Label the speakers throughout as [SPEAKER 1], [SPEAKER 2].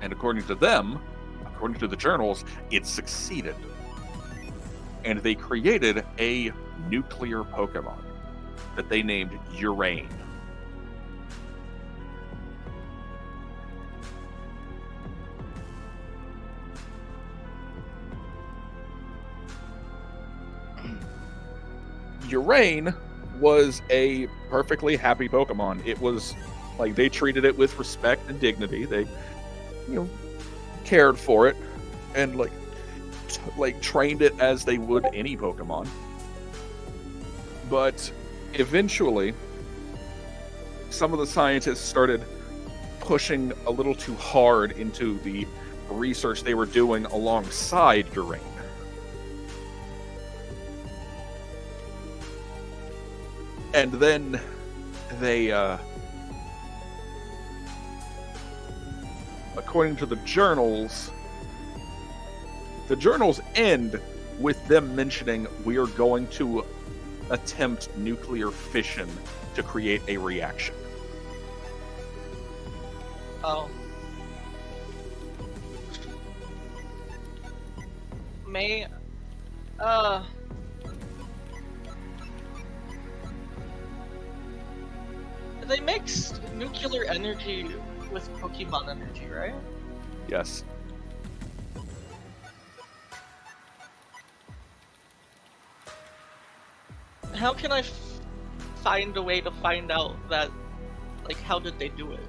[SPEAKER 1] And according to them, according to the journals, it succeeded. And they created a nuclear Pokemon that they named Urain. Urain was a perfectly happy Pokemon. It was like they treated it with respect and dignity. They, cared for it and trained it as they would any Pokemon. But eventually, some of the scientists started pushing a little too hard into the research they were doing alongside Urain. And then they, according to the journals end with them mentioning we are going to attempt nuclear fission to create a reaction.
[SPEAKER 2] Oh. They mixed nuclear energy with Pokemon energy, right?
[SPEAKER 1] Yes.
[SPEAKER 2] How can I find a way to find out that, how did they do it?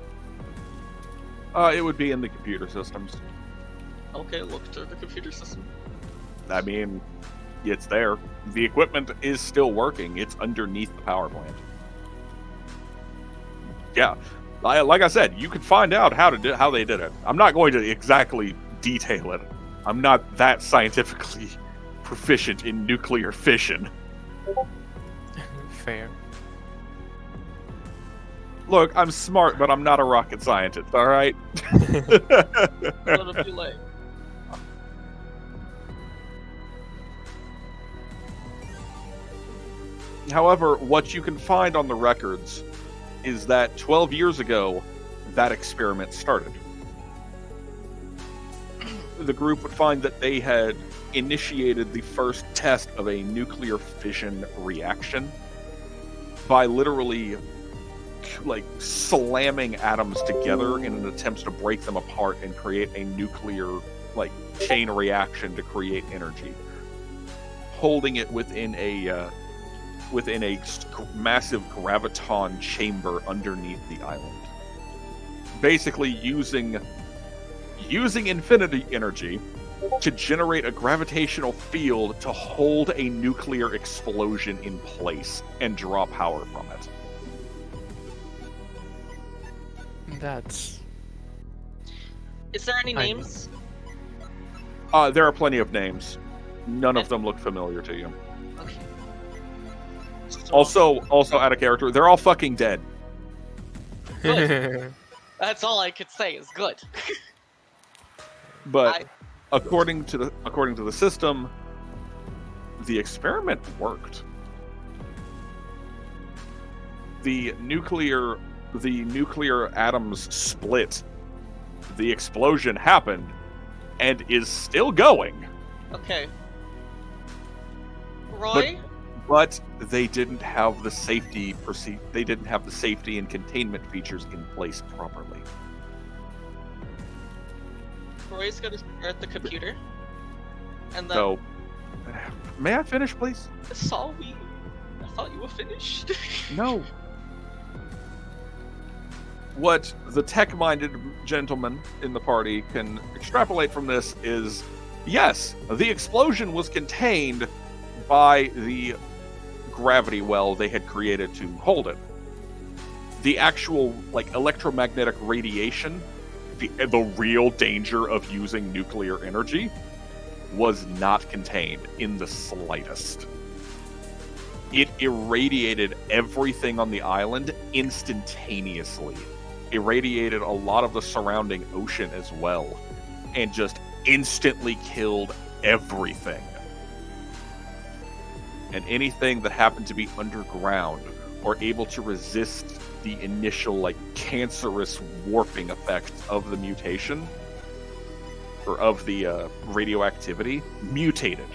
[SPEAKER 1] It would be in the computer systems.
[SPEAKER 2] Okay, look to the computer system.
[SPEAKER 1] I mean, it's there. The equipment is still working. It's underneath the power plant. Yeah, like I said, you could find out how they did it. I'm not going to exactly detail it. I'm not that scientifically proficient in nuclear fission.
[SPEAKER 3] Fair.
[SPEAKER 1] Look, I'm smart, but I'm not a rocket scientist, all right?
[SPEAKER 2] What if you like?
[SPEAKER 1] However, what you can find on the records is that 12 years ago, that experiment started. The group would find that they had initiated the first test of a nuclear fission reaction by literally slamming atoms together in an attempt to break them apart and create a nuclear chain reaction to create energy, holding it within a massive graviton chamber underneath the island. Basically using infinity energy to generate a gravitational field to hold a nuclear explosion in place and draw power from it.
[SPEAKER 2] Is there any names?
[SPEAKER 1] There are plenty of names. None of them look familiar to you.
[SPEAKER 2] Okay.
[SPEAKER 1] Also out of character, they're all fucking dead.
[SPEAKER 2] Good. That's all I could say is good.
[SPEAKER 1] But according to the system, the experiment worked. The nuclear atoms split. The explosion happened and is still going.
[SPEAKER 2] Okay. Roy?
[SPEAKER 1] But they didn't have the safety and containment features in place properly.
[SPEAKER 2] Roy's gonna stare at the computer. And then
[SPEAKER 1] So, may I finish, please?
[SPEAKER 2] Sorry. I thought you were finished.
[SPEAKER 1] No. What the tech-minded gentleman in the party can extrapolate from this is, yes, the explosion was contained by the gravity well they had created to hold it. The actual electromagnetic radiation, the real danger of using nuclear energy, was not contained in the slightest. It irradiated everything on the island instantaneously. Irradiated a lot of the surrounding ocean as well, and just instantly killed everything. And anything that happened to be underground or able to resist the initial cancerous warping effects of the mutation or of the radioactivity mutated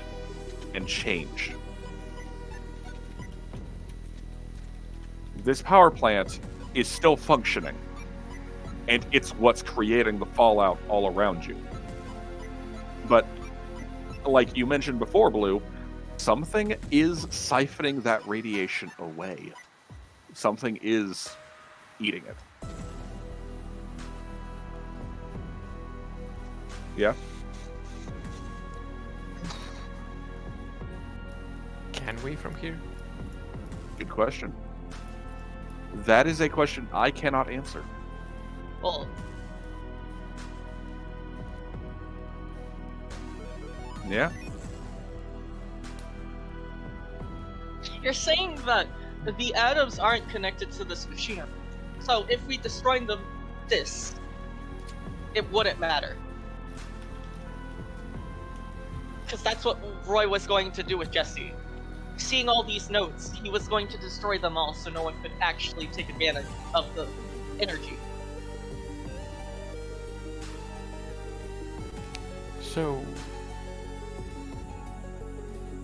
[SPEAKER 1] and changed. This power plant is still functioning, and it's what's creating the fallout all around you. But, like you mentioned before, Blue, something is siphoning that radiation away. Something is eating it. Yeah?
[SPEAKER 3] Can we from here?
[SPEAKER 1] Good question. That is a question I cannot answer.
[SPEAKER 2] Well,
[SPEAKER 1] Yeah?
[SPEAKER 2] you're saying that the atoms aren't connected to this machine. So if we destroy this, it wouldn't matter. Because that's what Roy was going to do with Jesse. Seeing all these notes, he was going to destroy them all so no one could actually take advantage of the energy.
[SPEAKER 3] So,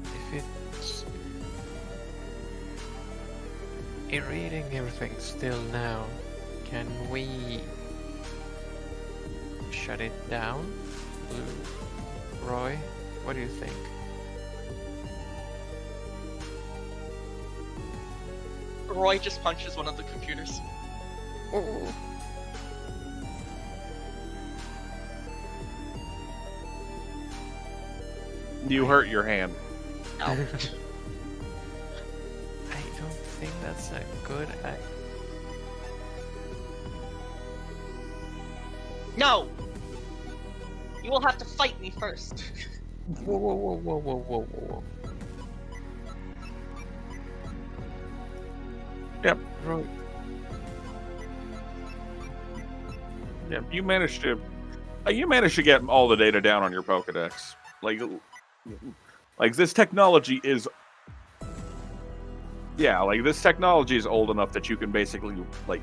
[SPEAKER 3] if it's irradiating everything still now, can we shut it down? Blue? Roy, what do you think?
[SPEAKER 2] Roy just punches one of the computers.
[SPEAKER 3] Oh.
[SPEAKER 1] You hurt your hand.
[SPEAKER 2] Ow.
[SPEAKER 3] I don't think that's a good idea.
[SPEAKER 2] No! You will have to fight me first.
[SPEAKER 3] Whoa, whoa, whoa, whoa, whoa, whoa, whoa.
[SPEAKER 1] Yep.
[SPEAKER 3] Roy,
[SPEAKER 1] Yeah, you managed to get all the data down on your Pokedex. Like this technology is, this technology is old enough that you can basically like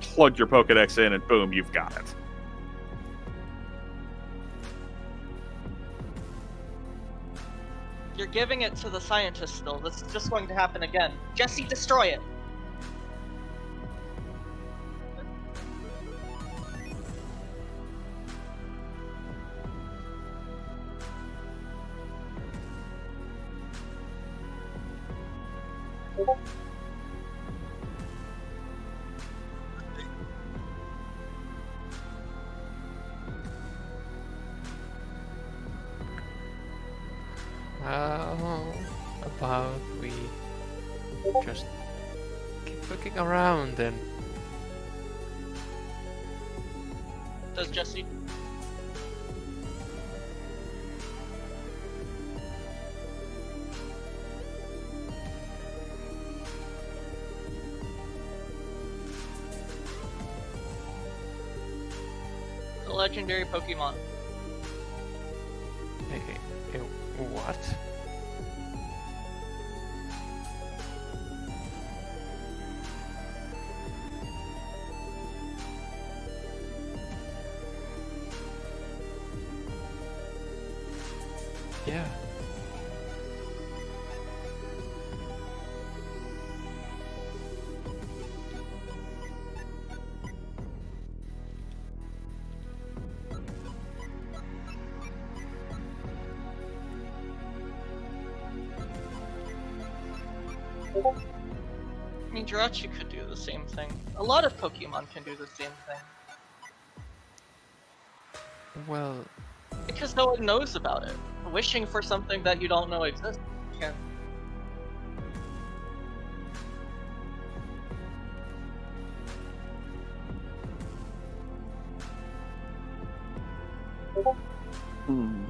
[SPEAKER 1] plug your Pokedex in and boom, you've got it.
[SPEAKER 2] You're giving it to the scientists still. This is just going to happen again. Jesse, destroy it!
[SPEAKER 3] how about we just keep looking around and
[SPEAKER 2] Does Jesse? The legendary Pokemon.
[SPEAKER 3] what? Yeah.
[SPEAKER 2] I mean, Jirachi could do the same thing. A lot of Pokemon can do the same thing.
[SPEAKER 3] Well,
[SPEAKER 2] Because no one knows about it. Wishing for something that you don't know exists can.
[SPEAKER 1] Hmm.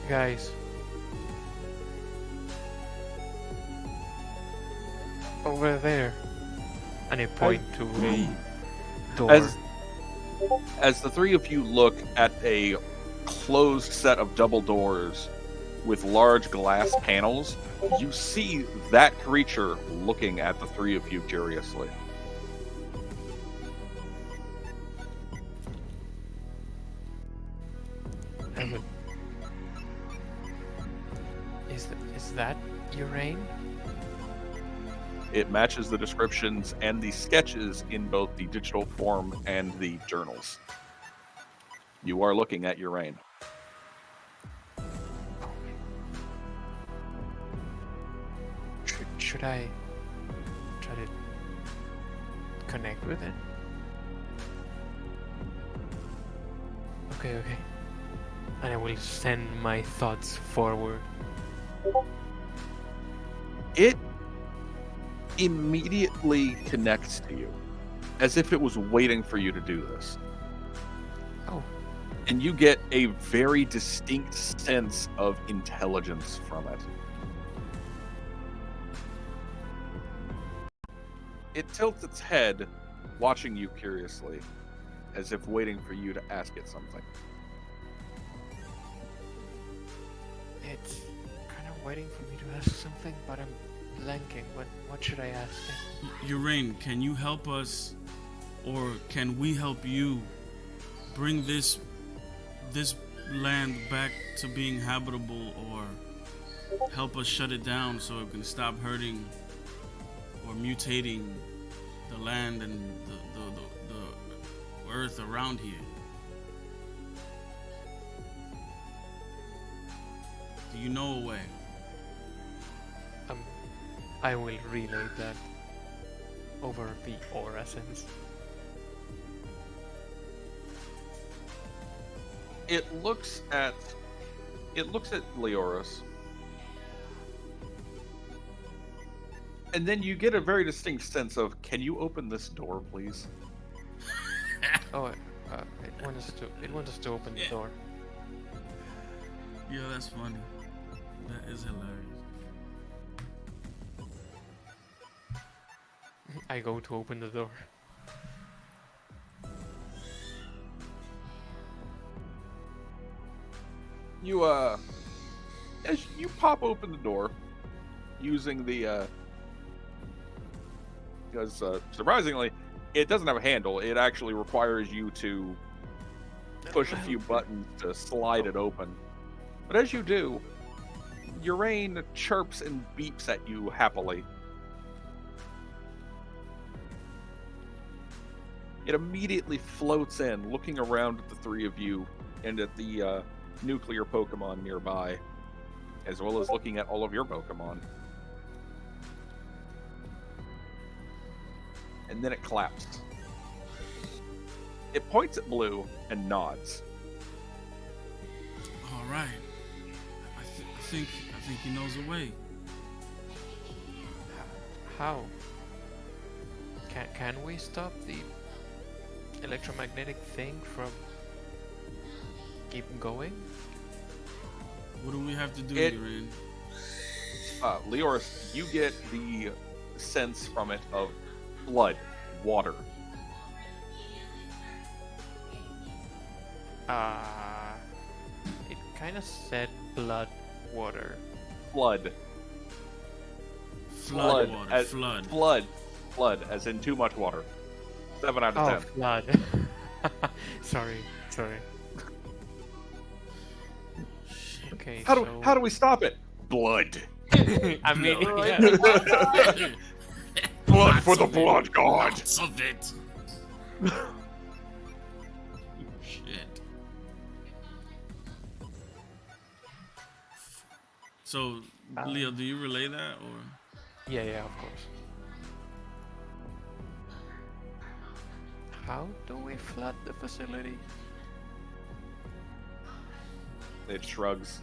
[SPEAKER 3] Guys. Over there. And I point to a door.
[SPEAKER 1] As the three of you look at a closed set of double doors with large glass panels, you see that creature looking at the three of you curiously.
[SPEAKER 3] Is that Urain?
[SPEAKER 1] It matches the descriptions and the sketches in both the digital form and the journals. You are looking at Urain.
[SPEAKER 3] Should I try to connect with it? Okay. And I will send my thoughts forward.
[SPEAKER 1] It immediately connects to you, as if it was waiting for you to do this.
[SPEAKER 3] Oh.
[SPEAKER 1] And you get a very distinct sense of intelligence from it. It tilts its head, watching you curiously, as if waiting for you to ask it something.
[SPEAKER 3] It's kind of waiting for me to ask something, but I'm blanking. What should I ask it?
[SPEAKER 4] Urain, can you help us, or can we help you bring this land back to being habitable, or help us shut it down so it can stop hurting or mutating the land and the earth around here? Do you know a way?
[SPEAKER 3] I will relay that over the aura sense.
[SPEAKER 1] It looks at Leoris, and then you get a very distinct sense of, can you open this door, please?
[SPEAKER 3] Oh, it wants us to open the door.
[SPEAKER 4] Yeah, that's funny. That is hilarious.
[SPEAKER 3] I go to open the door.
[SPEAKER 1] You as you pop open the door using the because surprisingly it doesn't have a handle. It actually requires you to push a few buttons to slide it open. But as you do, Urain chirps and beeps at you happily. It immediately floats in, looking around at the three of you and at the nuclear Pokemon nearby, as well as looking at all of your Pokemon. And then it claps. It points at Blue and nods.
[SPEAKER 4] All right. I think he knows a way.
[SPEAKER 3] How? Can we stop the electromagnetic thing from keep going?
[SPEAKER 4] What do we have to do,
[SPEAKER 1] It-
[SPEAKER 4] Urain?
[SPEAKER 1] Leoris, you get the sense from it of blood, water.
[SPEAKER 3] It kind of said blood, water.
[SPEAKER 1] Flood.
[SPEAKER 4] Flood
[SPEAKER 1] Flood,
[SPEAKER 4] water. Flood.
[SPEAKER 1] Flood, as in too much water. 7 out of 10.
[SPEAKER 3] Flood. Sorry. Okay,
[SPEAKER 1] How
[SPEAKER 3] so...
[SPEAKER 1] do we stop it? Blood.
[SPEAKER 3] I mean, yeah.
[SPEAKER 1] Blood for the blood god.
[SPEAKER 4] Lots of it. Shit. So, Leo, do you relay that, or?
[SPEAKER 3] Yeah, of course. How do we flood the facility?
[SPEAKER 1] It shrugs.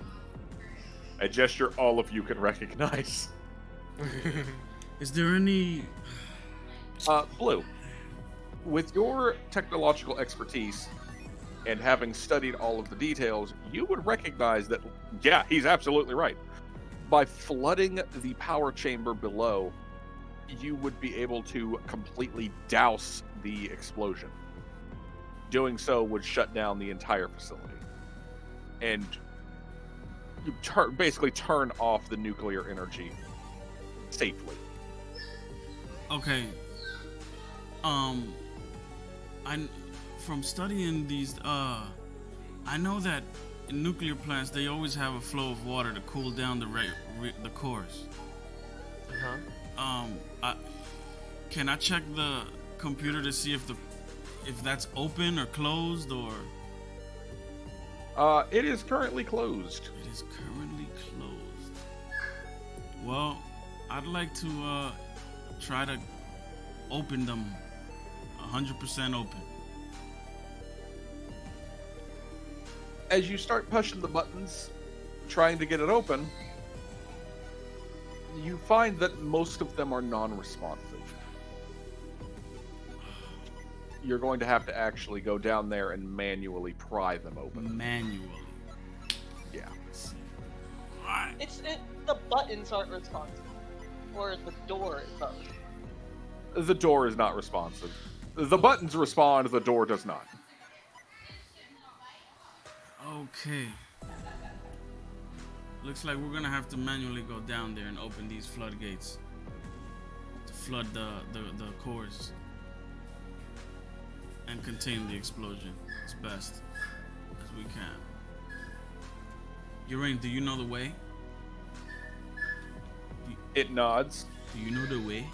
[SPEAKER 1] A gesture all of you can recognize.
[SPEAKER 4] Is there any?
[SPEAKER 1] Blue, with your technological expertise, And having studied all of the details, you would recognize that, yeah, he's absolutely right. By flooding the power chamber below, you would be able to completely douse the explosion. Doing so would shut down the entire facility. And you basically turn off the nuclear energy safely.
[SPEAKER 4] Okay. I from studying these, I know that in nuclear plants they always have a flow of water to cool down the cores. Can I check the computer to see if that's open or closed or?
[SPEAKER 1] It is currently closed.
[SPEAKER 4] It is currently closed. Well, I'd like to try to open them 100% open.
[SPEAKER 1] As you start pushing the buttons, trying to get it open, you find that most of them are non-responsive. You're going to have to actually go down there and manually pry them open.
[SPEAKER 4] Manually.
[SPEAKER 1] Yeah.
[SPEAKER 4] Alright.
[SPEAKER 2] The buttons aren't responsive, or the door itself.
[SPEAKER 1] The door is not responsive. The buttons respond, the door does not.
[SPEAKER 4] Okay. Looks like we're gonna have to manually go down there and open these floodgates to flood the cores and contain the explosion as best as we can. Urain, do you know the way?
[SPEAKER 1] It nods.
[SPEAKER 4] Do you know the way?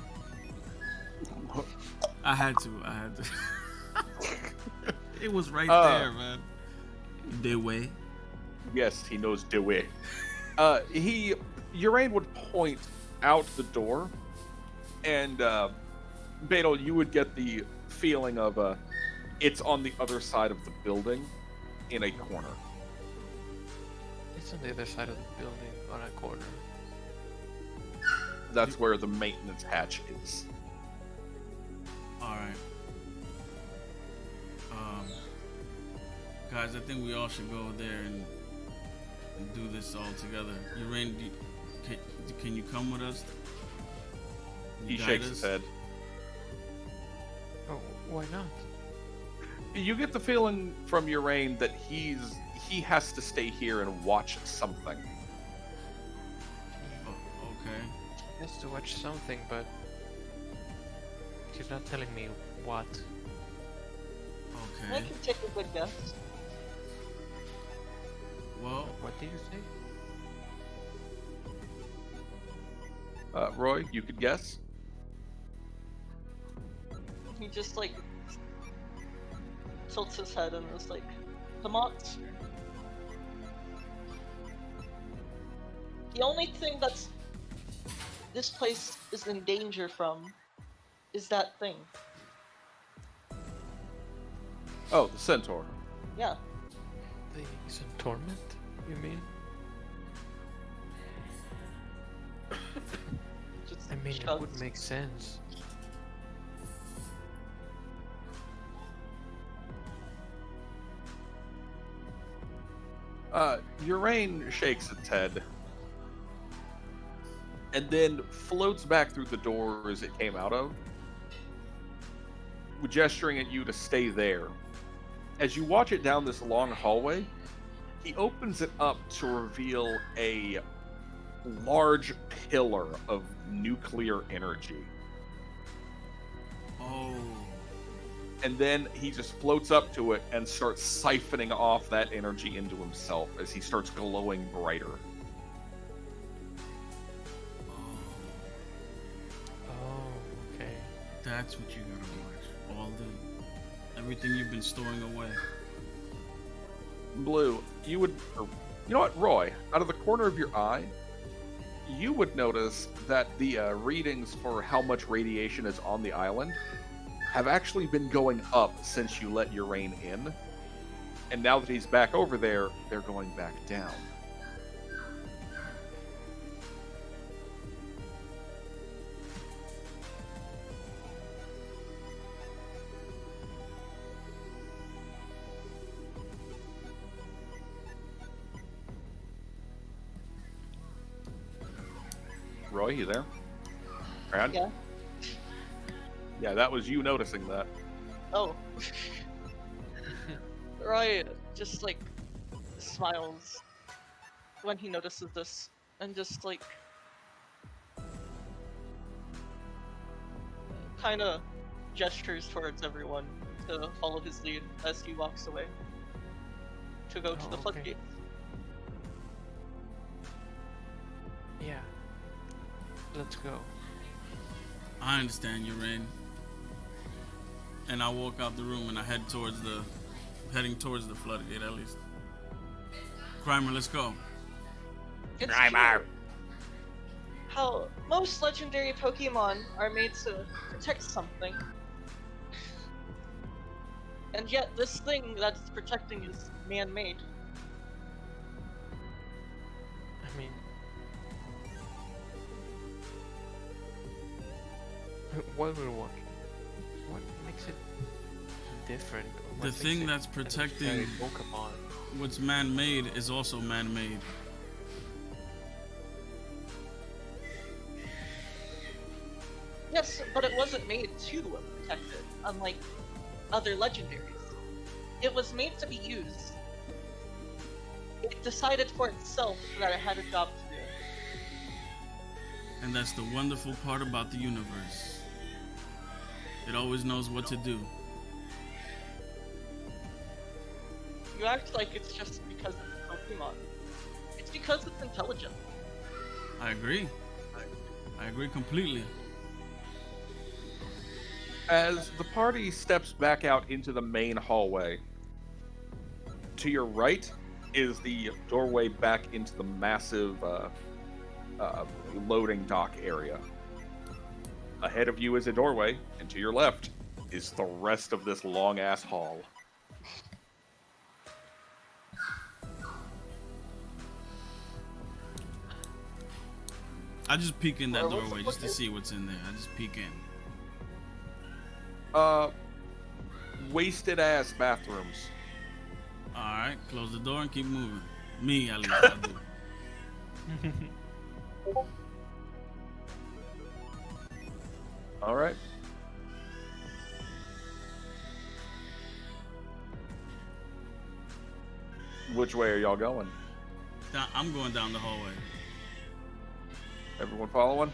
[SPEAKER 4] I had to. It was right there, man. The way.
[SPEAKER 1] Yes, he knows the way. Urain would point out the door, and Betel, you would get the feeling of it's on the other side of the building, in a corner.
[SPEAKER 3] It's on the other side of the building, on a corner.
[SPEAKER 1] That's where the maintenance hatch is.
[SPEAKER 4] All right. Guys, I think we all should go there and do this all together. Urain, can you come with us? Can you
[SPEAKER 1] He
[SPEAKER 4] guide
[SPEAKER 1] shakes
[SPEAKER 4] us?
[SPEAKER 1] his head.
[SPEAKER 3] Oh, why not?
[SPEAKER 1] You get the feeling from Urain that he has to stay here and watch something.
[SPEAKER 4] Oh, okay.
[SPEAKER 3] He has to watch something, but he's not telling me what.
[SPEAKER 2] I
[SPEAKER 4] Okay.
[SPEAKER 2] can take a good guess.
[SPEAKER 4] Well,
[SPEAKER 3] What did you say?
[SPEAKER 1] Roy, you could guess?
[SPEAKER 2] He just like tilts his head and is like, "The monster." The only thing this place is in danger from is that thing.
[SPEAKER 1] Oh, the centaur.
[SPEAKER 2] Yeah.
[SPEAKER 3] He's in torment, you mean?
[SPEAKER 2] Just
[SPEAKER 3] I mean, it
[SPEAKER 2] shouts.
[SPEAKER 3] would make sense.
[SPEAKER 1] Urain shakes its head and then floats back through the doors it came out of, gesturing at you to stay there. As you watch it down this long hallway, he opens it up to reveal a large pillar of nuclear energy.
[SPEAKER 4] oh,
[SPEAKER 1] And then he just floats up to it and starts siphoning off that energy into himself as he starts glowing brighter.
[SPEAKER 3] Oh, okay.
[SPEAKER 4] that's what you gotta watch. Everything you've been storing away.
[SPEAKER 1] Blue, you know what, Roy, out of the corner of your eye, you would notice that the readings for how much radiation is on the island have actually been going up since you let Urain in. And now that he's back over there, they're going back down. Roy, you there? Brad?
[SPEAKER 2] Yeah.
[SPEAKER 1] Yeah, that was you noticing that.
[SPEAKER 2] Oh. Roy just like smiles when he notices this and just like kind of gestures towards everyone to follow his lead as he walks away to go to
[SPEAKER 3] Oh,
[SPEAKER 2] the
[SPEAKER 3] okay.
[SPEAKER 2] floodgates.
[SPEAKER 3] Yeah. Let's go.
[SPEAKER 4] I understand you, Rain. And I walk out the room and I heading towards the floodgate at least. Grimer, let's go.
[SPEAKER 2] It's
[SPEAKER 1] Grimer.
[SPEAKER 2] true how most legendary Pokemon are made to protect something. And yet this thing that it's protecting is man-made.
[SPEAKER 3] I mean, while we're walking, what makes it different? Or what
[SPEAKER 4] The
[SPEAKER 3] makes
[SPEAKER 4] thing
[SPEAKER 3] it
[SPEAKER 4] that's
[SPEAKER 3] a
[SPEAKER 4] protecting
[SPEAKER 3] legendary Pokemon.
[SPEAKER 4] what's man-made is also man-made.
[SPEAKER 2] Yes, but it wasn't made to protect it, unlike other legendaries. It was made to be used. It decided for itself that it had a job to do.
[SPEAKER 4] And that's the wonderful part about the universe. It always knows what to do.
[SPEAKER 2] You act like it's just because it's Pokemon. It's because it's intelligent.
[SPEAKER 4] I agree. I agree completely.
[SPEAKER 1] As the party steps back out into the main hallway, to your right is the doorway back into the massive loading dock area. Ahead of you is a doorway, and to your left is the rest of this long-ass hall.
[SPEAKER 4] I just peek in that
[SPEAKER 2] Well, what's
[SPEAKER 4] doorway
[SPEAKER 2] the
[SPEAKER 4] just to
[SPEAKER 2] floodgate?
[SPEAKER 4] see what's in there. I just peek in.
[SPEAKER 1] Wasted ass bathrooms.
[SPEAKER 4] Alright, close the door and keep moving. Me, at least, I do.
[SPEAKER 1] All right. Which way are y'all going?
[SPEAKER 4] I'm going down the hallway.
[SPEAKER 1] Everyone following?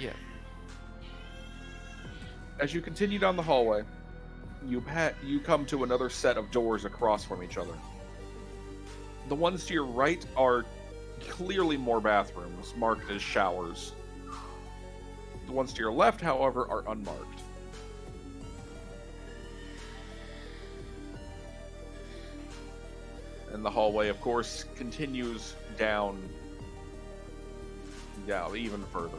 [SPEAKER 3] Yeah.
[SPEAKER 1] As you continue down the hallway, you come to another set of doors across from each other. The ones to your right are clearly more bathrooms, marked as showers. The ones to your left, however, are unmarked. And the hallway, of course, continues down even further.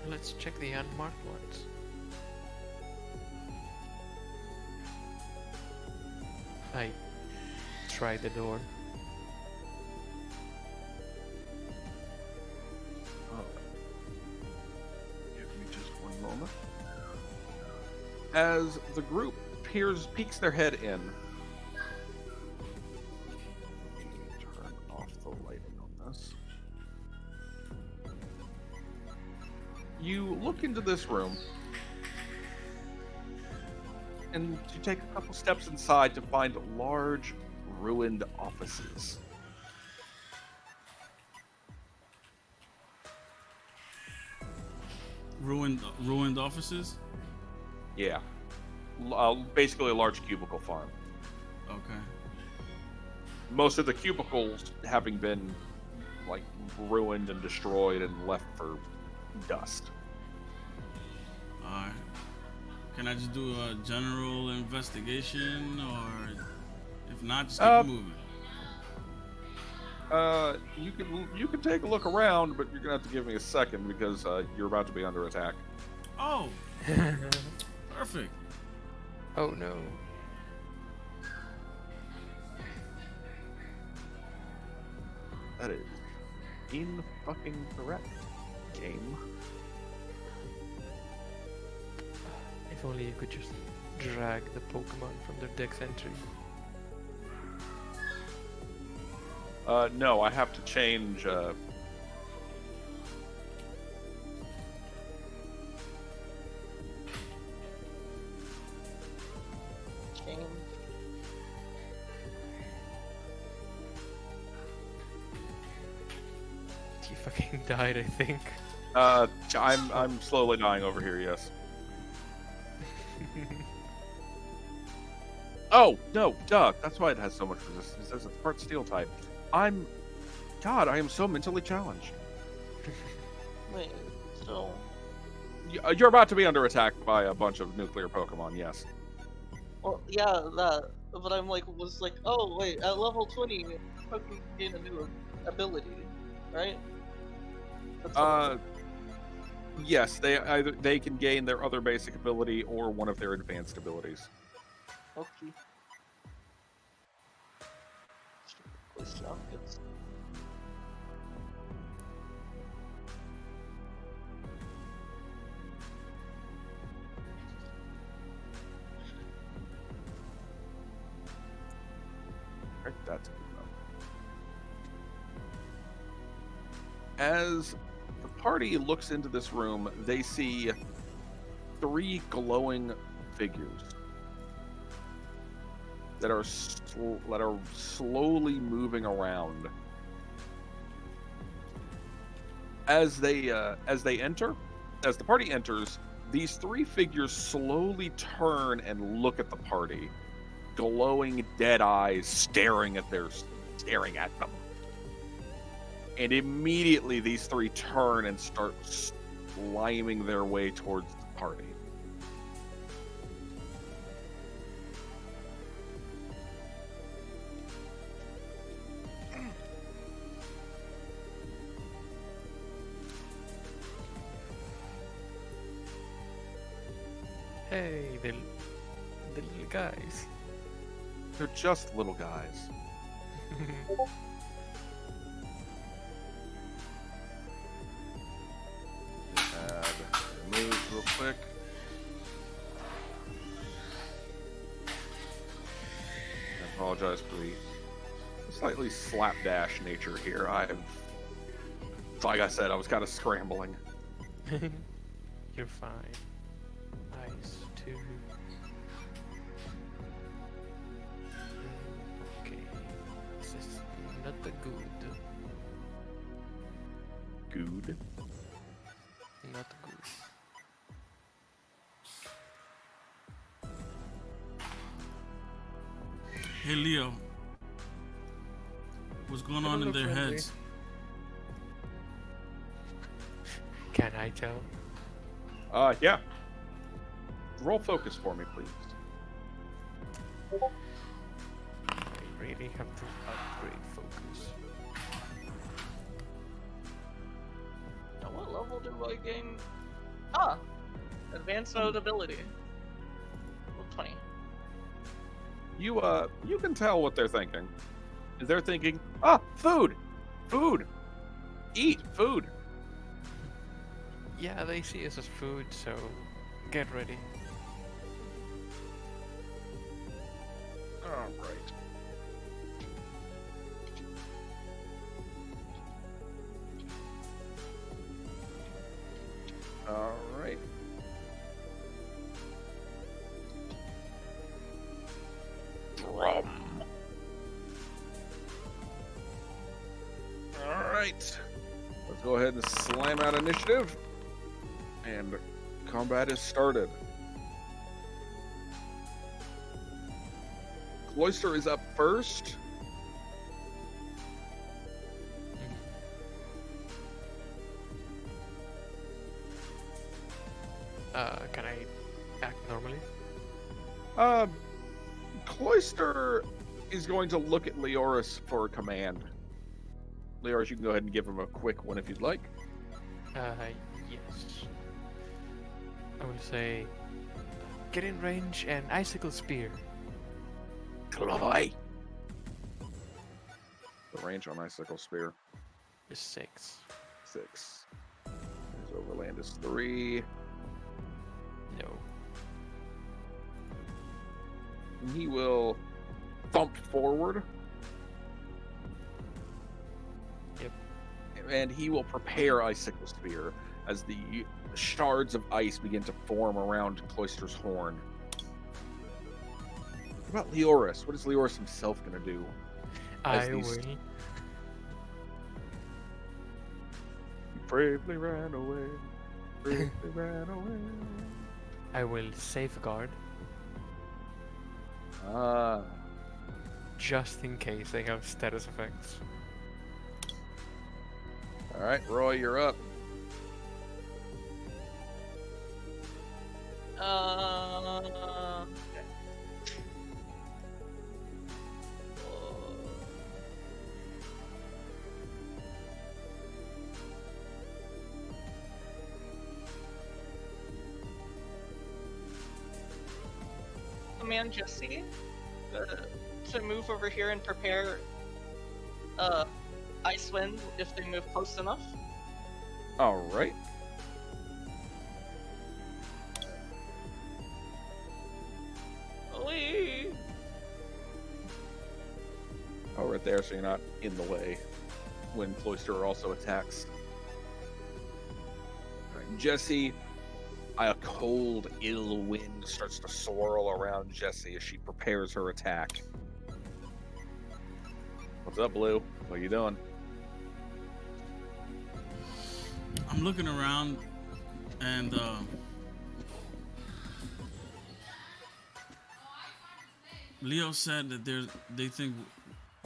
[SPEAKER 3] Let's check the unmarked ones. I try the door.
[SPEAKER 1] Give me just one moment. As the group peeks their head in, turn off the lighting on this. You look into this room, and you take a couple steps inside to find large, ruined offices.
[SPEAKER 4] Ruined offices?
[SPEAKER 1] Yeah. Basically a large cubicle farm.
[SPEAKER 4] Okay.
[SPEAKER 1] Most of the cubicles having been, like, ruined and destroyed and left for dust.
[SPEAKER 4] Alright. Can I just do a general investigation, or if not, just keep moving?
[SPEAKER 1] You can take a look around, but you're gonna have to give me a second because you're about to be under attack.
[SPEAKER 4] Oh, perfect.
[SPEAKER 3] Oh no.
[SPEAKER 1] That is in-fucking-correct, game.
[SPEAKER 3] If only you could just drag the Pokemon from their dex entry.
[SPEAKER 1] No, I have to change.
[SPEAKER 2] Change.
[SPEAKER 3] He fucking died, I think.
[SPEAKER 1] I'm slowly dying over here. Yes. Oh no, duh. That's why it has so much resistance. It says it's part steel type. God, I am so mentally challenged.
[SPEAKER 2] Wait, so
[SPEAKER 1] You're about to be under attack by a bunch of nuclear Pokemon. Yes.
[SPEAKER 2] well, yeah, that. But I'm like, was like, oh wait, at level 20, Pokemon gain a new ability, right? That's what
[SPEAKER 1] Yes. They can gain their other basic ability or one of their advanced abilities.
[SPEAKER 2] okay. Place down goods.
[SPEAKER 1] Right, that's good enough. As the party looks into this room, they see 3 glowing figures that are slowly moving around. As the party enters, these 3 figures slowly turn and look at the party, glowing dead eyes staring at them. And immediately these 3 turn and start sliming their way towards the party.
[SPEAKER 3] Hey, the little guys.
[SPEAKER 1] They're just little guys. Move real quick. I apologize for the slightly slapdash nature here. Like I said, I was kind of scrambling.
[SPEAKER 3] You're fine. Nice too. Okay. This is not the good.
[SPEAKER 1] Good.
[SPEAKER 3] Not good.
[SPEAKER 4] Hey Leo, what's going on in
[SPEAKER 3] look
[SPEAKER 4] their
[SPEAKER 3] friendly.
[SPEAKER 4] heads?
[SPEAKER 3] Can I tell?
[SPEAKER 1] Yeah. Roll focus for me, please.
[SPEAKER 3] I really have to upgrade focus.
[SPEAKER 2] Now, what level do I gain? Ah! Advanced mode ability. Level 20.
[SPEAKER 1] You can tell what they're thinking. They're thinking, food! Food! Eat! Food!
[SPEAKER 3] Yeah, they see us as food, so get ready.
[SPEAKER 1] Alright. Alright. Drum. Alright. Let's go ahead and slam out initiative. And combat is started. Cloister is up first.
[SPEAKER 3] Can I act normally?
[SPEAKER 1] Cloister is going to look at Leoris for a command. Leoris, you can go ahead and give him a quick one if you'd like.
[SPEAKER 3] Yes. I will say, get in range and icicle spear.
[SPEAKER 1] Cloy! The range on Icicle Spear,
[SPEAKER 3] Is 6.
[SPEAKER 1] 6. His Overland is 3.
[SPEAKER 3] No.
[SPEAKER 1] And he will thump forward. and he will prepare Icicle Spear as the shards of ice begin to form around Cloyster's horn. What about Leoris? What is Leoris himself going to do?
[SPEAKER 3] I
[SPEAKER 1] these-
[SPEAKER 3] will.
[SPEAKER 1] He bravely ran away. Bravely ran away.
[SPEAKER 3] I will safeguard
[SPEAKER 1] Ah.
[SPEAKER 3] just in case they have status effects.
[SPEAKER 1] All right, Roy, you're up.
[SPEAKER 2] Okay. Command Jesse to move over here and prepare Ice Wind if they move close enough.
[SPEAKER 1] All right.
[SPEAKER 2] Whee!
[SPEAKER 1] Oh, right there, so you're not in the way when Cloyster also attacks. All right, Jesse, a cold, ill wind starts to swirl around Jesse as she prepares her attack. What's up, Blue? What are you doing?
[SPEAKER 4] I'm looking around, and Leo said that they think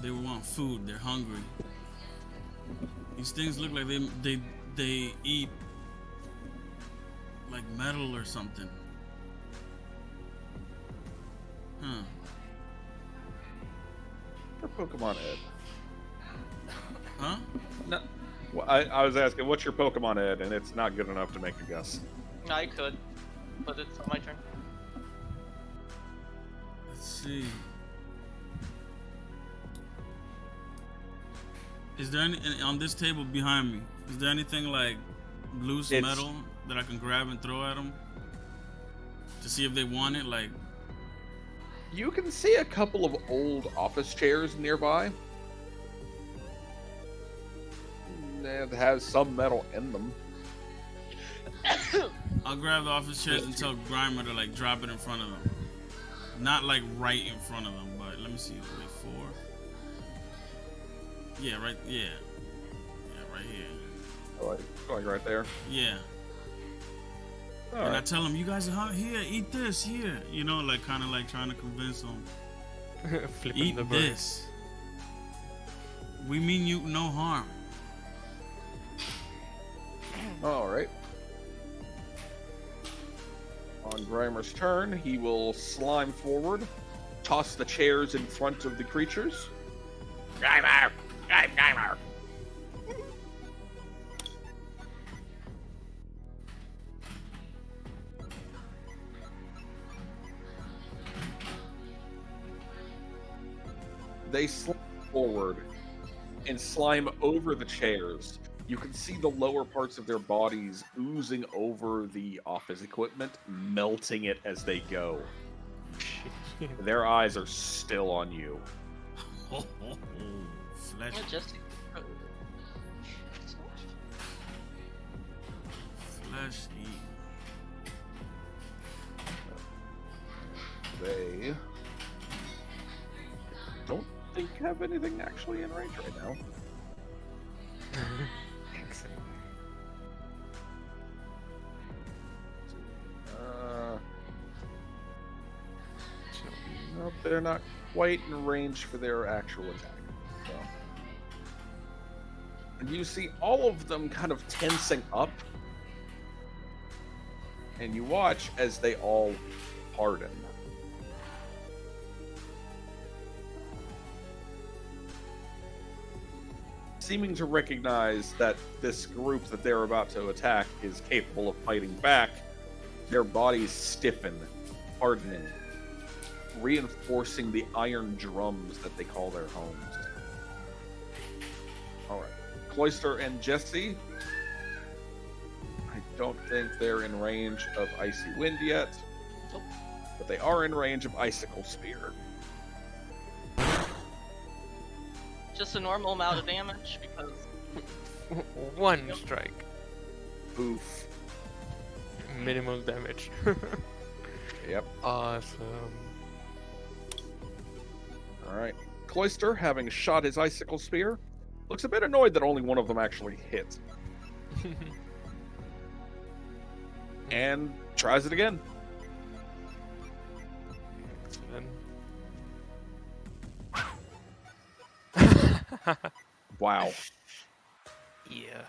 [SPEAKER 4] they want food. They're hungry. These things look like they eat like metal or something. Huh.
[SPEAKER 1] Your Pokemon Ed.
[SPEAKER 4] Huh?
[SPEAKER 1] No. Well, I was asking, what's your Pokemon Ed? And it's not good enough to make a guess.
[SPEAKER 2] I could, but it's not my turn.
[SPEAKER 4] Let's see. Is there any on this table behind me? Is there anything like loose
[SPEAKER 1] It's-
[SPEAKER 4] metal that I can grab and throw at them to see if they want it? Like,
[SPEAKER 1] You can see a couple of old office chairs nearby. It has some metal in them.
[SPEAKER 4] I'll grab the office chairs and tell Grimer to like drop it in front of them. Not like right in front of them, but let me see. Wait, 4. Yeah, right. Yeah, right here.
[SPEAKER 1] Like right there.
[SPEAKER 4] Yeah.
[SPEAKER 1] All
[SPEAKER 4] And I
[SPEAKER 1] right.
[SPEAKER 4] tell them, you guys are here. Eat this here. You know, like kind of like trying to convince them.
[SPEAKER 3] Flipping
[SPEAKER 4] Eat
[SPEAKER 3] the bird.
[SPEAKER 4] this. We mean you no harm.
[SPEAKER 1] All right. On Grimer's turn, he will slime forward, toss the chairs in front of the creatures. Grimer! Grimer! They slime forward and slime over the chairs. You can see the lower parts of their bodies oozing over the office equipment, melting it as they go. Their eyes are still on you.
[SPEAKER 4] Flesh,
[SPEAKER 2] Yeah, Jesse.
[SPEAKER 4] flesh eat.
[SPEAKER 1] They don't think have anything actually in range right now.
[SPEAKER 3] Excellent.
[SPEAKER 1] Nope, they're not quite in range for their actual attack. So. And you see all of them kind of tensing up. And you watch as they all harden. Seeming to recognize that this group that they're about to attack is capable of fighting back, their bodies stiffen, hardening, reinforcing the iron drums that they call their homes. Alright. Cloyster and Jesse. I don't think they're in range of Icy Wind yet.
[SPEAKER 2] Nope.
[SPEAKER 1] But they are in range of Icicle Spear.
[SPEAKER 2] Just a normal amount of damage because
[SPEAKER 3] One strike.
[SPEAKER 1] Oof.
[SPEAKER 3] Minimal damage.
[SPEAKER 1] Yep.
[SPEAKER 3] Awesome.
[SPEAKER 1] All right. Cloister, having shot his icicle spear, looks a bit annoyed that only one of them actually hit, and tries it again.
[SPEAKER 3] Excellent.
[SPEAKER 1] Wow.
[SPEAKER 3] Yeah.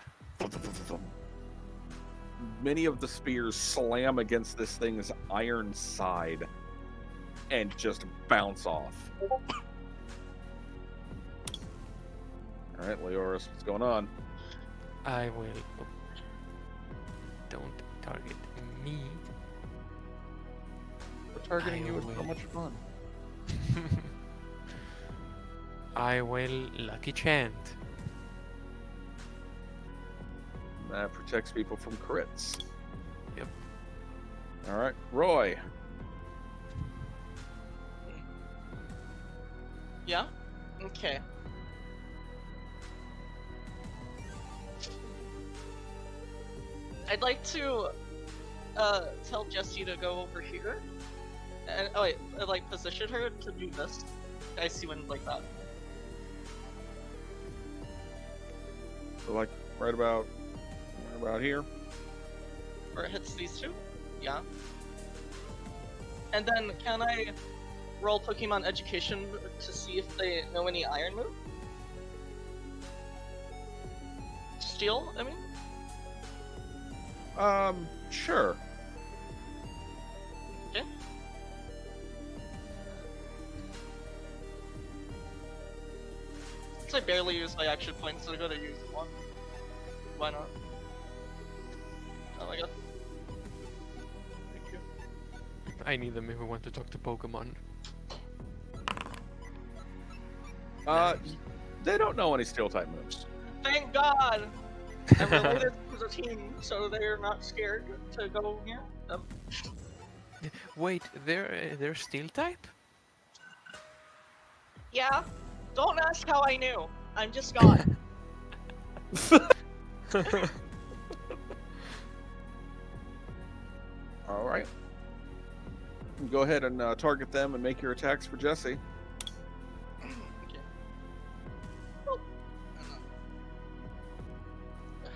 [SPEAKER 1] Many of the spears slam against this thing's iron side and just bounce off. All right, Leoris, what's going on?
[SPEAKER 3] I will. Don't target me.
[SPEAKER 1] We're targeting
[SPEAKER 3] I
[SPEAKER 1] you is so
[SPEAKER 3] will.
[SPEAKER 1] much fun.
[SPEAKER 3] I will lucky chant.
[SPEAKER 1] That protects people from crits.
[SPEAKER 3] Yep.
[SPEAKER 1] All right, Roy.
[SPEAKER 2] Yeah? Okay. I'd like to tell Jessie to go over here. And oh wait, like position her to do this. I see one like that.
[SPEAKER 1] So like right about here.
[SPEAKER 2] Or it hits these two? Yeah. And then can I roll Pokemon Education to see if they know any Iron move? Steel, I mean?
[SPEAKER 1] Sure.
[SPEAKER 2] Okay. Since I barely use my action points, so I gotta use one. Why not? Oh my god. Thank you.
[SPEAKER 3] I need them if we want to talk to Pokemon.
[SPEAKER 1] They don't know any steel type moves.
[SPEAKER 2] Thank God! I'm related to the team, so they're not scared to go here.
[SPEAKER 3] Wait, they're steel type?
[SPEAKER 2] Yeah? Don't ask how I knew. I'm just God.
[SPEAKER 1] All right. Go ahead and target them and make your attacks for Jesse.
[SPEAKER 2] Okay.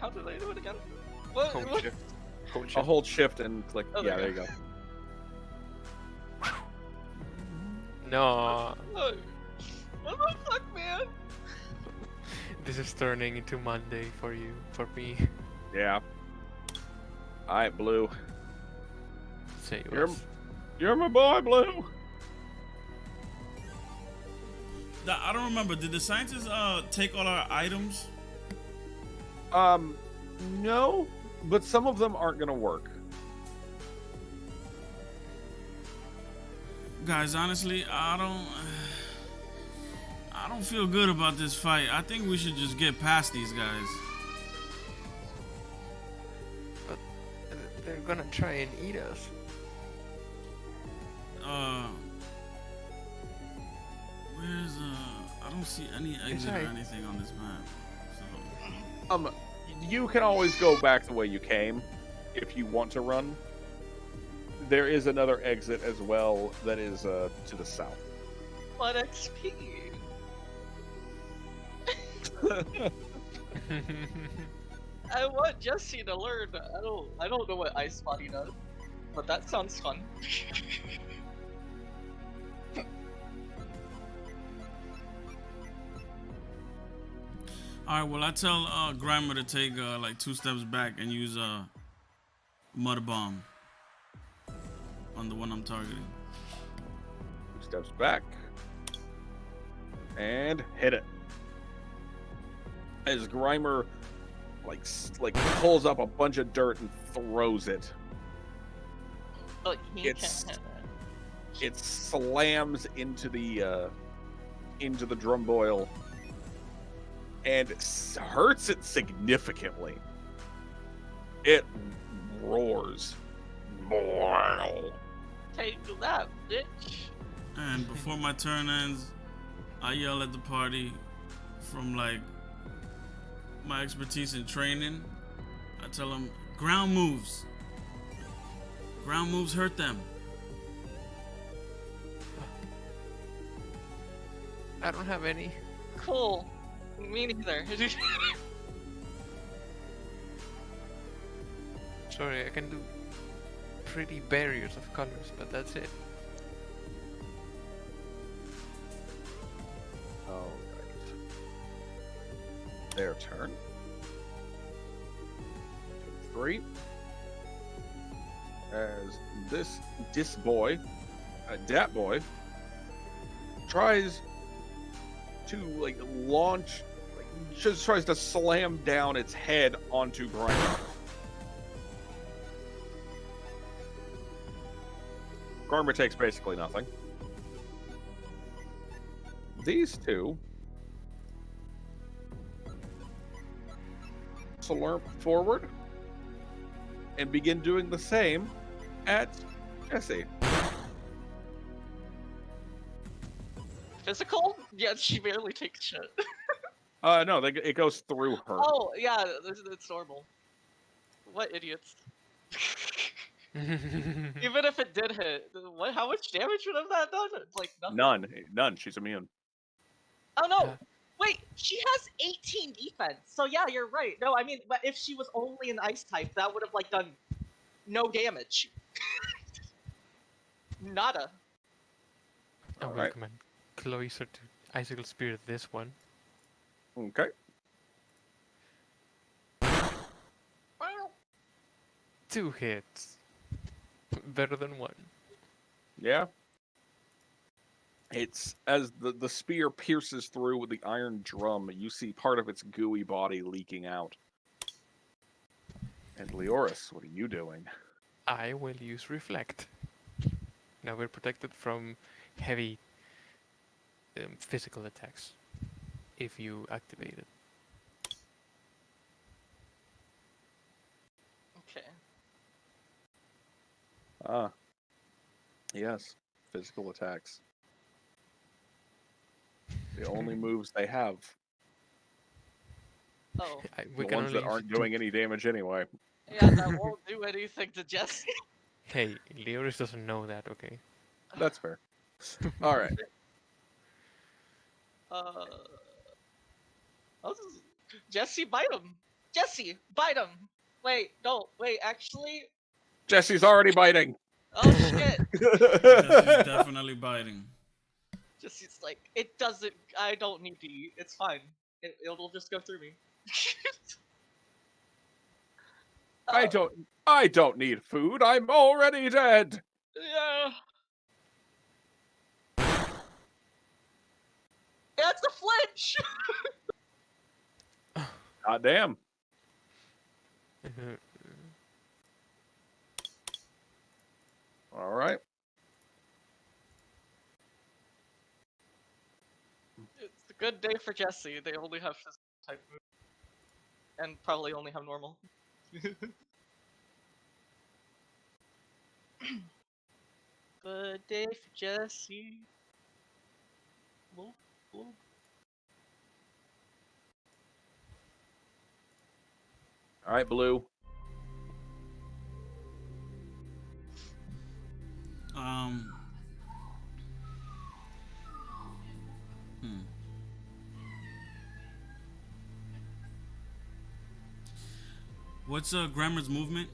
[SPEAKER 2] How did I do it again? What?
[SPEAKER 3] Hold
[SPEAKER 2] what?
[SPEAKER 3] shift. Hold
[SPEAKER 1] I'll
[SPEAKER 3] shift.
[SPEAKER 1] hold shift and click.
[SPEAKER 2] Oh,
[SPEAKER 1] Yeah,
[SPEAKER 2] there
[SPEAKER 1] there
[SPEAKER 2] you
[SPEAKER 1] you go.
[SPEAKER 3] No,
[SPEAKER 2] What the fuck, man?
[SPEAKER 3] this is turning into Monday for you, for me.
[SPEAKER 1] Yeah. All right, Blue.
[SPEAKER 3] Say
[SPEAKER 1] You're-
[SPEAKER 3] less.
[SPEAKER 1] You're my boy, Blue.
[SPEAKER 4] I don't remember. Did the scientists take all our items?
[SPEAKER 1] No, but some of them aren't gonna work.
[SPEAKER 4] Guys, honestly, I don't feel good about this fight. I think we should just get past these guys.
[SPEAKER 3] But they're gonna try and eat us.
[SPEAKER 4] Where's I don't see any exit or
[SPEAKER 3] right.
[SPEAKER 4] anything on this map. So
[SPEAKER 1] You can always go back the way you came if you want to run. There is another exit as well that is to the south.
[SPEAKER 2] What XP? I want Jesse to learn. I don't know what Ice Body does, but that sounds fun.
[SPEAKER 4] all right, well I tell Grimer to take like 2 steps back and use mud bomb on the one I'm targeting.
[SPEAKER 1] 2 steps back and hit it. As Grimer like pulls up a bunch of dirt and throws it.
[SPEAKER 2] But he
[SPEAKER 1] It's-
[SPEAKER 2] can't hit it.
[SPEAKER 1] It slams into the drum boil and hurts it significantly. It roars.
[SPEAKER 2] Take that, bitch.
[SPEAKER 4] And before my turn ends, I yell at the party from like my expertise in training. I tell them ground moves. Ground moves hurt them.
[SPEAKER 3] I don't have any.
[SPEAKER 2] Cool. Me neither.
[SPEAKER 3] Sorry, I can do pretty barriers of colors, but that's it.
[SPEAKER 1] All right. Their turn. 3. As this boy, Dat boy, tries to like launch, like, just tries to slam down its head onto Grimer. Grimer takes basically nothing. These two slurp forward and begin doing the same at Jesse.
[SPEAKER 2] Physical? Yeah, she barely takes shit.
[SPEAKER 1] No, it goes through her.
[SPEAKER 2] Oh, yeah, it's normal. What idiots. Even if it did hit, how much damage would have that done? It's like nothing.
[SPEAKER 1] None. She's immune.
[SPEAKER 2] Oh no!
[SPEAKER 3] Yeah.
[SPEAKER 2] Wait, she has 18 defense. So yeah, you're right. No, I mean, but if she was only an ice type, that would have like done no damage. Nada.
[SPEAKER 3] I will
[SPEAKER 1] Alright.
[SPEAKER 3] recommend closer to Icicle Spirit this one.
[SPEAKER 1] Okay.
[SPEAKER 3] 2 hits. Better than 1.
[SPEAKER 1] Yeah. It's as the spear pierces through with the iron drum, you see part of its gooey body leaking out. And Leoris, what are you doing?
[SPEAKER 3] I will use Reflect. Now we're protected from heavy physical attacks if you activate it.
[SPEAKER 2] Okay.
[SPEAKER 1] Ah. Yes. Physical attacks. The only moves they have.
[SPEAKER 2] Oh.
[SPEAKER 3] We
[SPEAKER 1] The
[SPEAKER 3] can
[SPEAKER 1] ones
[SPEAKER 3] only
[SPEAKER 1] that aren't
[SPEAKER 3] use
[SPEAKER 1] doing any damage anyway.
[SPEAKER 2] Yeah, that won't do anything to Jesse.
[SPEAKER 3] Hey, Leoris doesn't know that, okay?
[SPEAKER 1] That's fair. Alright.
[SPEAKER 2] Jesse, bite him. Jesse, bite him. Wait, no, wait, actually.
[SPEAKER 1] Jesse's already biting.
[SPEAKER 2] Oh shit.
[SPEAKER 4] Jesse's definitely biting.
[SPEAKER 2] Jesse's like, it doesn't. I don't need to eat. It's fine. It'll just go through me.
[SPEAKER 1] I don't need food. I'm already dead.
[SPEAKER 2] Yeah. That's a flinch.
[SPEAKER 1] God damn. All right.
[SPEAKER 2] It's a good day for Jesse. They only have physical type moves. And probably only have normal. Good day for Jesse. Whoop, whoop.
[SPEAKER 1] All right, Blue.
[SPEAKER 4] What's Grammar's movement?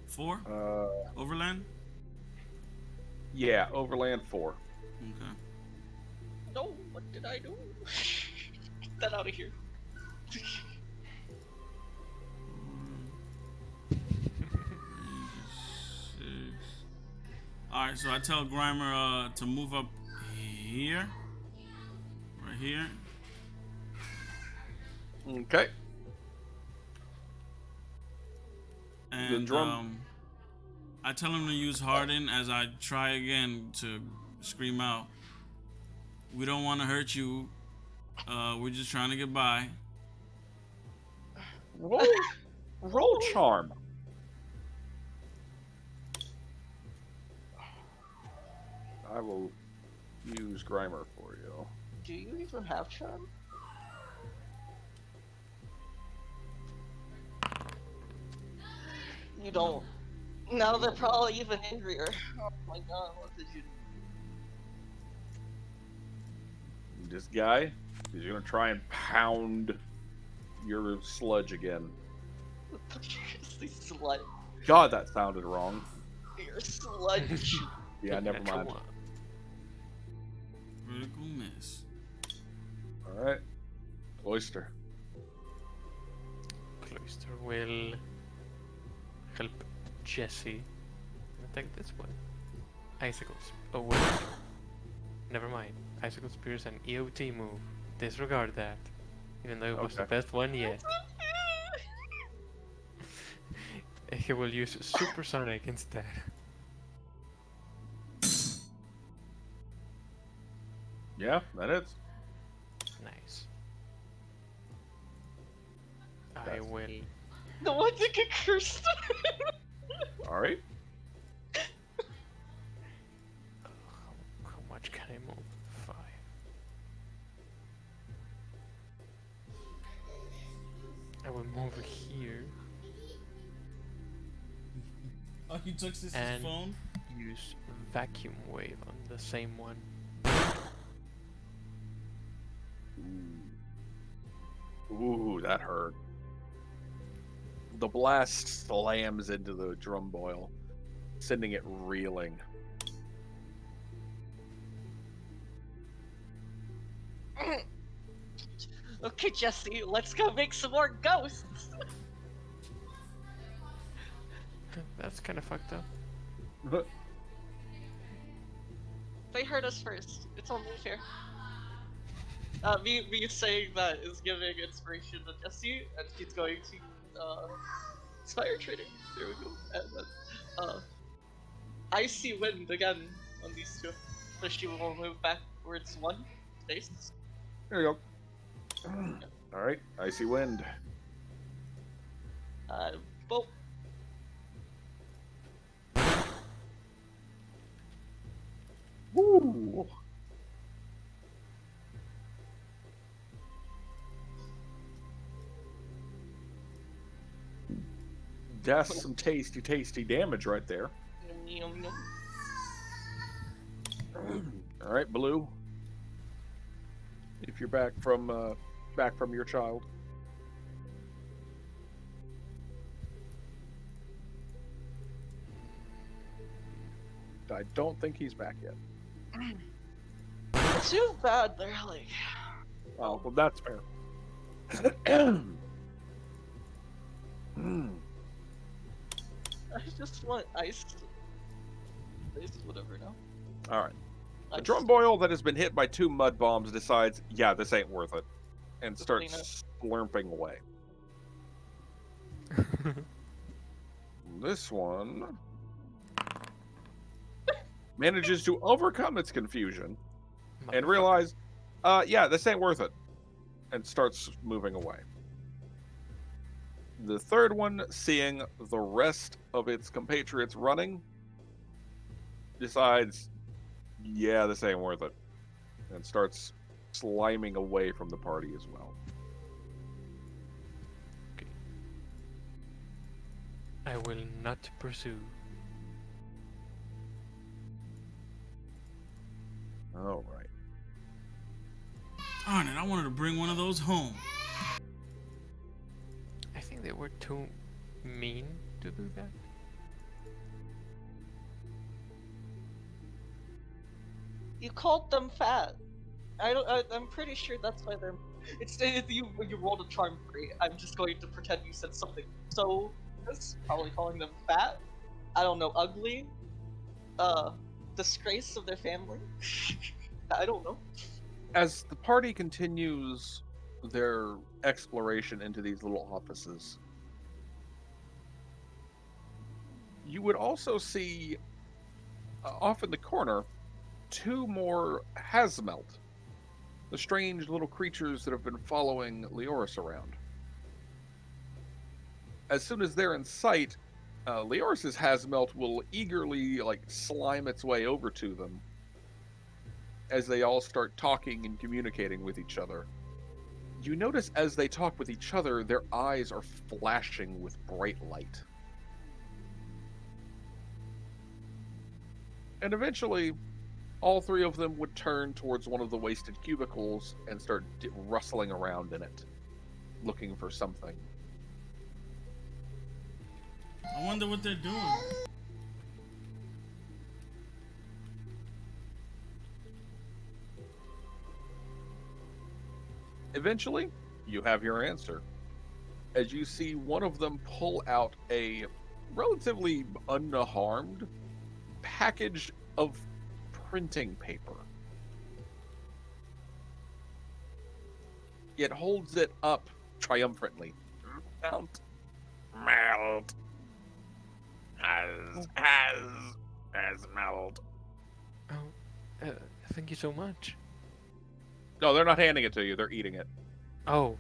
[SPEAKER 4] 4? Overland?
[SPEAKER 1] Yeah, Overland 4.
[SPEAKER 4] Okay.
[SPEAKER 2] No, what did I do? Get that out of here.
[SPEAKER 4] Alright, so I tell Grimer to move up here. Right here.
[SPEAKER 1] Okay.
[SPEAKER 4] And
[SPEAKER 1] drum-
[SPEAKER 4] I tell him to use Harden as I try again to scream out. We don't want to hurt you. We're just trying to get by.
[SPEAKER 1] Roll charm. I will use Grimer for you.
[SPEAKER 2] Do you even have charm? You don't. Now they're probably even angrier. Oh my god, what did you do?
[SPEAKER 1] This guy is gonna try and pound your sludge again.
[SPEAKER 2] Seriously, sludge.
[SPEAKER 1] God, that sounded wrong.
[SPEAKER 2] Your sludge.
[SPEAKER 1] Yeah, never
[SPEAKER 3] Natural
[SPEAKER 1] mind.
[SPEAKER 3] one.
[SPEAKER 4] Critical miss.
[SPEAKER 1] All right, Oyster.
[SPEAKER 3] Cloister will help Jesse attack this one. Icicles. Oh wait. Never mind. Icicle Spear is an EOT move. Disregard that. Even though it was the
[SPEAKER 1] Okay.
[SPEAKER 3] best one yet. He will use Supersonic instead.
[SPEAKER 1] Yeah, that is.
[SPEAKER 3] Nice. I
[SPEAKER 1] That's-
[SPEAKER 3] will.
[SPEAKER 2] The one that get cursed.
[SPEAKER 1] All right.
[SPEAKER 3] How much can I move? 5. I will move here.
[SPEAKER 4] Oh, he took his
[SPEAKER 3] And-
[SPEAKER 4] phone?
[SPEAKER 3] Use Vacuum Wave on the same one.
[SPEAKER 1] Ooh, that hurt. The blast slams into the drum boil, sending it reeling.
[SPEAKER 2] Okay, Jesse, let's go make some more ghosts.
[SPEAKER 3] That's kind of fucked up.
[SPEAKER 2] They heard us first. It's only fair. Me saying that is giving inspiration to Jesse, and she's going to Inspire Training. There we go. And then, Icy Wind again on these two, so she will move backwards 1 space.
[SPEAKER 1] There you go. All right, Icy Wind.
[SPEAKER 2] Bolt.
[SPEAKER 1] Woo! That's some tasty, tasty damage right there.
[SPEAKER 2] Yum, yum, yum.
[SPEAKER 1] All right, Blue. If you're back from your child. I don't think he's back yet.
[SPEAKER 2] Too bad they're like.
[SPEAKER 1] Oh, well, that's fair.
[SPEAKER 2] I just want ice. Ice, whatever now.
[SPEAKER 1] All right. The
[SPEAKER 2] Ice.
[SPEAKER 1] drum boil that has been hit by 2 mud bombs decides, yeah, this ain't worth it, and starts slurping away. This one manages to overcome its confusion and realize, yeah, this ain't worth it, and starts moving away. The third one, seeing the rest of its compatriots running, decides, yeah, this ain't worth it, and starts sliming away from the party as well.
[SPEAKER 3] I will not pursue.
[SPEAKER 1] All right.
[SPEAKER 4] Darn it, I wanted to bring one of those home.
[SPEAKER 3] I think they were too mean to do that.
[SPEAKER 2] You called them fat. I'm pretty sure that's why they're. It's you when you rolled a charm 3. I'm just going to pretend you said something. So that's probably calling them fat. I don't know, ugly. Disgrace of their family. I don't know.
[SPEAKER 1] As the party continues their exploration into these little offices, you would also see off in the corner 2 more Hazmelt, the strange little creatures that have been following Leoris around. As soon as they're in sight, Leoris's Hazmelt will eagerly slime its way over to them as they all start talking and communicating with each other. You notice as they talk with each other, their eyes are flashing with bright light. And eventually, all three of them would turn towards one of the wasted cubicles and start rustling around in it, looking for something.
[SPEAKER 4] I wonder what they're doing.
[SPEAKER 1] Eventually, you have your answer. As you see one of them pull out a relatively unharmed package of printing paper. It holds it up triumphantly. Melt. Melt. Has melt.
[SPEAKER 3] Oh, thank you so much.
[SPEAKER 1] No, they're not handing it to you. They're eating it.
[SPEAKER 3] Oh.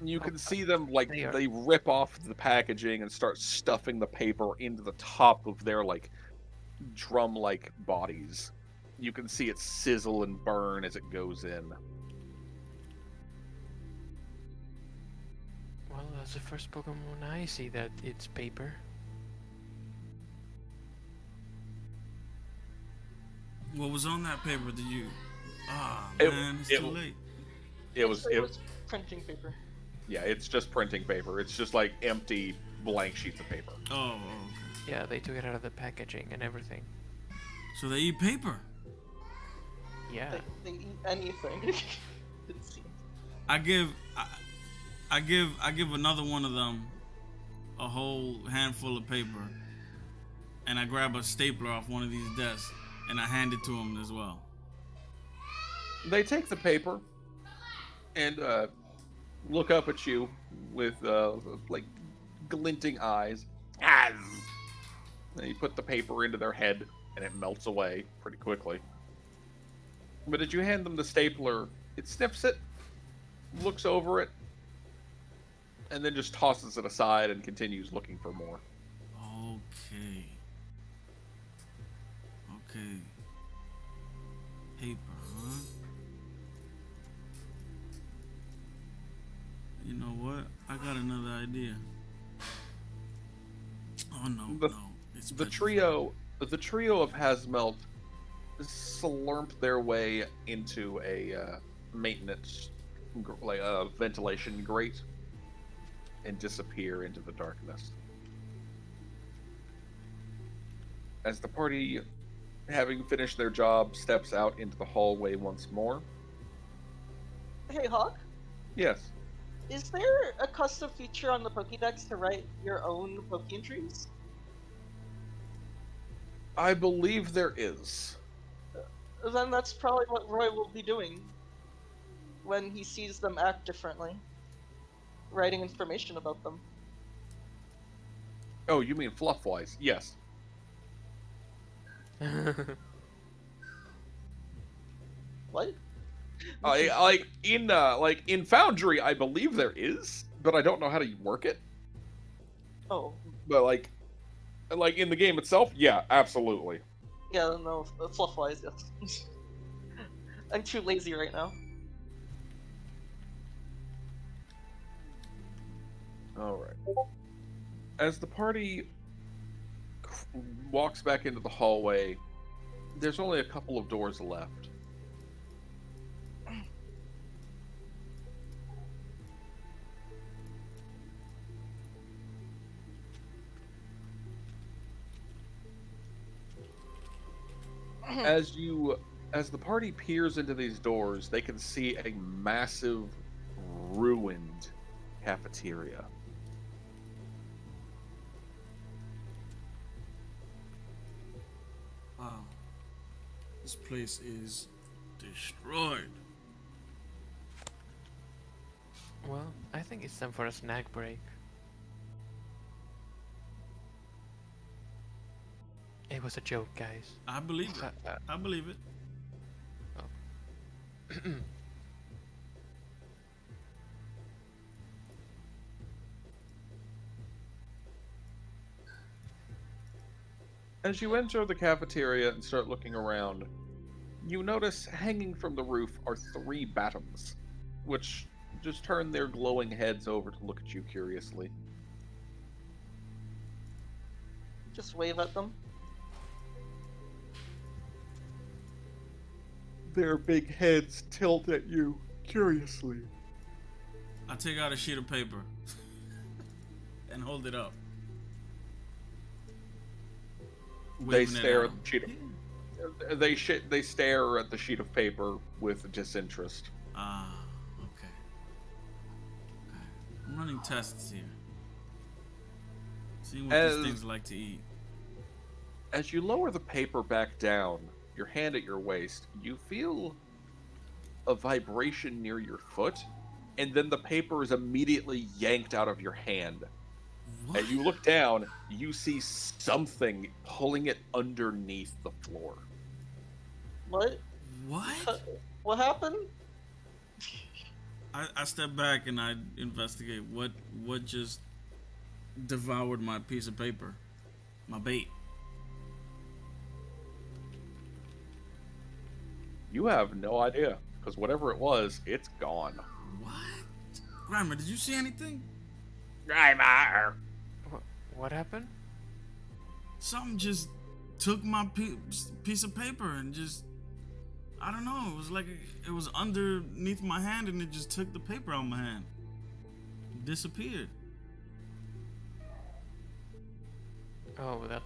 [SPEAKER 1] You can see them like
[SPEAKER 3] They are-
[SPEAKER 1] they rip off the packaging and start stuffing the paper into the top of their like drum-like bodies. You can see it sizzle and burn as it goes in.
[SPEAKER 3] Well, that's the first Pokemon I see that it's paper.
[SPEAKER 4] What was on that paper? Did you? Ah,
[SPEAKER 1] It-
[SPEAKER 4] man, it's
[SPEAKER 1] it-
[SPEAKER 4] too late.
[SPEAKER 1] It was
[SPEAKER 2] printing paper.
[SPEAKER 1] yeah, it's just printing paper. It's just like empty blank sheets of paper.
[SPEAKER 4] Oh, okay.
[SPEAKER 3] Yeah, they took it out of the packaging and everything.
[SPEAKER 4] So they eat paper.
[SPEAKER 3] Yeah.
[SPEAKER 2] They eat anything. It seems.
[SPEAKER 4] I give another one of them a whole handful of paper, and I grab a stapler off one of these desks, and I hand it to him as well.
[SPEAKER 1] They take the paper and look up at you with like glinting eyes. And you put the paper into their head, and it melts away pretty quickly. But as you hand them the stapler, it sniffs it, looks over it, and then just tosses it aside and continues looking for more.
[SPEAKER 4] Okay. Okay. Paper, huh? You know what? I got another idea. Oh no,
[SPEAKER 1] The-
[SPEAKER 4] no. It's
[SPEAKER 1] The
[SPEAKER 4] petrified.
[SPEAKER 1] trio of Hazmelt slurp their way into a maintenance, like a ventilation grate, and disappear into the darkness. As the party, having finished their job, steps out into the hallway once more.
[SPEAKER 2] Hey, Hawk,
[SPEAKER 1] Yes,
[SPEAKER 2] is there a custom feature on the Pokédex to write your own Poké entries?
[SPEAKER 1] I believe there is.
[SPEAKER 2] Then that's probably what Roy will be doing when he sees them act differently. Writing information about them.
[SPEAKER 1] Oh, you mean fluff-wise? Yes.
[SPEAKER 2] What?
[SPEAKER 1] Like in Foundry, I believe there is, but I don't know how to work it.
[SPEAKER 2] Oh,
[SPEAKER 1] But like in the game itself, yeah, absolutely.
[SPEAKER 2] yeah, no, fluff-wise, yes. I'm too lazy right now.
[SPEAKER 1] All right. As the party walks back into the hallway, there's only a couple of doors left. As the party peers into these doors, they can see a massive, ruined cafeteria.
[SPEAKER 4] Wow. This place is destroyed.
[SPEAKER 3] Well, I think it's time for a snack break. It was a joke, guys.
[SPEAKER 4] I believe it. I believe it.
[SPEAKER 1] As you enter the cafeteria and start looking around, you notice hanging from the roof are 3 Batums, which just turn their glowing heads over to look at you curiously.
[SPEAKER 2] Just wave at them.
[SPEAKER 1] their big heads tilt at you curiously.
[SPEAKER 4] I take out a sheet of paper and hold it up.
[SPEAKER 1] They
[SPEAKER 4] Waving it
[SPEAKER 1] stare
[SPEAKER 4] out.
[SPEAKER 1] at the sheet of, they stare at the sheet of paper with disinterest.
[SPEAKER 4] Ah, okay. I'm running tests here. Seeing what
[SPEAKER 1] As-
[SPEAKER 4] these things like to eat.
[SPEAKER 1] As you lower the paper back down, your hand at your waist, you feel a vibration near your foot, and then the paper is immediately yanked out of your hand.
[SPEAKER 4] What?
[SPEAKER 1] As you look down, you see something pulling it underneath the floor.
[SPEAKER 2] What?
[SPEAKER 4] What?
[SPEAKER 2] What happened?
[SPEAKER 4] I step back and I investigate what just devoured my piece of paper, my bait.
[SPEAKER 1] You have no idea, because whatever it was, it's gone.
[SPEAKER 4] What? Grimer, did you see anything?
[SPEAKER 1] Grimer!
[SPEAKER 3] What happened?
[SPEAKER 4] Something just took my piece of paper and just, I don't know, it was like it was underneath my hand and it just took the paper out of my hand. It disappeared.
[SPEAKER 3] Oh, that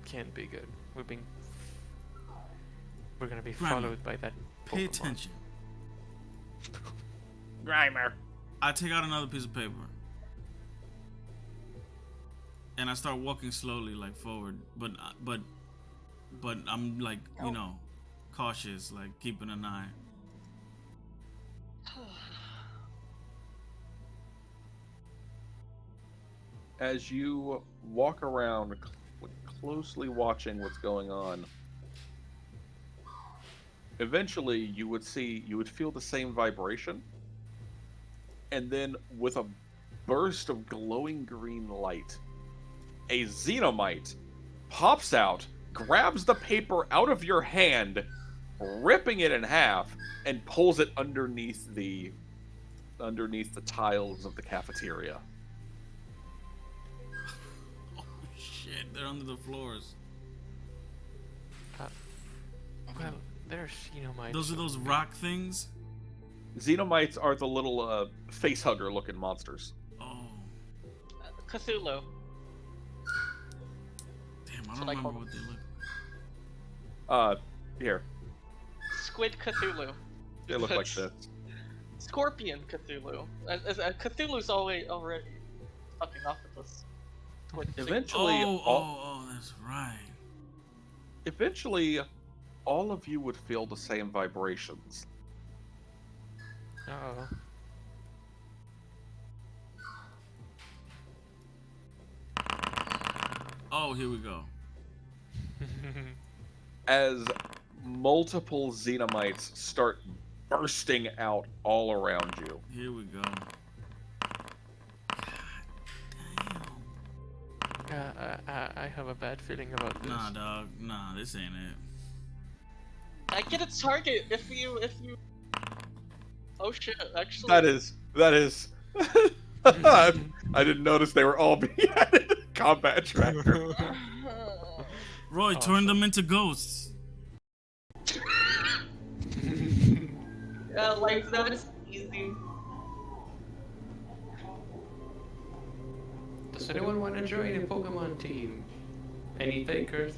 [SPEAKER 3] can't be good. We're gonna be
[SPEAKER 4] Grimer,
[SPEAKER 3] followed by that
[SPEAKER 4] Pay
[SPEAKER 3] Pokemon.
[SPEAKER 4] attention.
[SPEAKER 1] Grimer!
[SPEAKER 4] I take out another piece of paper. And I start walking slowly, like forward, but I'm like, you know, cautious, like keeping an eye.
[SPEAKER 1] As you walk around, closely watching what's going on, eventually you would feel the same vibration, and then with a burst of glowing green light, a Xenomite pops out, grabs the paper out of your hand, ripping it in half, and pulls it underneath the tiles of the cafeteria.
[SPEAKER 4] Oh shit, they're under the floors.
[SPEAKER 3] Well, there's Xenomites.
[SPEAKER 4] Those are those rock things?
[SPEAKER 1] Xenomites are the little facehugger looking monsters.
[SPEAKER 4] Oh,
[SPEAKER 2] Cthulhu.
[SPEAKER 4] damn, I
[SPEAKER 2] So
[SPEAKER 4] don't
[SPEAKER 2] like-
[SPEAKER 4] remember what they look.
[SPEAKER 1] Here.
[SPEAKER 2] Squid Cthulhu.
[SPEAKER 1] They look like this.
[SPEAKER 2] Scorpion Cthulhu. Cthulhu's already fucking off with us. Squid Cthulhu.
[SPEAKER 1] Eventually, all of you would feel the same vibrations.
[SPEAKER 3] Uh-oh.
[SPEAKER 4] Oh, here we go.
[SPEAKER 1] As multiple Xenomites start bursting out all around you.
[SPEAKER 4] Here we go.
[SPEAKER 3] I have a bad feeling about this.
[SPEAKER 4] Nah, dog. Nah, this ain't it.
[SPEAKER 2] I get a target if you. Oh shit! Actually.
[SPEAKER 1] That is. I didn't notice they were all behind combat tracker.
[SPEAKER 4] Roy, turn them into ghosts.
[SPEAKER 2] Yeah, like that's easy.
[SPEAKER 3] Does anyone want to join a Pokemon team? Any takers?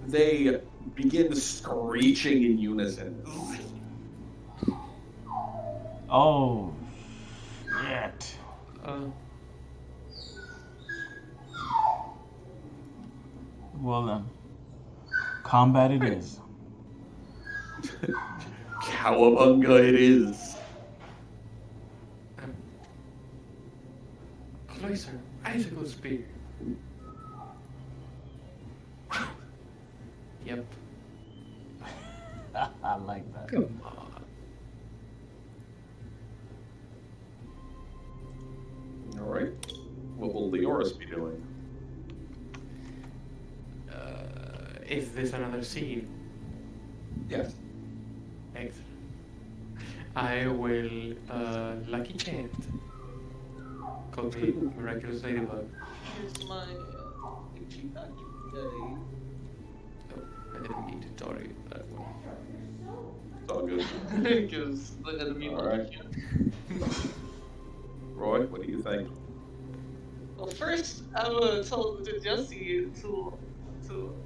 [SPEAKER 1] They begin screeching in unison.
[SPEAKER 5] Oh, shit. Well then, combat it is.
[SPEAKER 1] Cowabunga it is.
[SPEAKER 3] Closer, Icicle Spear. Yep.
[SPEAKER 5] I like that.
[SPEAKER 3] Come on.
[SPEAKER 1] Alright. What will Leoris be doing?
[SPEAKER 3] Is this another scene?
[SPEAKER 1] Yes.
[SPEAKER 3] Excellent. I will, Lucky Chant. Call me Miraculous Ladybug.
[SPEAKER 2] Here's my feedback today.
[SPEAKER 3] Oh, I didn't need to Tori that one.
[SPEAKER 1] It's all good.
[SPEAKER 2] Gives the enemy
[SPEAKER 1] All right. Roy, what do you think?
[SPEAKER 2] Well, first, I'm gonna tell Jesse to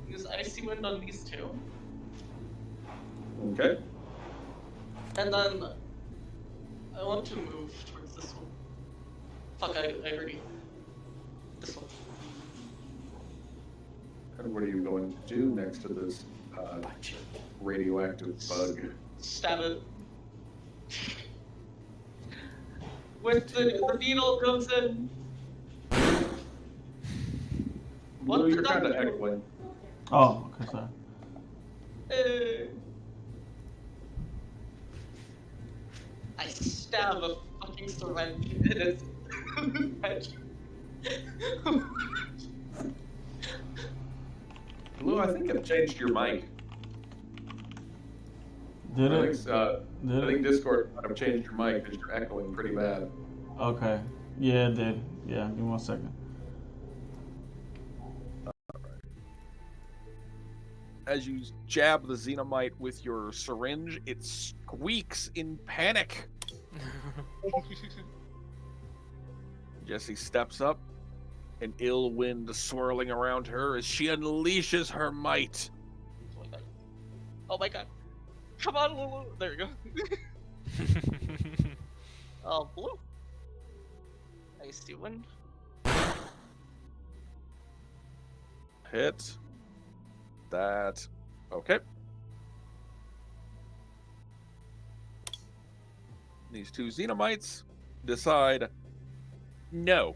[SPEAKER 2] use Icy Wind on these two.
[SPEAKER 1] Okay.
[SPEAKER 2] And then I want to move towards this one. Fuck, I already. This one.
[SPEAKER 1] And what are you going to do next to this radioactive bug?
[SPEAKER 2] Stab it. With the needle comes in. What
[SPEAKER 1] Blue,
[SPEAKER 2] the
[SPEAKER 1] you're kind of
[SPEAKER 2] doctor-
[SPEAKER 1] echoing.
[SPEAKER 5] Oh, okay, sorry.
[SPEAKER 2] I stab a fucking syringe in its head.
[SPEAKER 1] Blue, I think I've changed your mic.
[SPEAKER 5] Did
[SPEAKER 1] I
[SPEAKER 5] it?
[SPEAKER 1] think,
[SPEAKER 5] Did
[SPEAKER 1] I think
[SPEAKER 5] it?
[SPEAKER 1] Discord might have changed your mic because you're echoing pretty bad.
[SPEAKER 5] Okay. Yeah, it did. Yeah, give me 1 second.
[SPEAKER 1] As you jab the xenomite with your syringe, it squeaks in panic. Jessie steps up, an ill wind swirling around her as she unleashes her might.
[SPEAKER 2] Oh my god. Oh my god. Come on, Lulu. There you go. Oh, Blue. Icy Wind.
[SPEAKER 1] Hit. That. Okay. These two xenomites decide no.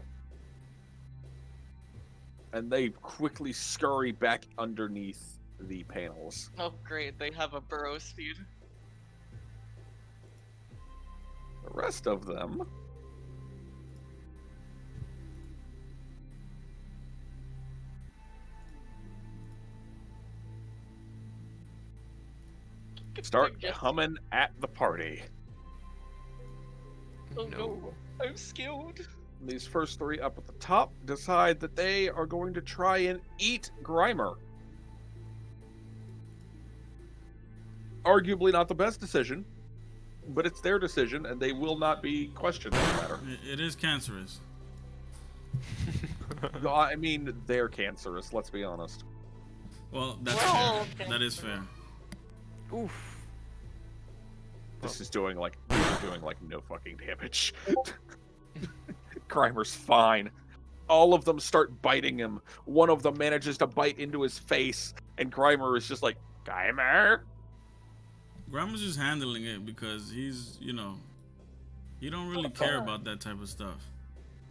[SPEAKER 1] And they quickly scurry back underneath the panels.
[SPEAKER 2] Oh, great. They have a burrow speed.
[SPEAKER 1] The rest of them start
[SPEAKER 2] Yes.
[SPEAKER 1] coming at the party.
[SPEAKER 2] Oh
[SPEAKER 3] No.
[SPEAKER 2] no. I'm scared.
[SPEAKER 1] These first three up at the top decide that they are going to try and eat Grimer. Arguably not the best decision, but it's their decision, and they will not be questioned on the matter.
[SPEAKER 4] It is cancerous.
[SPEAKER 1] I mean, they're cancerous, let's be honest.
[SPEAKER 4] Well, that's
[SPEAKER 2] Well,
[SPEAKER 4] fair. That is fair.
[SPEAKER 3] Oof.
[SPEAKER 1] This is doing like, these are doing like no fucking damage. Grimer's fine. All of them start biting him. One of them manages to bite into his face, and Grimer is just like, Grimer?
[SPEAKER 4] Grandma's just handling it because he's, you know, he don't really care about that type of stuff.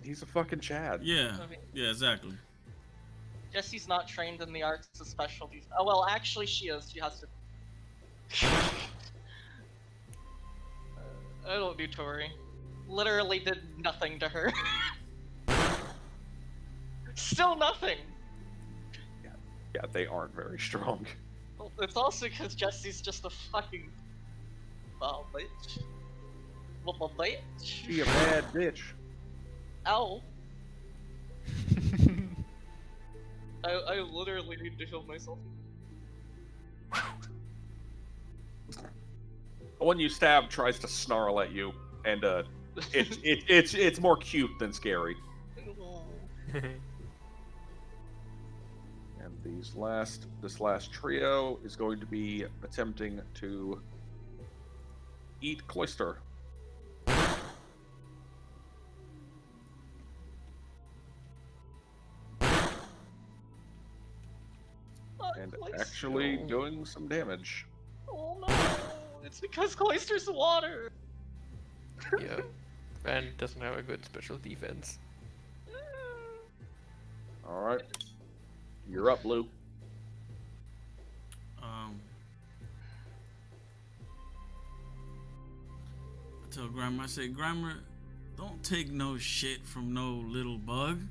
[SPEAKER 1] He's a fucking Chad.
[SPEAKER 4] Yeah,
[SPEAKER 2] I mean,
[SPEAKER 4] yeah, exactly.
[SPEAKER 2] Jessie's not trained in the arts of special defense. Oh, well, actually, she is. She has to. I don't do Tori. Literally did nothing to her. Still nothing.
[SPEAKER 1] Yeah, they aren't very strong.
[SPEAKER 2] Well, it's also because Jessie's just a fucking. Well, bitch. Well, bitch.
[SPEAKER 1] She a bad bitch.
[SPEAKER 2] Ow. I literally need to heal myself.
[SPEAKER 1] The one you stab tries to snarl at you, and it's more cute than scary. And this last trio is going to be attempting to eat Cloister. And actually doing some damage.
[SPEAKER 2] Oh no! It's because Cloister's water!
[SPEAKER 3] Yeah. And doesn't have a good special defense.
[SPEAKER 1] Alright. You're up, Blue.
[SPEAKER 4] I tell Grandma, I say, Grandma, don't take no shit from no little bug.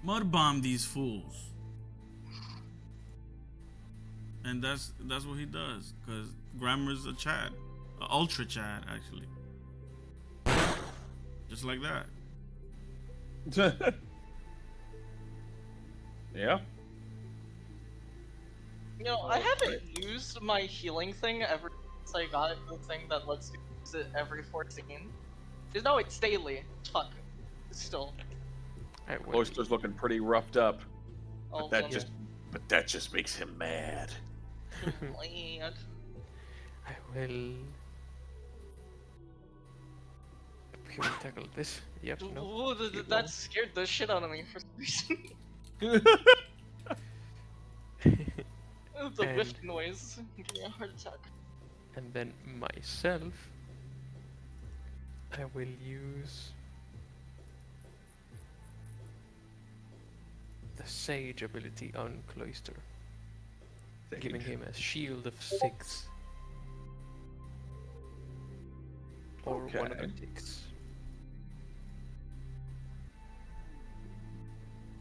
[SPEAKER 4] Mud bomb these fools. And that's what he does, because Grandma's a Chad. A ultra Chad, actually. Just like that.
[SPEAKER 1] Yeah.
[SPEAKER 2] You know, I haven't used my healing thing ever since I got the thing that lets you use it every 14. No, it's daily. Fuck. Still.
[SPEAKER 3] I will.
[SPEAKER 1] Cloister's looking pretty roughed up.
[SPEAKER 2] Oh,
[SPEAKER 1] But that just makes him mad.
[SPEAKER 2] Lad.
[SPEAKER 3] I will. Can we tackle this? Yep. No.
[SPEAKER 2] Ooh,
[SPEAKER 3] Keep
[SPEAKER 2] that scared the shit out of me for some reason. The
[SPEAKER 3] And-
[SPEAKER 2] whiff noise. Give me a heart attack.
[SPEAKER 3] And then myself, I will use the Sage ability on Cloister, giving him a shield of 6. Or one of the
[SPEAKER 1] Okay.
[SPEAKER 3] 6.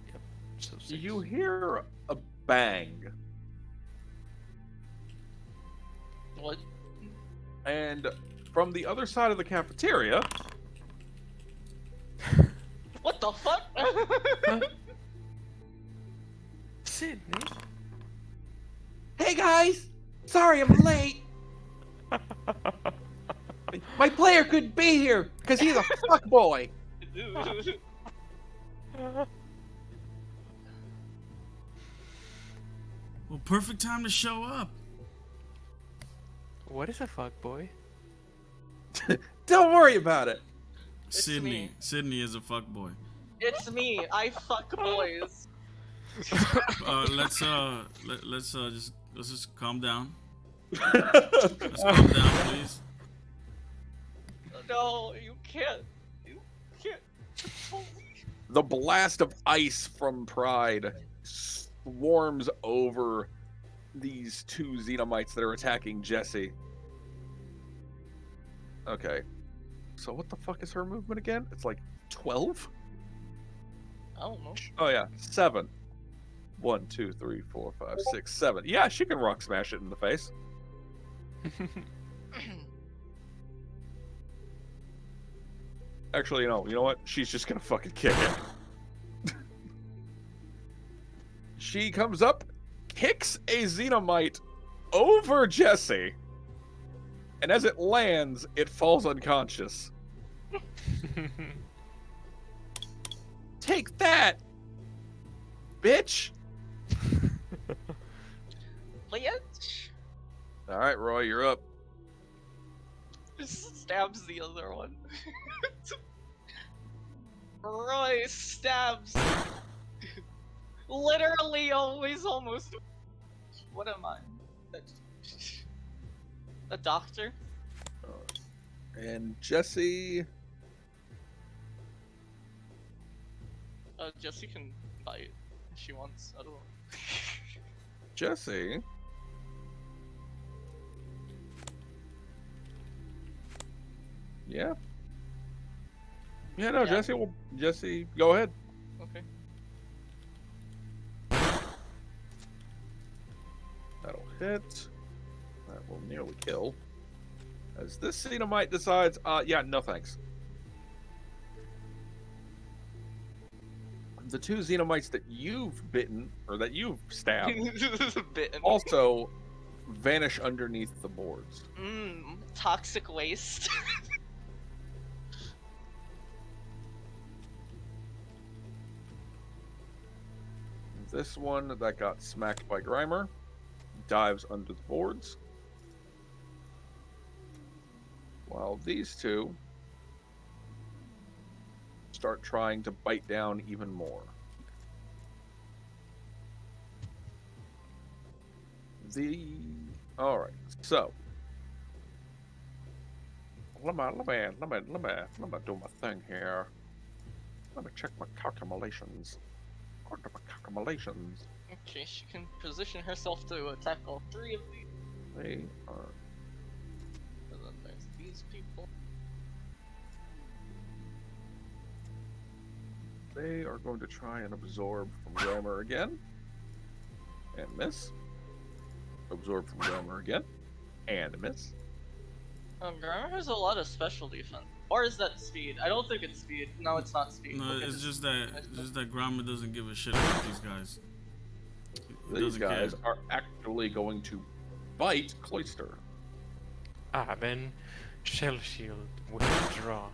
[SPEAKER 3] Yep, so 6.
[SPEAKER 1] You hear a bang,
[SPEAKER 2] What?
[SPEAKER 1] and from the other side of the cafeteria,
[SPEAKER 2] What the fuck?
[SPEAKER 3] Sydney?
[SPEAKER 1] "Hey guys, sorry I'm late. My player couldn't be here because he's a fuckboy."
[SPEAKER 4] Well, perfect time to show up.
[SPEAKER 3] What is a fuckboy?
[SPEAKER 1] Don't worry about it.
[SPEAKER 2] It's
[SPEAKER 4] Sydney.
[SPEAKER 2] me.
[SPEAKER 4] Sydney is a fuckboy.
[SPEAKER 2] It's me. I fuck boys.
[SPEAKER 4] Let's just calm down. Let's calm down, please.
[SPEAKER 2] No, you can't. You can't.
[SPEAKER 1] The blast of ice from Pride swarms over these two Xenomites that are attacking Jesse. Okay. So what the fuck is her movement again? It's like 12?
[SPEAKER 2] I don't know.
[SPEAKER 1] Oh yeah, 7. 1, 2, 3, 4, 5, 6, 7. Yeah, she can rock smash it in the face. Actually, no, you know what? She's just gonna fucking kick it. She comes up, kicks a Xenomite over Jesse, and as it lands, it falls unconscious. Take that, bitch!
[SPEAKER 2] Bitch.
[SPEAKER 1] All right, Roy, you're up.
[SPEAKER 2] Just stabs the other one. Roy stabs. Literally, always, almost. What am I? A doctor?
[SPEAKER 1] And Jesse.
[SPEAKER 2] Jessie can bite if she wants. I don't know.
[SPEAKER 1] Jesse. Yeah. Yeah, no,
[SPEAKER 2] Yeah.
[SPEAKER 1] Jesse will. Jesse, go ahead.
[SPEAKER 2] Okay.
[SPEAKER 1] That'll hit. That will nearly kill. As this Xenomite decides, yeah, no thanks. The two Xenomites that you've bitten, or that you've stabbed,
[SPEAKER 2] Bitten.
[SPEAKER 1] also vanish underneath the boards.
[SPEAKER 2] Toxic waste.
[SPEAKER 1] This one that got smacked by Grimer dives under the boards. While these two start trying to bite down even more. Alright, so let me do my thing here. Let me check my calculations. According to my calculations,
[SPEAKER 2] Okay, she can position herself to attack all three of these.
[SPEAKER 1] they are
[SPEAKER 2] And then there's these people.
[SPEAKER 1] going to try and absorb from Grimer again. And miss. Absorb from Grimer again. And miss.
[SPEAKER 2] Grimer has a lot of special defense. Or is that speed? I don't think it's speed. No, it's not speed.
[SPEAKER 4] No,
[SPEAKER 2] Okay,
[SPEAKER 4] it's just that Grandma doesn't give a shit about these guys.
[SPEAKER 1] These
[SPEAKER 4] Doesn't
[SPEAKER 1] guys
[SPEAKER 4] care.
[SPEAKER 1] are actually going to bite Cloister.
[SPEAKER 3] Then Shell Shield withdraw.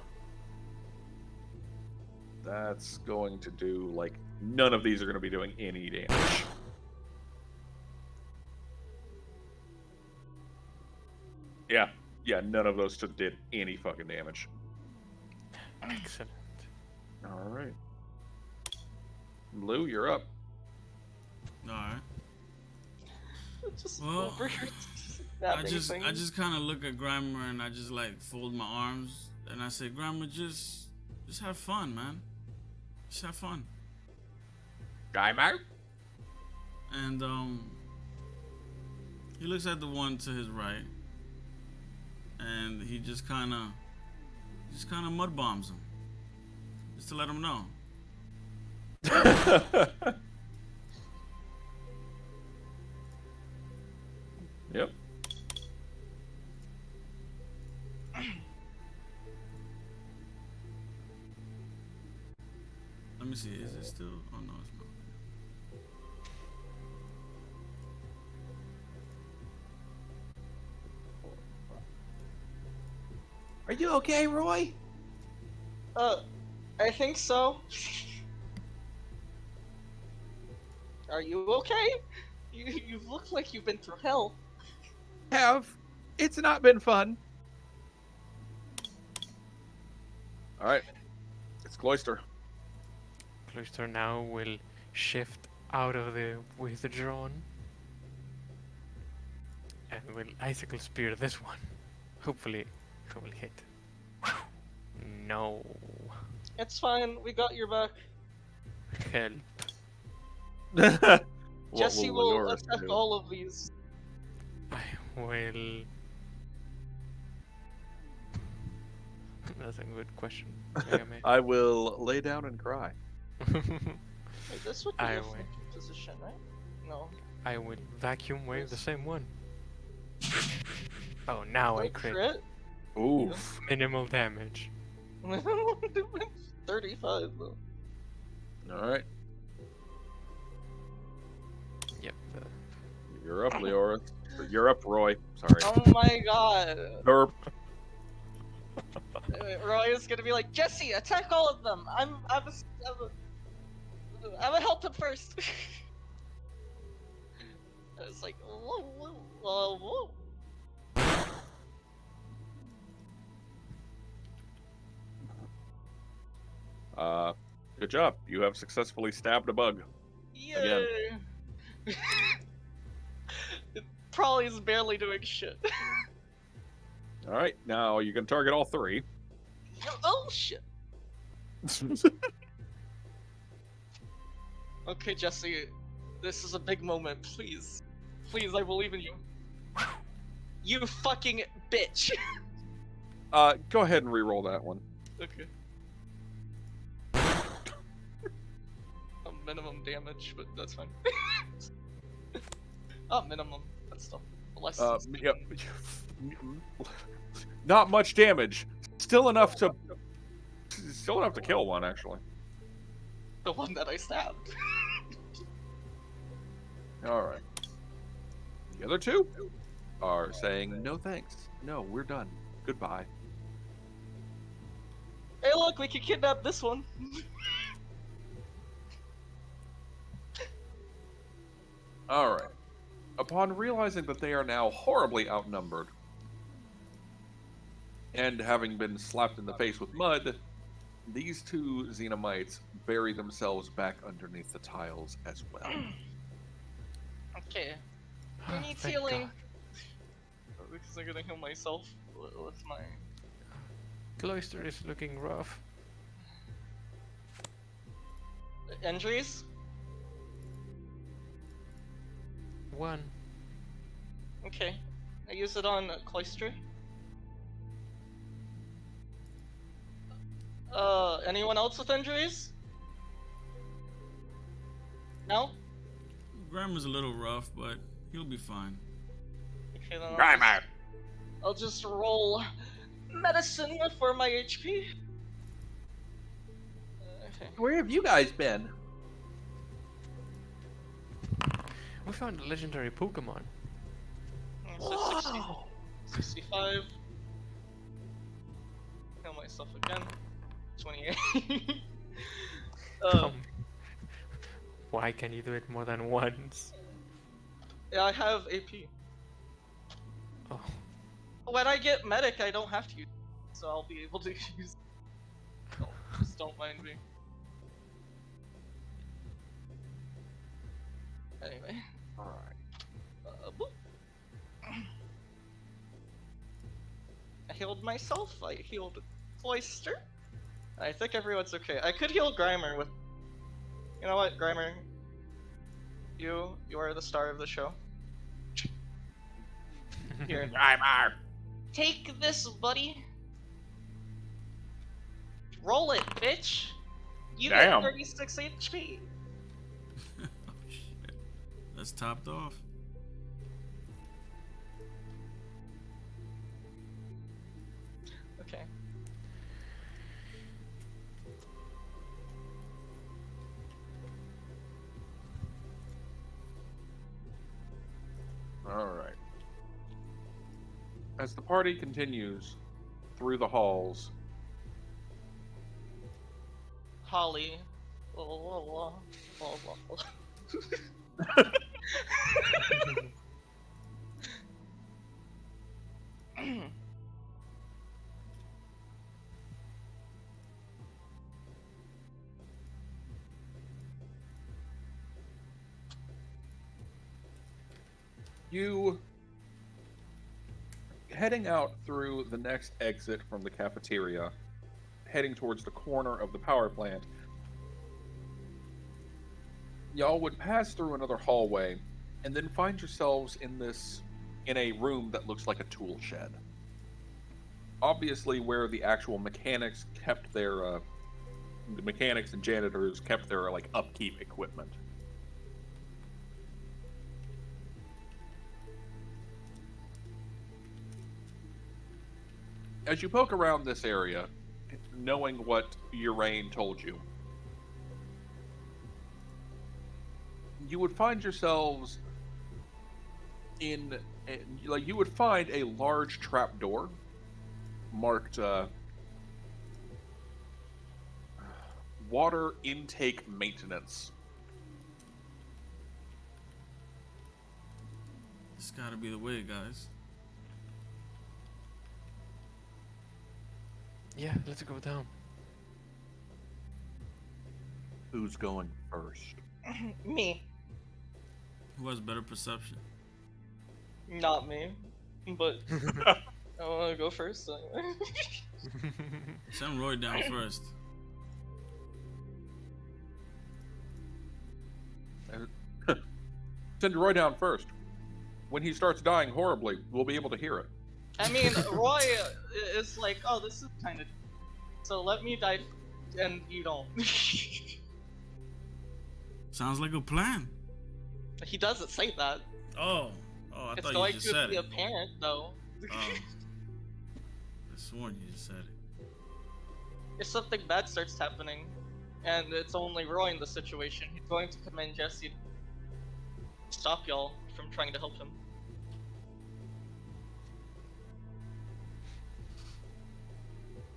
[SPEAKER 1] That's going to do, like, none of these are going to be doing any damage. Yeah, none of those did any fucking damage.
[SPEAKER 3] Excellent.
[SPEAKER 1] All right. Blue, you're up.
[SPEAKER 4] Alright.
[SPEAKER 2] Just
[SPEAKER 4] Well,
[SPEAKER 2] over here
[SPEAKER 4] I
[SPEAKER 2] snapping
[SPEAKER 4] just
[SPEAKER 2] things.
[SPEAKER 4] kind of look at Grimer and I just like fold my arms and I say, Grimer, just have fun, man. Just have fun.
[SPEAKER 1] Grimer?
[SPEAKER 4] And he looks at the one to his right, and he just kind of mud bombs him, just to let him know.
[SPEAKER 1] Yep.
[SPEAKER 4] Let me see, is it still? Oh no, it's not.
[SPEAKER 1] Are you okay, Roy?
[SPEAKER 2] I think so. Are you okay? You look like you've been through hell.
[SPEAKER 1] It's not been fun. All right. It's Cloister.
[SPEAKER 3] Cloister now will shift out of the withdrawn and will icicle spear this one. Hopefully it will hit. No.
[SPEAKER 2] It's fine. We got your back.
[SPEAKER 3] Help.
[SPEAKER 1] What
[SPEAKER 2] Jesse will
[SPEAKER 1] Leoris
[SPEAKER 2] attack
[SPEAKER 1] do?
[SPEAKER 2] all of these.
[SPEAKER 3] I will. That's a good question. Megami.
[SPEAKER 1] I will lay down and cry.
[SPEAKER 2] Wait, this would be
[SPEAKER 3] I
[SPEAKER 2] a
[SPEAKER 3] will.
[SPEAKER 2] flanking position, right? No.
[SPEAKER 3] I will vacuum wave the same one. Oh, now I
[SPEAKER 2] No
[SPEAKER 3] crit.
[SPEAKER 1] Oof.
[SPEAKER 3] Minimal damage.
[SPEAKER 2] 35 though.
[SPEAKER 1] All right.
[SPEAKER 3] Yep.
[SPEAKER 1] You're up, Leoris. Or you're up, Roy. Sorry.
[SPEAKER 2] Oh my god.
[SPEAKER 1] Derp.
[SPEAKER 2] Roy is gonna be like, Jesse, attack all of them. I'm gonna help him first. It's like, whoa, whoa, whoa, whoa.
[SPEAKER 1] Good job. You have successfully stabbed a bug.
[SPEAKER 2] Yay! It probably is barely doing shit.
[SPEAKER 1] All right. Now you can target all three.
[SPEAKER 2] Oh shit. Okay, Jesse, this is a big moment. Please, please, I believe in you. You fucking bitch.
[SPEAKER 1] Go ahead and re-roll that one.
[SPEAKER 2] Okay. Minimum damage, but that's fine. Minimum. That's still less. Than
[SPEAKER 1] Yep. Not much damage. Still enough to kill one, actually.
[SPEAKER 2] the one that I stabbed.
[SPEAKER 1] All right. The other two are saying no thanks. No, we're done. Goodbye.
[SPEAKER 2] Hey, look, we can kidnap this one.
[SPEAKER 1] All right. Upon realizing that they are now horribly outnumbered, and having been slapped in the face with mud, these two Xenomites bury themselves back underneath the tiles as well.
[SPEAKER 2] Okay. Who needs
[SPEAKER 3] Thank
[SPEAKER 2] healing?
[SPEAKER 3] God.
[SPEAKER 2] Because I'm gonna heal myself with my.
[SPEAKER 3] Cloister is looking rough.
[SPEAKER 2] Injuries?
[SPEAKER 3] One.
[SPEAKER 2] Okay. I use it on Cloister. Anyone else with injuries? No?
[SPEAKER 4] Grimer's a little rough, but he'll be fine.
[SPEAKER 2] Okay, then
[SPEAKER 1] Grimer!
[SPEAKER 2] I'll just roll medicine for my HP. Okay.
[SPEAKER 1] Where have you guys been?
[SPEAKER 3] We found a legendary Pokemon.
[SPEAKER 2] So 65. Heal myself again. 28.
[SPEAKER 3] Come. Why can you do it more than once?
[SPEAKER 2] Yeah, I have AP.
[SPEAKER 3] Oh,
[SPEAKER 2] When I get medic, I don't have to use it, so I'll be able to use. No, just don't mind me. Anyway.
[SPEAKER 1] Alright.
[SPEAKER 2] Boop. I healed myself. I healed Cloister. I think everyone's okay. I could heal Grimer with. You know what, Grimer? You are the star of the show. Here.
[SPEAKER 1] Grimer!
[SPEAKER 2] Take this, buddy. Roll it, bitch. You
[SPEAKER 1] Damn.
[SPEAKER 2] get 36 HP.
[SPEAKER 4] Oh shit. That's topped off.
[SPEAKER 2] Okay.
[SPEAKER 1] Alright. As the party continues through the halls,
[SPEAKER 2] Holly.
[SPEAKER 1] you heading out through the next exit from the cafeteria, heading towards the corner of the power plant, y'all would pass through another hallway and then find yourselves in a room that looks like a tool shed. Obviously where the actual mechanics kept their the mechanics and janitors kept their like upkeep equipment. As you poke around this area, knowing what Urain told you, you would find yourselves you would find a large trapdoor marked water intake maintenance.
[SPEAKER 4] This gotta be the way, guys.
[SPEAKER 3] yeah, let's go down.
[SPEAKER 1] Who's going first?
[SPEAKER 2] Me.
[SPEAKER 4] Who has better perception?
[SPEAKER 2] Not me. But I wanna go first anyway.
[SPEAKER 4] Send Roy down first.
[SPEAKER 1] Send Roy down first. When he starts dying horribly, we'll be able to hear it.
[SPEAKER 2] I mean, Roy is like, oh, this is kind of. So let me die, and you don't.
[SPEAKER 4] Sounds like a plan.
[SPEAKER 2] He doesn't say that.
[SPEAKER 4] Oh, I
[SPEAKER 2] It's
[SPEAKER 4] thought
[SPEAKER 2] going
[SPEAKER 4] you just
[SPEAKER 2] to
[SPEAKER 4] said
[SPEAKER 2] be
[SPEAKER 4] it.
[SPEAKER 2] apparent, though.
[SPEAKER 4] Oh. I sworn you just said it.
[SPEAKER 2] If something bad starts happening, and it's only Roy in the situation, he's going to commend Jesse to stop y'all from trying to help him.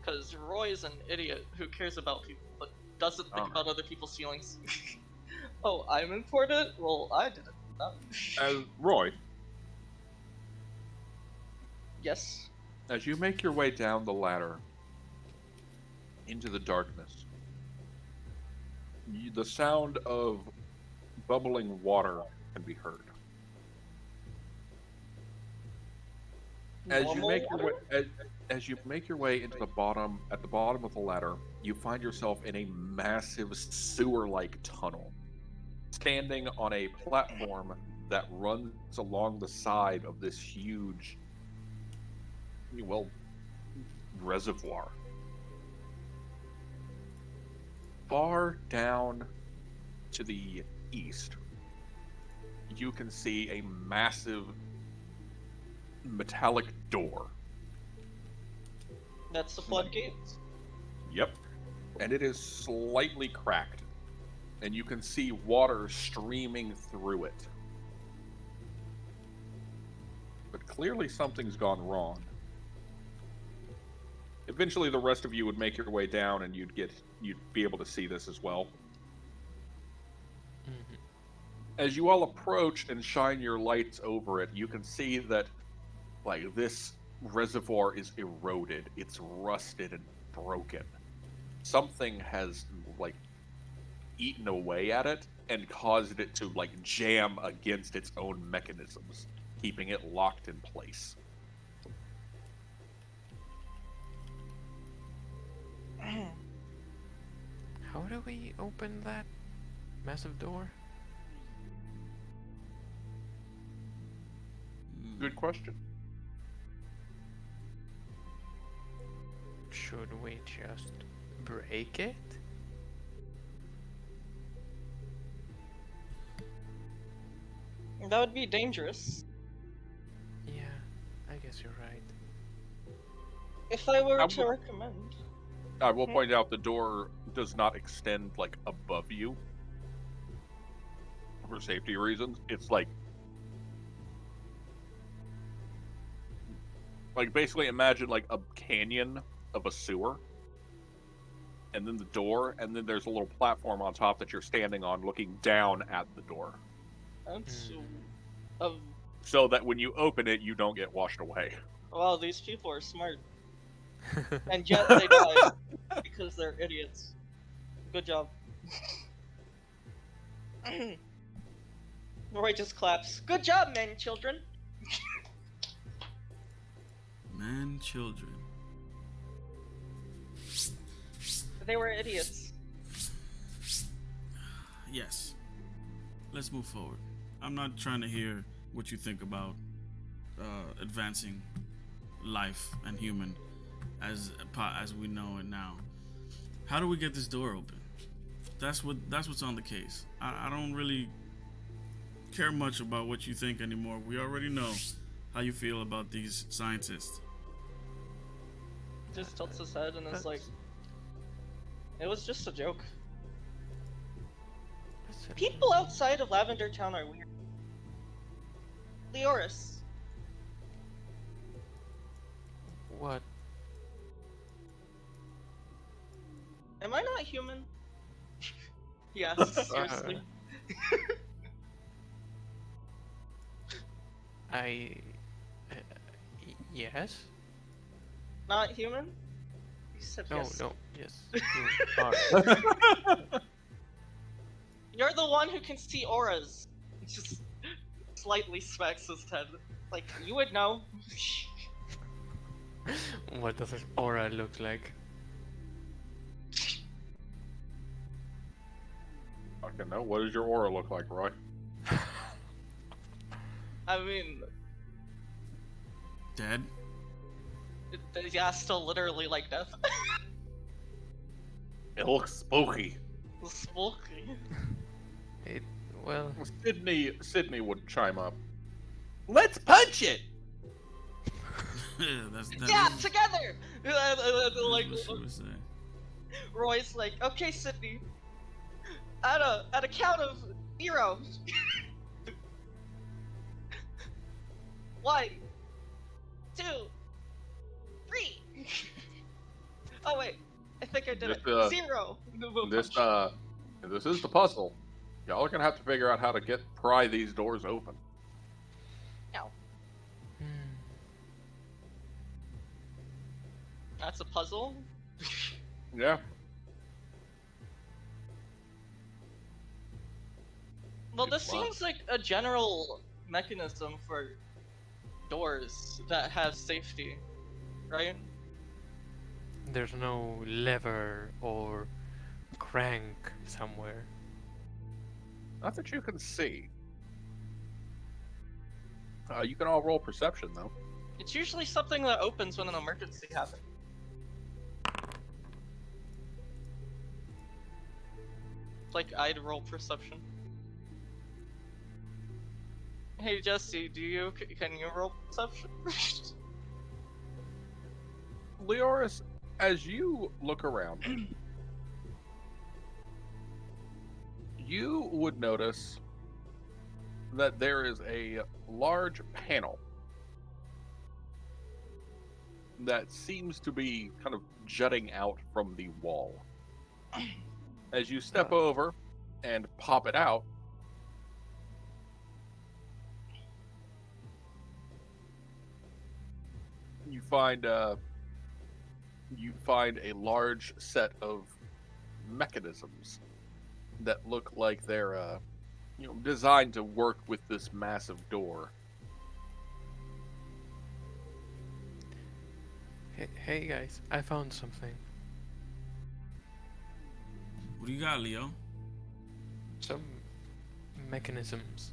[SPEAKER 2] Because Roy is an idiot who cares about people, but doesn't think about other people's feelings. Oh, I'm important? Well, I didn't.
[SPEAKER 1] As Roy,
[SPEAKER 2] Yes.
[SPEAKER 1] as you make your way down the ladder into the darkness, the sound of bubbling water can be heard. As you
[SPEAKER 2] Normal
[SPEAKER 1] make your way,
[SPEAKER 2] water?
[SPEAKER 1] as you make your way into the bottom, at the bottom of the ladder, you find yourself in a massive sewer-like tunnel, standing on a platform that runs along the side of this huge, well, reservoir. Far down to the east, you can see a massive metallic door.
[SPEAKER 2] That's the floodgates.
[SPEAKER 1] Yep. And it is slightly cracked. And you can see water streaming through it. clearly something's gone wrong. Eventually, the rest of you would make your way down, and you'd be able to see this as well.
[SPEAKER 3] Mhm.
[SPEAKER 1] As you all approach and shine your lights over it, you can see that, like, this reservoir is eroded. It's rusted and broken. Something has, like, eaten away at it and caused it to, like, jam against its own mechanisms, keeping it locked in place.
[SPEAKER 3] How do we open that massive door?
[SPEAKER 1] Good question.
[SPEAKER 3] Should we just break it?
[SPEAKER 2] That would be dangerous.
[SPEAKER 3] Yeah, I guess you're right.
[SPEAKER 2] If I were
[SPEAKER 1] I
[SPEAKER 2] to
[SPEAKER 1] would-
[SPEAKER 2] recommend.
[SPEAKER 1] I will point out the door does not extend, like, above you. For safety reasons. It's like basically imagine like a canyon of a sewer. And then the door, and then there's a little platform on top that you're standing on looking down at the door.
[SPEAKER 2] That's
[SPEAKER 3] Hmm.
[SPEAKER 1] So that when you open it, you don't get washed away.
[SPEAKER 2] Wow, these people are smart. And yet they die because they're idiots. Good job. Roy just claps. Good job, men, children.
[SPEAKER 4] Man, children.
[SPEAKER 2] They were idiots.
[SPEAKER 4] Yes. Let's move forward. I'm not trying to hear what you think about advancing life and human as we know it now. How do we get this door open? That's what's on the case. I don't really care much about what you think anymore. We already know how you feel about these scientists.
[SPEAKER 2] Just tilts his head and is like, it was just a joke. People outside of Lavender Town are weird. Leoris.
[SPEAKER 3] What?
[SPEAKER 2] Am I not human? Yeah, seriously.
[SPEAKER 3] Yes?
[SPEAKER 2] Not human? You said
[SPEAKER 3] No,
[SPEAKER 2] yes.
[SPEAKER 3] no, yes. You are.
[SPEAKER 2] You're the one who can see auras. Just slightly smacks his head. Like, you would know.
[SPEAKER 3] What does an aura look like?
[SPEAKER 1] Okay, no. What does your aura look like, Roy?
[SPEAKER 2] I mean,
[SPEAKER 4] Dead?
[SPEAKER 2] yeah, still literally like death.
[SPEAKER 1] It looks spooky.
[SPEAKER 2] Spooky.
[SPEAKER 3] Well,
[SPEAKER 1] Sydney would chime up. Let's punch it.
[SPEAKER 4] that
[SPEAKER 2] Yeah,
[SPEAKER 4] is
[SPEAKER 2] together! Like,
[SPEAKER 4] what she would say.
[SPEAKER 2] Roy's like, okay, Sydney. At a count of 0. 1, 2, 3. Oh wait, I think I did it.
[SPEAKER 1] This,
[SPEAKER 2] 0.
[SPEAKER 1] This is the puzzle. Y'all are gonna have to figure out how to pry these doors open.
[SPEAKER 2] That's a puzzle.
[SPEAKER 1] Yeah.
[SPEAKER 2] Well, this
[SPEAKER 1] It's fun.
[SPEAKER 2] seems like a general mechanism for doors that have safety, right?
[SPEAKER 3] there's no lever or crank somewhere.
[SPEAKER 1] Not that you can see. You can all roll perception, though.
[SPEAKER 2] It's usually something that opens when an emergency happens. Like, I'd roll perception. Hey Jesse, can you roll perception?
[SPEAKER 1] Leoris, as you look around, you would notice that there is a large panel that seems to be kind of jutting out from the wall. As you step over and pop it out, you find a large set of mechanisms that look like they're designed to work with this massive door.
[SPEAKER 3] Hey guys, I found something.
[SPEAKER 4] What do you got, Leo?
[SPEAKER 3] Some mechanisms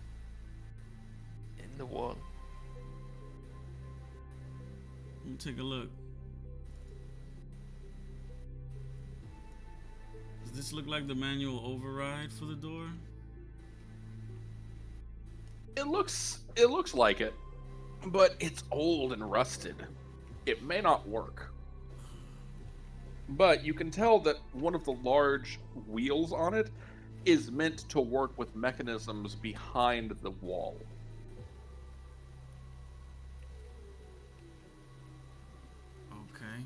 [SPEAKER 3] in the wall.
[SPEAKER 4] Let me take a look. Does this look like the manual override for the door?
[SPEAKER 1] It looks like it, but it's old and rusted. It may not work. But you can tell that one of the large wheels on it is meant to work with mechanisms behind the wall.
[SPEAKER 4] Okay.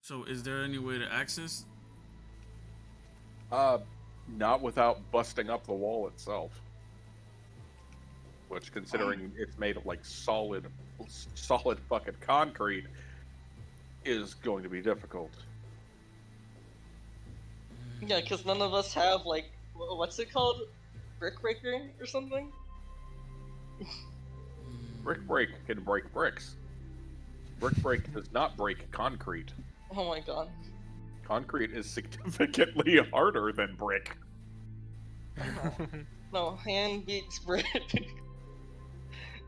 [SPEAKER 4] So is there any way to access?
[SPEAKER 1] Not without busting up the wall itself. Which, considering it's made of like solid fucking concrete, is going to be difficult.
[SPEAKER 2] Yeah, because none of us have, like, what's it called? Brick breaker or something?
[SPEAKER 1] Brick break can break bricks. Brick break does not break concrete.
[SPEAKER 2] Oh my god.
[SPEAKER 1] Concrete is significantly harder than brick.
[SPEAKER 2] No, hand beats brick.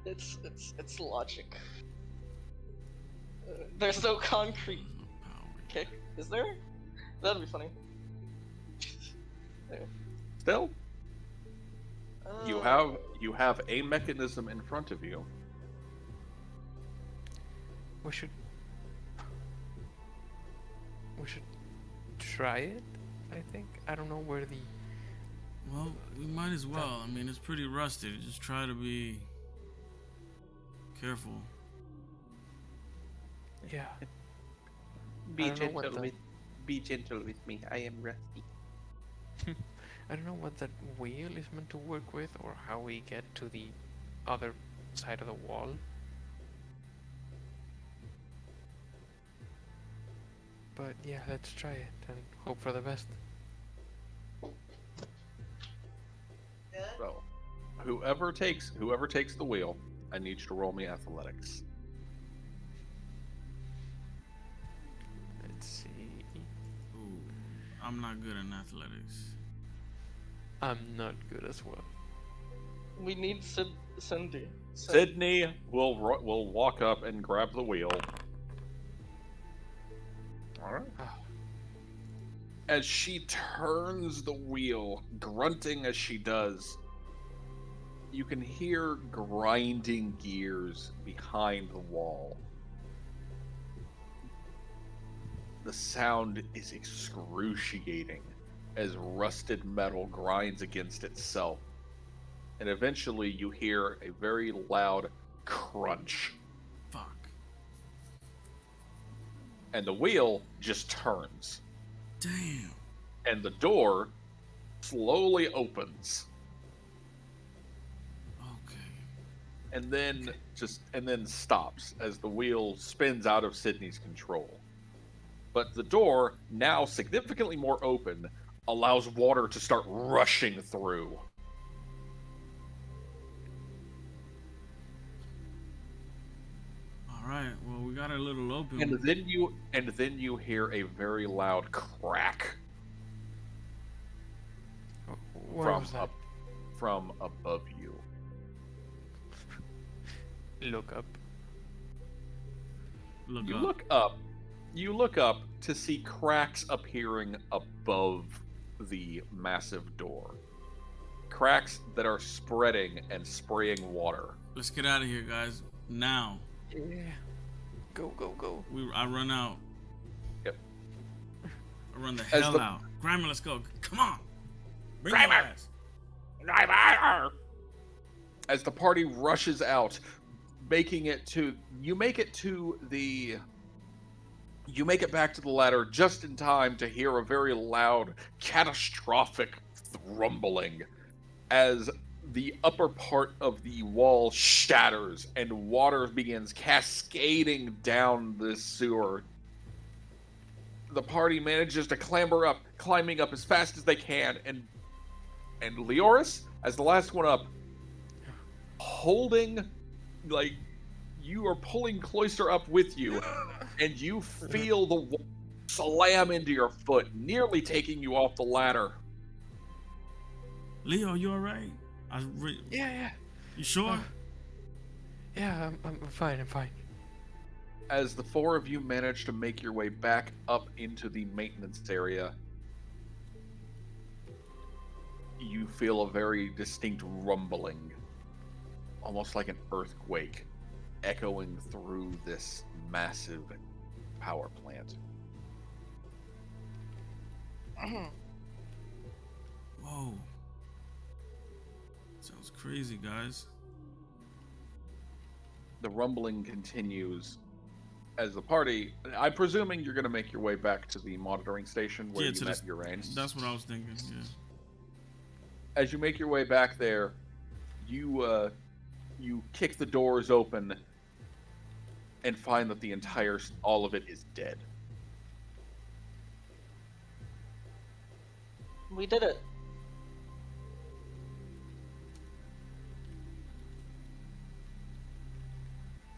[SPEAKER 2] It's logic. There's no concrete kick, is there? That'd be funny.
[SPEAKER 1] Still, you
[SPEAKER 2] Uh,
[SPEAKER 1] have a mechanism in front of you.
[SPEAKER 3] We should try it, I think. I don't know where the...
[SPEAKER 4] Well, we might as well. I mean, it's pretty rusted. Just try to be careful.
[SPEAKER 3] Yeah.
[SPEAKER 6] Be
[SPEAKER 3] I don't know what
[SPEAKER 6] gentle with me. I am rusty.
[SPEAKER 3] I don't know what that wheel is meant to work with, or how we get to the other side of the wall. But yeah, let's try it and hope for the best.
[SPEAKER 1] So, whoever takes the wheel, I need you to roll me athletics.
[SPEAKER 3] Let's see.
[SPEAKER 4] Ooh, I'm not good in athletics.
[SPEAKER 3] I'm not good as well.
[SPEAKER 2] we need Cindy.
[SPEAKER 1] Sydney will walk up and grab the wheel. All right. As she turns the wheel, grunting as she does, you can hear grinding gears behind the wall. The sound is excruciating as rusted metal grinds against itself. And eventually you hear a very loud crunch.
[SPEAKER 4] Fuck.
[SPEAKER 1] And the wheel just turns.
[SPEAKER 4] Damn.
[SPEAKER 1] And the door slowly opens.
[SPEAKER 4] Okay.
[SPEAKER 1] And then stops as the wheel spins out of Sydney's control. But the door, now significantly more open, allows water to start rushing through.
[SPEAKER 4] All right. Well, we got a little open.
[SPEAKER 1] And then you hear a very loud crack
[SPEAKER 3] Where was that?
[SPEAKER 1] from above you.
[SPEAKER 3] Look up.
[SPEAKER 4] Look
[SPEAKER 1] You
[SPEAKER 4] up.
[SPEAKER 1] look up. You look up to see cracks appearing above the massive door. Cracks that are spreading and spraying water.
[SPEAKER 4] Let's get out of here, guys. Now.
[SPEAKER 3] Yeah. Go, go, go.
[SPEAKER 4] I run out.
[SPEAKER 1] Yep.
[SPEAKER 4] I run the
[SPEAKER 1] As
[SPEAKER 4] hell
[SPEAKER 1] the-
[SPEAKER 4] out. Grimer, let's go. Come on. Bring
[SPEAKER 1] Grimer!
[SPEAKER 4] your ass.
[SPEAKER 1] As the party rushes out, make it back to the ladder just in time to hear a very loud, catastrophic rumbling as the upper part of the wall shatters and water begins cascading down this sewer. The party manages to clamber up, climbing up as fast as they can, and Leoris, as the last one up, holding, like, you are pulling Cloister up with you, and you feel the wall slam into your foot, nearly taking you off the ladder.
[SPEAKER 4] Leo, you alright?
[SPEAKER 3] Yeah.
[SPEAKER 4] You sure?
[SPEAKER 3] Yeah, I'm fine. I'm fine.
[SPEAKER 1] As the four of you manage to make your way back up into the maintenance area, you feel a very distinct rumbling, almost like an earthquake, echoing through this massive power plant.
[SPEAKER 4] Whoa. Sounds crazy, guys.
[SPEAKER 1] The rumbling continues as the party. I'm presuming you're going to make your way back to the monitoring station where you met Urain.
[SPEAKER 4] That's what I was thinking, yeah.
[SPEAKER 1] As you make your way back there, you kick the doors open and find that all of it is dead.
[SPEAKER 2] We did it.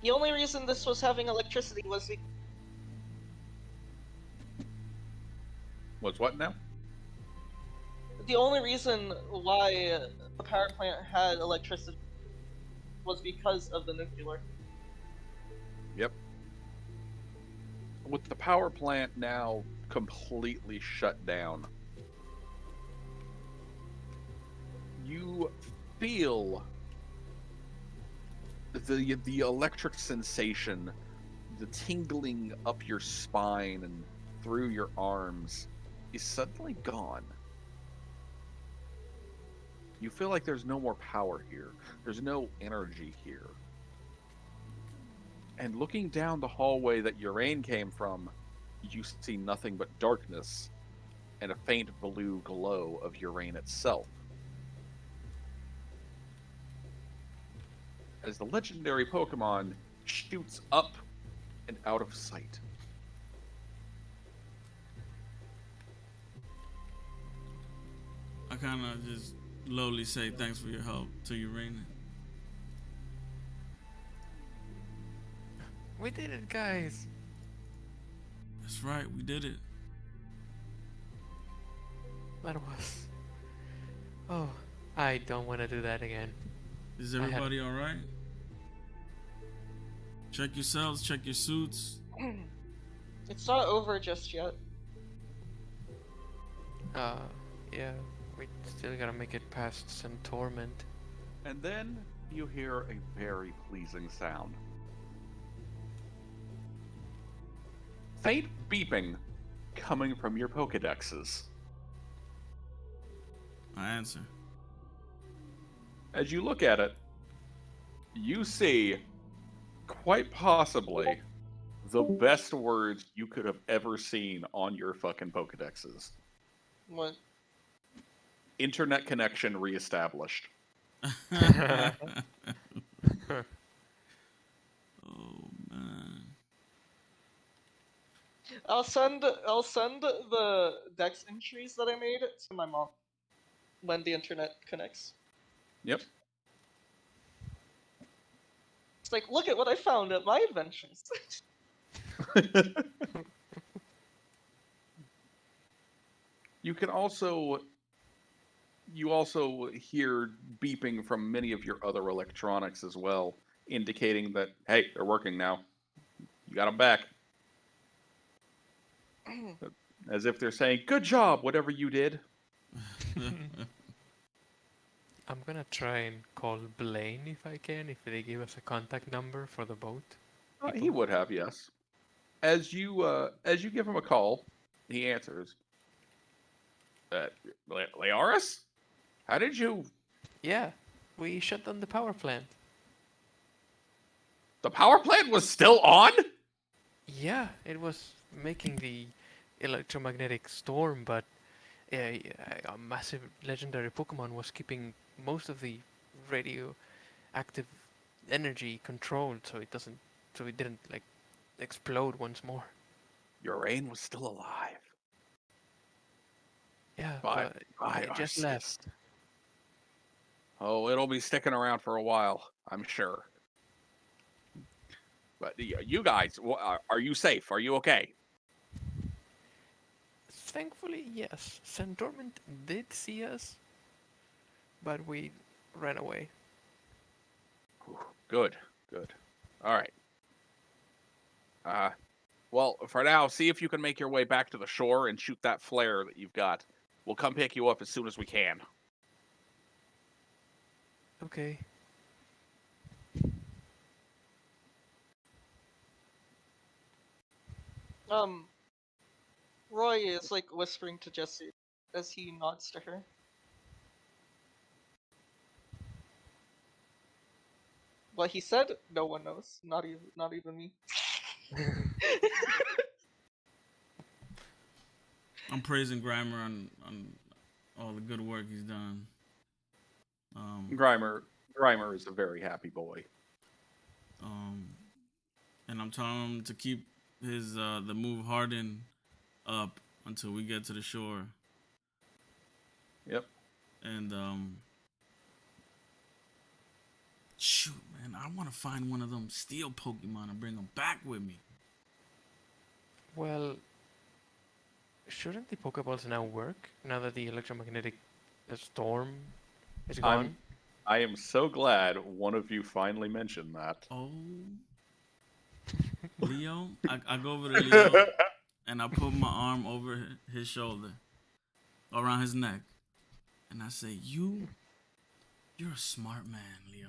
[SPEAKER 2] The only reason this was having electricity was
[SPEAKER 1] What's what now?
[SPEAKER 2] the only reason why the power plant had electricity was because of the nuclear.
[SPEAKER 1] Yep. With the power plant now completely shut down, you feel the electric sensation, the tingling up your spine and through your arms is suddenly gone. You feel like there's no more power here. There's no energy here. And looking down the hallway that Urain came from, you see nothing but darkness and a faint blue glow of Urain itself. As the legendary Pokemon shoots up and out of sight.
[SPEAKER 4] I kind of just lowly say thanks for your help to Urain.
[SPEAKER 3] We did it, guys.
[SPEAKER 4] That's right, we did it.
[SPEAKER 3] That was... Oh, I don't want to do that again.
[SPEAKER 4] Is everybody alright? Check yourselves, check your suits.
[SPEAKER 2] It's not over just yet.
[SPEAKER 3] Yeah, we still gotta make it past some torment.
[SPEAKER 1] And then you hear a very pleasing sound. Faint beeping coming from your Pokedexes.
[SPEAKER 4] I answer.
[SPEAKER 1] As you look at it, you see, quite possibly, the best words you could have ever seen on your fucking Pokedexes.
[SPEAKER 2] What?
[SPEAKER 1] Internet connection reestablished.
[SPEAKER 4] Oh man.
[SPEAKER 2] I'll send the dex entries that I made to my mom when the internet connects.
[SPEAKER 1] Yep.
[SPEAKER 2] It's like, look at what I found at my adventures.
[SPEAKER 1] You also hear beeping from many of your other electronics as well, indicating that, hey, they're working now. You got them back. As if they're saying, good job, whatever you did.
[SPEAKER 3] I'm gonna try and call Blaine if I can, if they give us a contact number for the boat.
[SPEAKER 1] He would have, yes. As you give him a call, he answers. Leoris? How did you...
[SPEAKER 3] Yeah, we shut down the power plant.
[SPEAKER 1] The power plant was still on?
[SPEAKER 3] Yeah, it was making the electromagnetic storm, but a massive legendary Pokemon was keeping most of the radioactive energy controlled, so it didn't like explode once more.
[SPEAKER 1] Urain was still alive.
[SPEAKER 3] Yeah,
[SPEAKER 1] By
[SPEAKER 3] but it just
[SPEAKER 1] Arceus.
[SPEAKER 3] left.
[SPEAKER 1] Oh, it'll be sticking around for a while, I'm sure. But you guys, are you safe? Are you okay?
[SPEAKER 3] Thankfully, yes. Sandormant did see us, but we ran away.
[SPEAKER 1] Good, good. All right. Well, for now, see if you can make your way back to the shore and shoot that flare that you've got. We'll come pick you up as soon as we can.
[SPEAKER 3] Okay.
[SPEAKER 2] Roy is like whispering to Jesse as he nods to her. What he said, no one knows. Not even me.
[SPEAKER 4] I'm praising Grimer on all the good work he's done.
[SPEAKER 1] Grimer is a very happy boy.
[SPEAKER 4] And I'm telling him to keep his the move Harden up until we get to the shore.
[SPEAKER 1] Yep.
[SPEAKER 4] And shoot, man, I want to find one of them steel Pokemon and bring them back with me.
[SPEAKER 3] Well, shouldn't the Pokeballs now work now that the electromagnetic storm is gone?
[SPEAKER 1] I am so glad one of you finally mentioned that.
[SPEAKER 4] Oh, Leo, I go over to Leo and I put my arm over his shoulder, around his neck, and I say, "You're a smart man, Leo."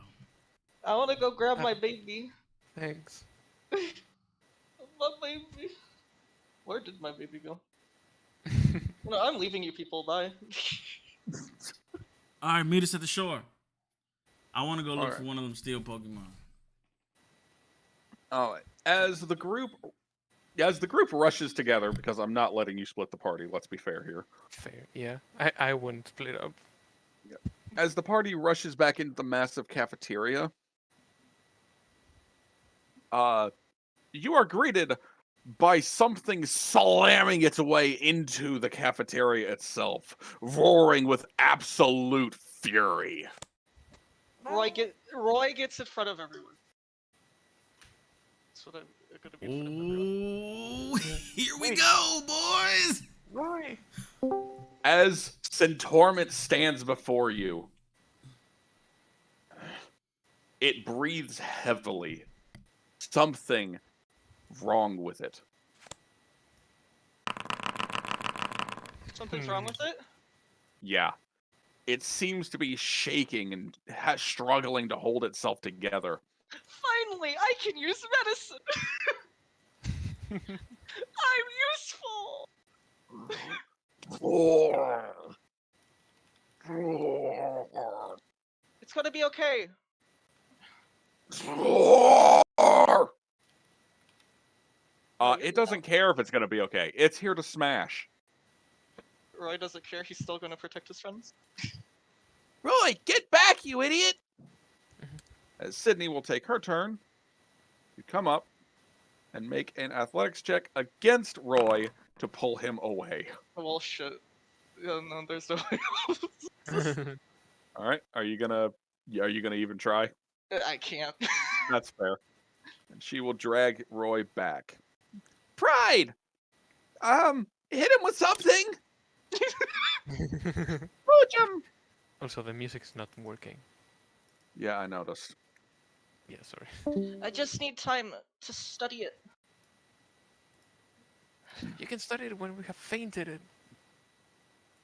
[SPEAKER 2] I want to go grab my baby.
[SPEAKER 3] Thanks.
[SPEAKER 2] My baby. Where did my baby go? No, I'm leaving you people. Bye.
[SPEAKER 4] All right, meet us at the shore. I want to go look
[SPEAKER 1] Alright.
[SPEAKER 4] for one of them steel Pokemon.
[SPEAKER 1] All right. As the group rushes together, because I'm not letting you split the party. Let's be fair here.
[SPEAKER 3] Fair. Yeah. I wouldn't split up.
[SPEAKER 1] As the party rushes back into the massive cafeteria, you are greeted by something slamming its way into the cafeteria itself, roaring with absolute fury.
[SPEAKER 2] Roy gets in front of everyone. That's what I'm gonna be in front of everyone.
[SPEAKER 4] Oh, here we go, boys!
[SPEAKER 3] Roy!
[SPEAKER 1] As Centormint stands before you, it breathes heavily. Something wrong with it.
[SPEAKER 2] Something's wrong with it?
[SPEAKER 1] Yeah. It seems to be shaking and struggling to hold itself together.
[SPEAKER 2] Finally, I can use medicine! I'm useful! It's gonna be okay.
[SPEAKER 1] It doesn't care if it's gonna be okay. It's here to smash.
[SPEAKER 2] Roy doesn't care, he's still gonna protect his friends.
[SPEAKER 1] Roy, get back, you idiot! As Sydney will take her turn to come up and make an athletics check against Roy to pull him away.
[SPEAKER 2] Well, shit. Yeah, no, there's no way.
[SPEAKER 1] All right, are you gonna even try?
[SPEAKER 2] I can't.
[SPEAKER 1] That's fair. And she will drag Roy back. Pride! Hit him with something! Pooch him!
[SPEAKER 3] Also, the music's not working.
[SPEAKER 1] Yeah, I noticed.
[SPEAKER 3] Yeah, sorry.
[SPEAKER 2] I just need time to study it.
[SPEAKER 3] You can study it when we have fainted it.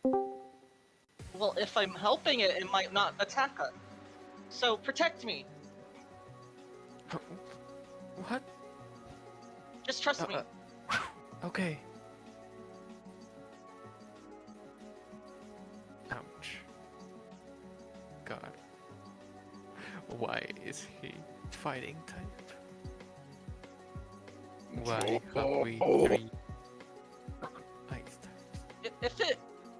[SPEAKER 2] Well, if I'm helping it, it might not attack us. So protect me.
[SPEAKER 3] What?
[SPEAKER 2] Just trust me.
[SPEAKER 3] Okay. Ouch. God. Why is he fighting type? Why have we 3 ice types?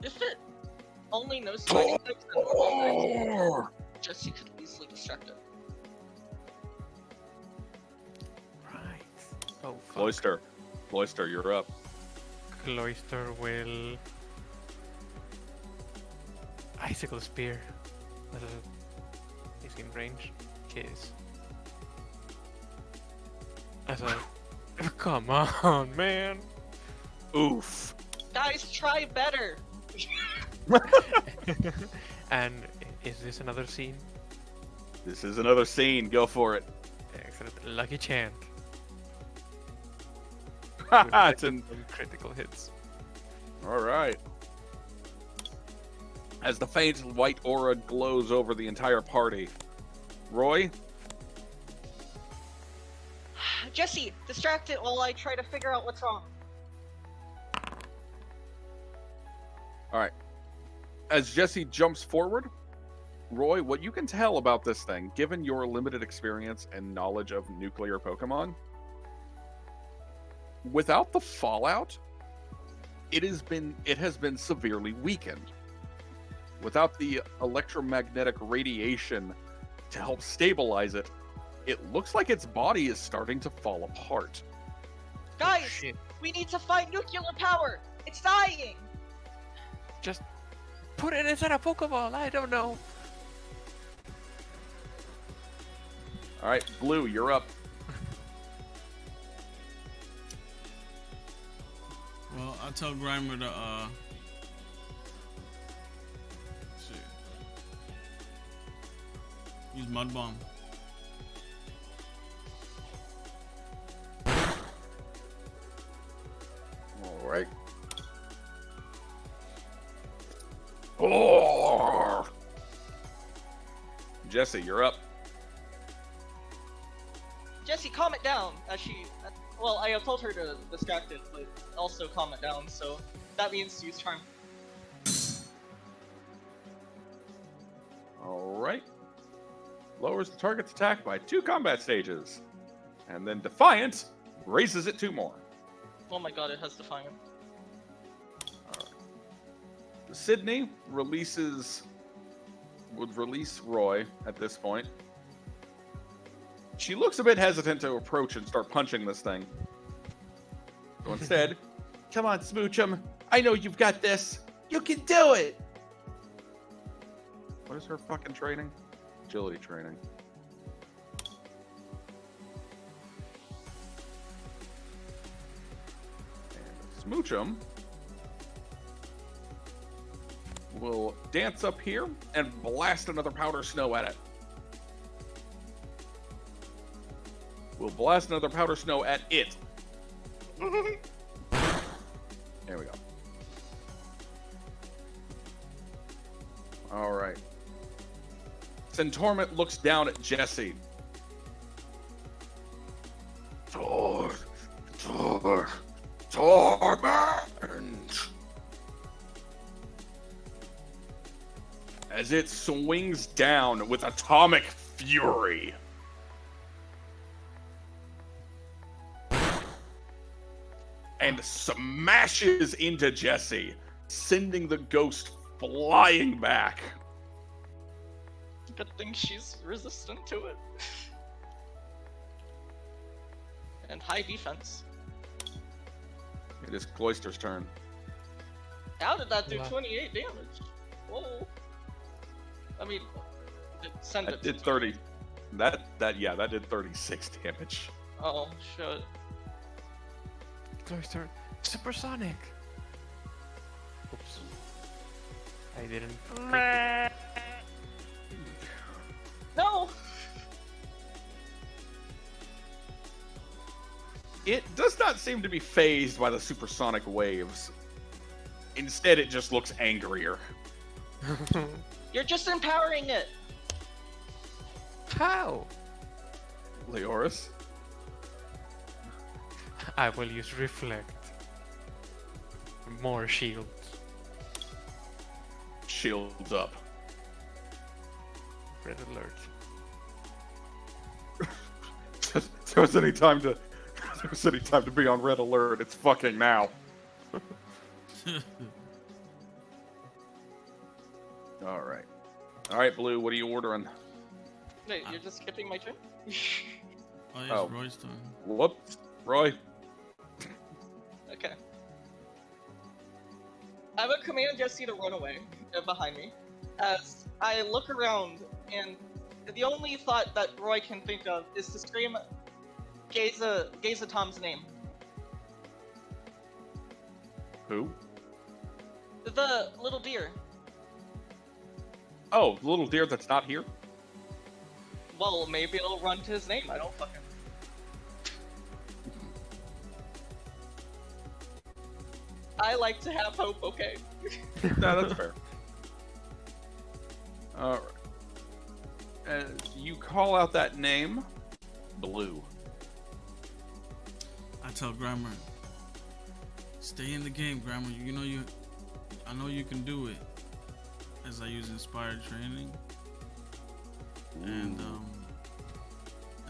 [SPEAKER 2] If it only knows fighting types, then Jesse could easily distract it.
[SPEAKER 3] Right. Oh, fuck.
[SPEAKER 1] Cloister. Cloister, you're up.
[SPEAKER 3] Cloister will icicle spear. He's in range. Kiss. As a come on, man.
[SPEAKER 1] Oof.
[SPEAKER 2] Guys, try better.
[SPEAKER 3] And is this another scene?
[SPEAKER 1] This is another scene. Go for it.
[SPEAKER 3] Excellent. Lucky chant.
[SPEAKER 1] It's an
[SPEAKER 3] Critical hits.
[SPEAKER 1] All right. As the faint white aura glows over the entire party, Roy,
[SPEAKER 2] Jesse, distract it while I try to figure out what's wrong.
[SPEAKER 1] all right. As Jesse jumps forward, Roy, what you can tell about this thing, given your limited experience and knowledge of nuclear Pokemon, without the fallout, it has been severely weakened. Without the electromagnetic radiation to help stabilize it, it looks like its body is starting to fall apart.
[SPEAKER 2] Guys,
[SPEAKER 3] Shit.
[SPEAKER 2] we need to find nuclear power. It's dying.
[SPEAKER 3] Just put it inside a Pokeball. I don't know.
[SPEAKER 1] All right, Blue, you're up.
[SPEAKER 4] Well, I'll tell Grimer to see. Use Mud Bomb.
[SPEAKER 1] All right. Oh! Jesse, you're up.
[SPEAKER 2] Jesse, calm it down. Well, I have told her to distract it, but also calm it down. So that means use charm.
[SPEAKER 1] All right. Lowers the target's attack by 2 combat stages. And then Defiant raises it 2 more.
[SPEAKER 2] Oh my god, it has Defiant.
[SPEAKER 1] Sydney would release Roy at this point. She looks a bit hesitant to approach and start punching this thing. So instead, come on, Smoochum. I know you've got this. You can do it. What is her fucking training? Agility training. And Smoochum will dance up here and blast another powder snow at it. We'll blast another powder snow at it. There we go. All right. Centorment looks down at Jesse. Torment! As it swings down with atomic fury. And smashes into Jesse, sending the ghost flying back.
[SPEAKER 2] Good thing she's resistant to it. And high defense.
[SPEAKER 1] It is Cloister's turn.
[SPEAKER 2] How did that do
[SPEAKER 3] Wow.
[SPEAKER 2] 28 damage? Whoa. I mean, send
[SPEAKER 1] That
[SPEAKER 2] it
[SPEAKER 1] did
[SPEAKER 2] to
[SPEAKER 1] 30. That did 36 damage.
[SPEAKER 2] Oh, shit.
[SPEAKER 3] Cloister, supersonic. Oops. I didn't.
[SPEAKER 2] No!
[SPEAKER 1] It does not seem to be phased by the supersonic waves. Instead, it just looks angrier.
[SPEAKER 2] You're just empowering it!
[SPEAKER 3] How?
[SPEAKER 1] Leoris?
[SPEAKER 3] I will use reflect. More shields.
[SPEAKER 1] Shields up.
[SPEAKER 3] Red alert.
[SPEAKER 1] Just there was any time to there's any time to be on red alert, it's fucking now. All right, Blue. What are you ordering?
[SPEAKER 2] Wait, you're just skipping my turn?
[SPEAKER 4] Oh, yeah,
[SPEAKER 1] Oh.
[SPEAKER 4] it's Roy's turn.
[SPEAKER 1] Whoops, Roy.
[SPEAKER 2] Okay. I would command Jesse to run away behind me as I look around, and the only thought that Roy can think of is to scream Geza Tom's name.
[SPEAKER 1] Who?
[SPEAKER 2] The little deer.
[SPEAKER 1] Oh, the little deer that's not here.
[SPEAKER 2] Well, maybe it'll run to his name. I don't fucking. I like to have hope, okay?
[SPEAKER 1] No, that's fair. All right. As you call out that name, Blue.
[SPEAKER 4] I tell Grammar, stay in the game, Grammar. I know you can do it. As I use inspired training, and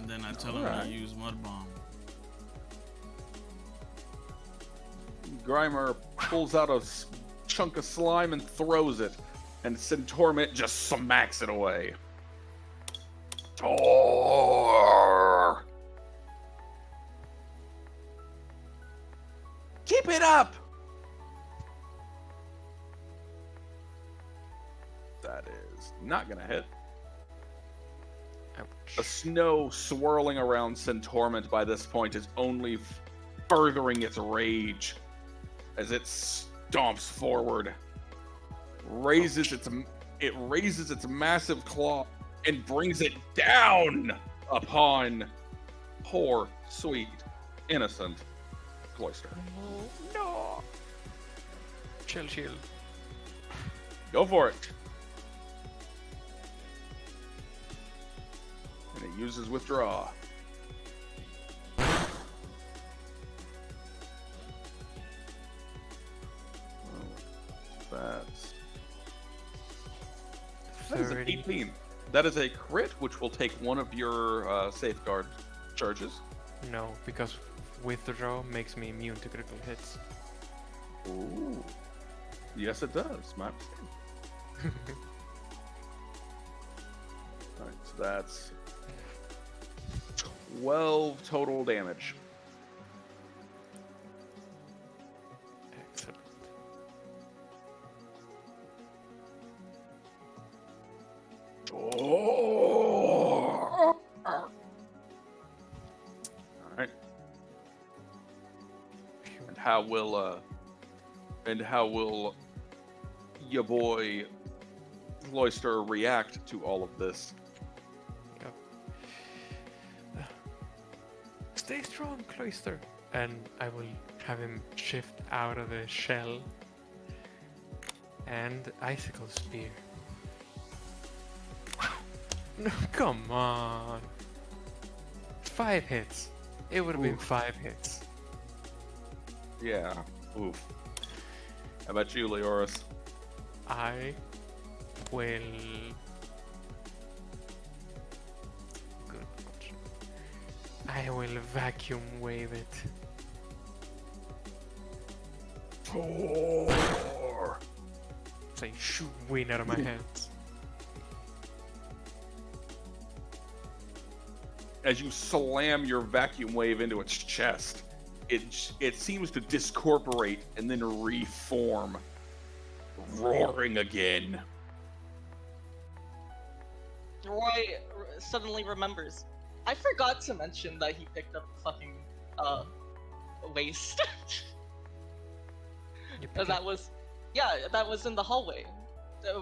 [SPEAKER 4] then I tell her to use Mud Bomb.
[SPEAKER 1] Grimer pulls out a chunk of slime and throws it, and Centorment just smacks it away. Tor! Keep it up! That is not gonna hit. The snow swirling around Centorment by this point is only furthering its rage as it stomps forward, raises its massive claw and brings it down upon poor, sweet, innocent Cloyster.
[SPEAKER 3] No. Chill.
[SPEAKER 1] Go for it. And it uses withdraw. That is an 18. That is a crit, which will take one of your safeguard charges.
[SPEAKER 3] No, because withdraw makes me immune to critical hits.
[SPEAKER 1] Ooh. Yes, it does. My mistake. Alright, so that's 12 total damage.
[SPEAKER 3] Excellent.
[SPEAKER 1] Oh! Alright. And how will your boy Cloyster react to all of this?
[SPEAKER 3] Stay strong, Cloyster. And I will have him shift out of the shell. And Icicle Spear. No, come on. 5 hits. It would have been 5 hits.
[SPEAKER 1] Yeah. Oof. How about you, Leoris?
[SPEAKER 3] I will. Good. I will vacuum wave it.
[SPEAKER 1] Tor!
[SPEAKER 3] Say, shoot wind out of my hands.
[SPEAKER 1] As you slam your vacuum wave into its chest, it seems to discorporate and then reform, roaring again.
[SPEAKER 2] Roy suddenly remembers. I forgot to mention that he picked up the fucking waste.
[SPEAKER 3] You pick
[SPEAKER 2] that was in the hallway.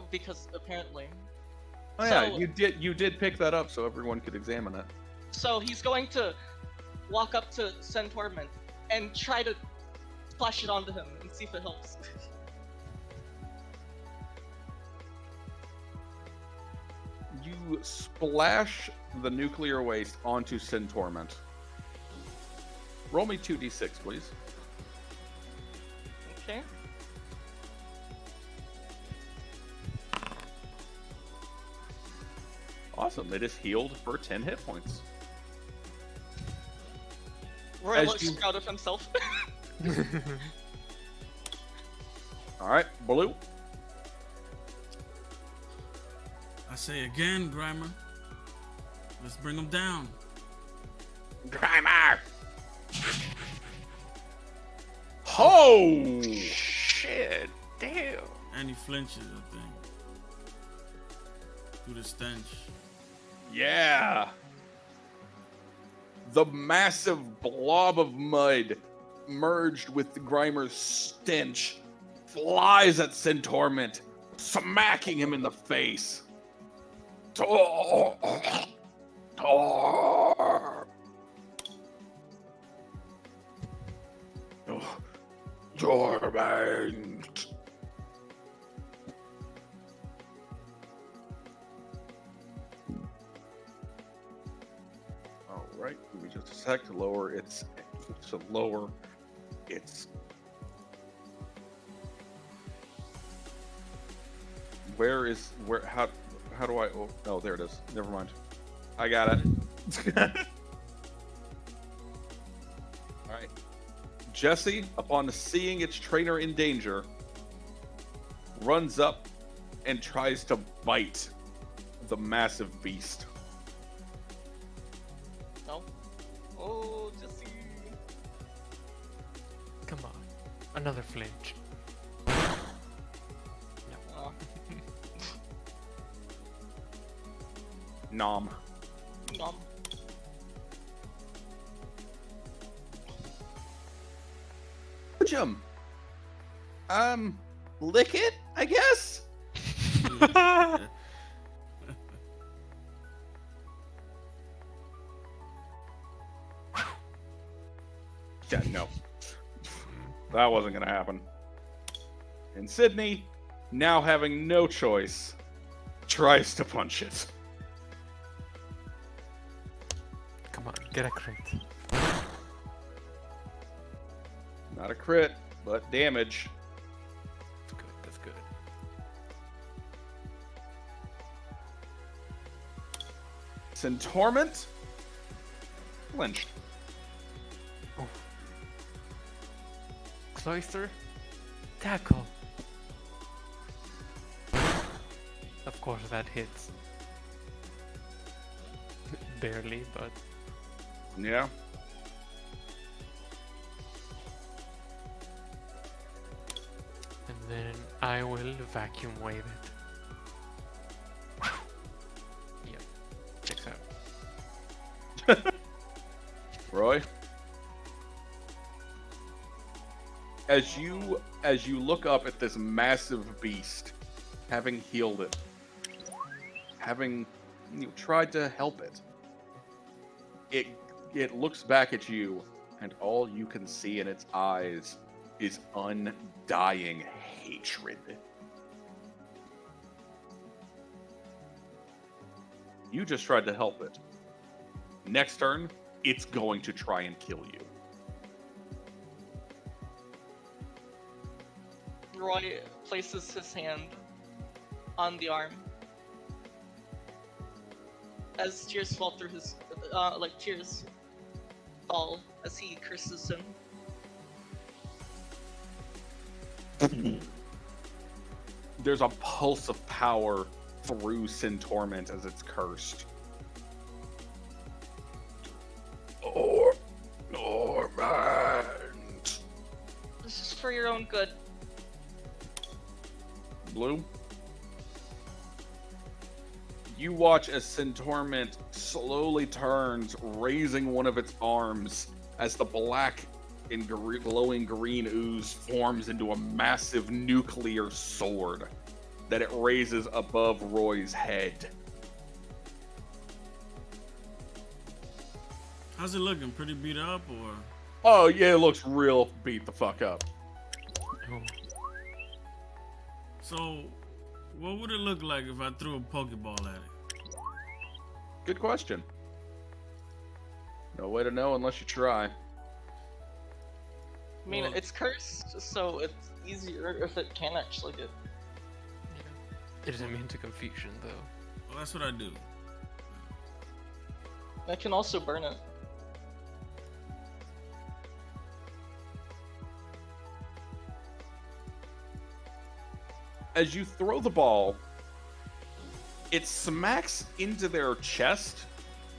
[SPEAKER 2] Because apparently.
[SPEAKER 1] Oh yeah,
[SPEAKER 2] So-
[SPEAKER 1] you did pick that up so everyone could examine it.
[SPEAKER 2] So he's going to walk up to Centorment and try to splash it onto him and see if it helps.
[SPEAKER 1] You splash the nuclear waste onto Centorment. Roll me 2d6, please.
[SPEAKER 2] Okay.
[SPEAKER 1] Awesome, it is healed for 10 hit points.
[SPEAKER 2] Roy
[SPEAKER 1] As
[SPEAKER 2] looks
[SPEAKER 1] you-
[SPEAKER 2] proud of himself.
[SPEAKER 1] All right, Blue.
[SPEAKER 4] I say again, Grimer. Let's bring him down.
[SPEAKER 1] Grimer. Oh!
[SPEAKER 3] Shit, damn.
[SPEAKER 4] And he flinches, I think. Through the stench.
[SPEAKER 1] Yeah. The massive blob of mud merged with Grimer's stench flies at Centorment, smacking him in the face. Torment. All right, give me just a sec to lower its how do I oh there it is. Never mind. I got it. All right. Jesse, upon seeing its trainer in danger, runs up and tries to bite the massive beast.
[SPEAKER 2] No. Oh, Jesse.
[SPEAKER 3] Come on. Another flinch.
[SPEAKER 2] Oh,
[SPEAKER 1] Nom.
[SPEAKER 2] nom.
[SPEAKER 1] Jim. Lick it, I guess. Yeah, no. That wasn't gonna happen. And Sydney, now having no choice, tries to punch it.
[SPEAKER 3] Come on, get a crit.
[SPEAKER 1] Not a crit, but damage.
[SPEAKER 3] That's good, that's good.
[SPEAKER 1] Centorment flinched.
[SPEAKER 3] Cloister, tackle. Of course that hits. Barely, but
[SPEAKER 1] Yeah.
[SPEAKER 3] and then I will vacuum wave it. Yep, checks out.
[SPEAKER 1] Roy? As you look up at this massive beast, having healed it, having tried to help it, it looks back at you, and all you can see in its eyes is undying hatred. You just tried to help it. Next turn, it's going to try and kill you.
[SPEAKER 2] Roy places his hand on the arm as tears fall through his, tears fall as he curses him.
[SPEAKER 1] There's a pulse of power through Centorment as it's cursed. Ormond.
[SPEAKER 2] This is for your own good.
[SPEAKER 1] Blue. You watch as Centorment slowly turns, raising one of its arms as the black and glowing green ooze forms into a massive nuclear sword that it raises above Roy's head.
[SPEAKER 4] How's it looking? Pretty beat up, or?
[SPEAKER 1] Oh yeah, it looks real beat the fuck up.
[SPEAKER 3] Oh,
[SPEAKER 4] So, what would it look like if I threw a Pokeball at it?
[SPEAKER 1] Good question. No way to know unless you try.
[SPEAKER 2] I mean,
[SPEAKER 4] Well-
[SPEAKER 2] it's cursed, so it's easier if it can actually get.
[SPEAKER 3] it is immune to confusion though.
[SPEAKER 4] Well, that's what I do.
[SPEAKER 2] I can also burn it.
[SPEAKER 1] As you throw the ball, it smacks into their chest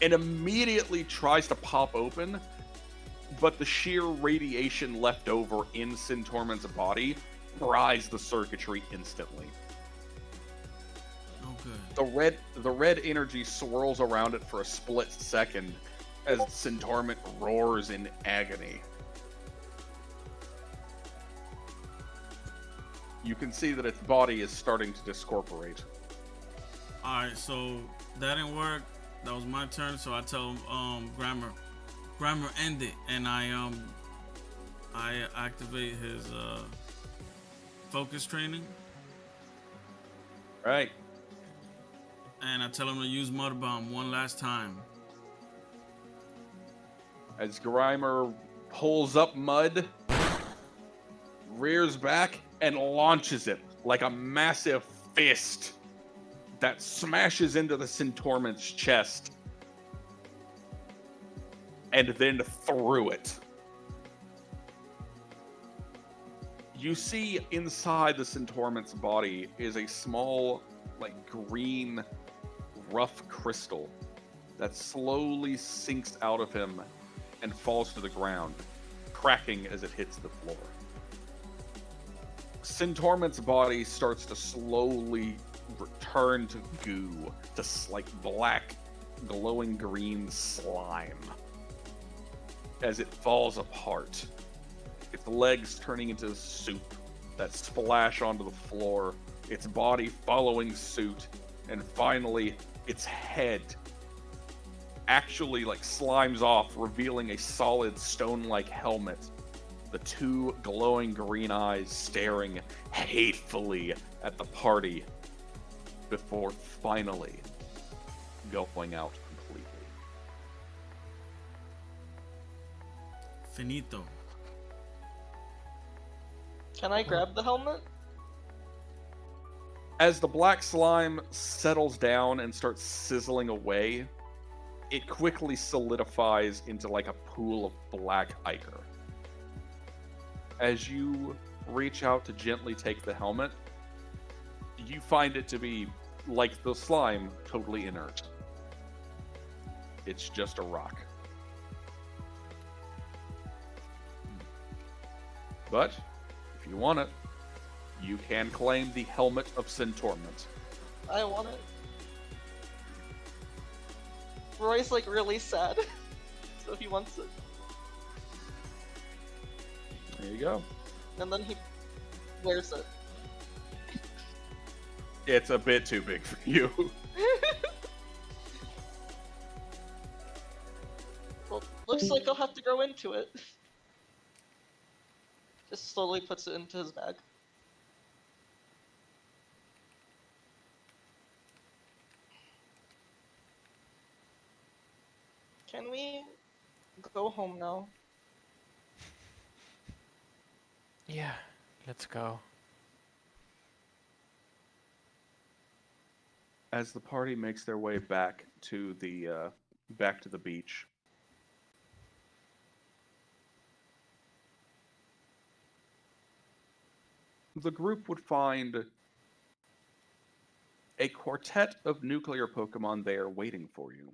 [SPEAKER 1] and immediately tries to pop open, but the sheer radiation left over in Sintorman's body fries the circuitry instantly.
[SPEAKER 4] Oh, good.
[SPEAKER 1] The red energy swirls around it for a split second as Sintorman roars in agony. You can see that its body is starting to discorporate.
[SPEAKER 4] Alright, so that didn't work. That was my turn, so I tell Grammar end it, and I activate his focus training,
[SPEAKER 1] Right.
[SPEAKER 4] and I tell him to use Mud Bomb one last time.
[SPEAKER 1] As Grimer pulls up mud, rears back, and launches it like a massive fist that smashes into the Sintorman's chest and then through it. You see inside the Sintorman's body is a small, like, green, rough crystal that slowly sinks out of him and falls to the ground, cracking as it hits the floor. Sintorman's body starts to slowly return to goo, to like black, glowing green slime as it falls apart. Its legs turning into soup that splash onto the floor, its body following suit, and finally its head actually like slimes off, revealing a solid stone-like helmet. The two glowing green eyes staring hatefully at the party before finally going out completely.
[SPEAKER 4] Finito.
[SPEAKER 2] Can I grab the helmet?
[SPEAKER 1] As the black slime settles down and starts sizzling away, it quickly solidifies into like a pool of black ichor. As you reach out to gently take the helmet, you find it to be, like the slime, totally inert. It's just a rock. But, if you want it, you can claim the Helmet of Sintorment.
[SPEAKER 2] I want it. Roy's like really sad, so he wants it.
[SPEAKER 1] There you go.
[SPEAKER 2] And then he wears it.
[SPEAKER 1] It's a bit too big for you.
[SPEAKER 2] Well, looks like I'll have to grow into it. Just slowly puts it into his bag. Can we go home now?
[SPEAKER 3] Yeah, let's go.
[SPEAKER 1] As the party makes their way back to the beach, the group would find a quartet of nuclear Pokemon there waiting for you.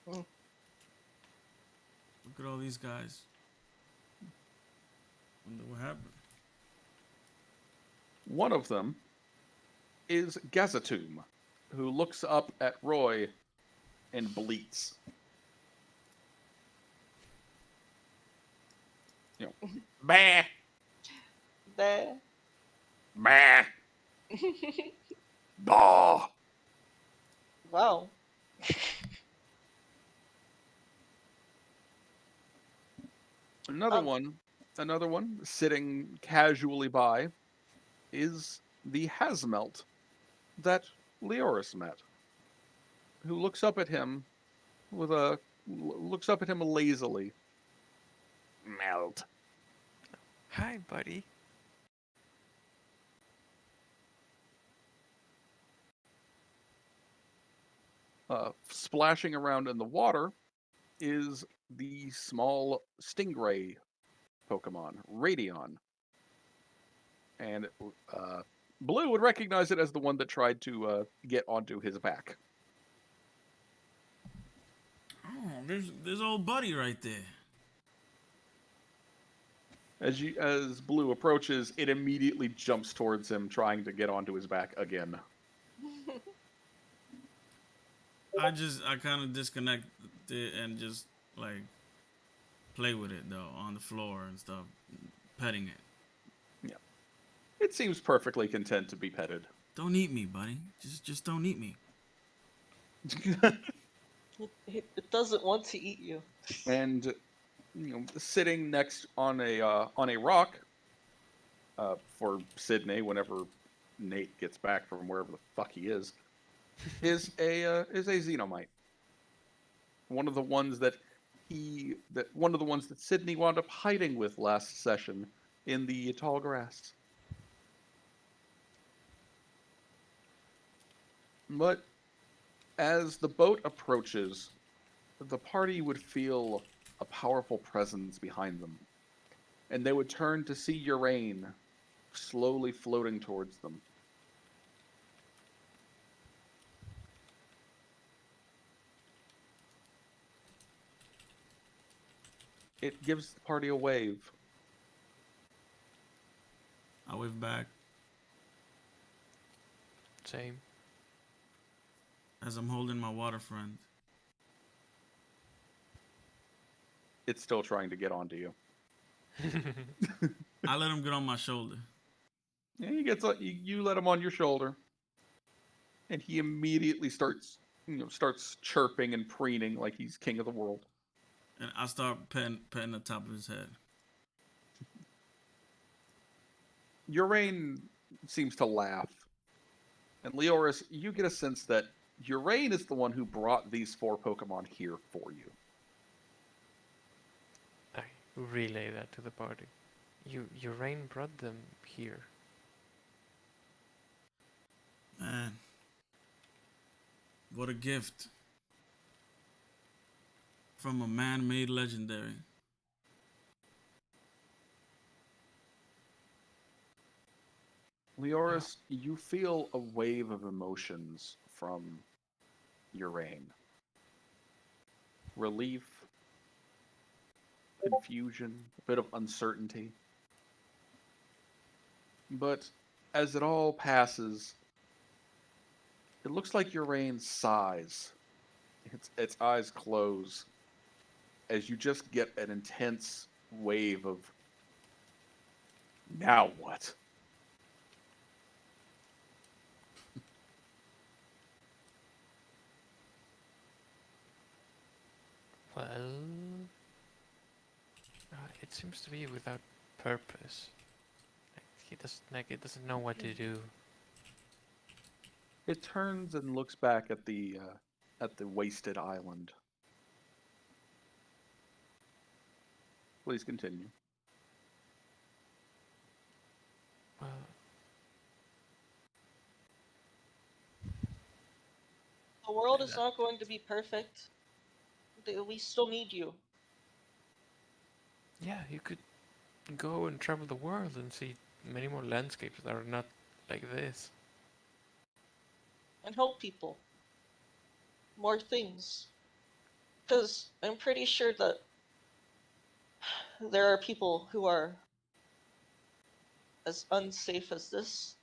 [SPEAKER 4] Look at all these guys. Wonder what happened.
[SPEAKER 1] One of them is Gazatum, who looks up at Roy and bleats. You know, bah,
[SPEAKER 2] There.
[SPEAKER 1] bah, bah.
[SPEAKER 2] Wow.
[SPEAKER 1] Another one sitting casually by is the Hazmelt that Leoris met, who looks up at him lazily. Melt.
[SPEAKER 3] Hi, buddy.
[SPEAKER 1] Splashing around in the water is the small stingray Pokemon, Radion. And Blue would recognize it as the one that tried to get onto his back.
[SPEAKER 4] Oh, there's old buddy right there.
[SPEAKER 1] As Blue approaches, it immediately jumps towards him, trying to get onto his back again.
[SPEAKER 4] I kind of disconnect it and just like play with it though on the floor and stuff, petting it.
[SPEAKER 1] It seems perfectly content to be petted.
[SPEAKER 4] Don't eat me, buddy. Just don't eat me.
[SPEAKER 2] It doesn't want to eat you.
[SPEAKER 1] And sitting next on a rock for Sydney whenever Nate gets back from wherever the fuck he is a Xenomite. One of the ones that Sydney wound up hiding with last session in the tall grass. But as the boat approaches, the party would feel a powerful presence behind them, and they would turn to see Urain slowly floating towards them. It gives the party a wave.
[SPEAKER 4] I wave back
[SPEAKER 3] Same.
[SPEAKER 4] as I'm holding my water friend.
[SPEAKER 1] It's still trying to get onto you.
[SPEAKER 4] I let him get on my shoulder.
[SPEAKER 1] Yeah, you let him on your shoulder, and he immediately starts chirping and preening like he's king of the world.
[SPEAKER 4] And I start petting the top of his head.
[SPEAKER 1] Urain seems to laugh, and Leoris, you get a sense that Urain is the one who brought these 4 Pokemon here for you.
[SPEAKER 3] I relay that to the party. Urain brought them here.
[SPEAKER 4] Man, what a gift from a man-made legendary.
[SPEAKER 1] Leoris, you feel a wave of emotions from Urain. Relief, confusion, a bit of uncertainty. But as it all passes, it looks like Urain sighs. Its eyes close as you just get an intense wave of, now what?
[SPEAKER 3] Well, it seems to be without purpose. It doesn't know what to do.
[SPEAKER 1] It turns and looks back at the wasted island. Please continue.
[SPEAKER 3] Well,
[SPEAKER 2] The world is not going to be perfect. We still need you.
[SPEAKER 3] yeah, you could go and travel the world and see many more landscapes that are not like this.
[SPEAKER 2] And help people. More things. Because I'm pretty sure that there are people who are as unsafe as this.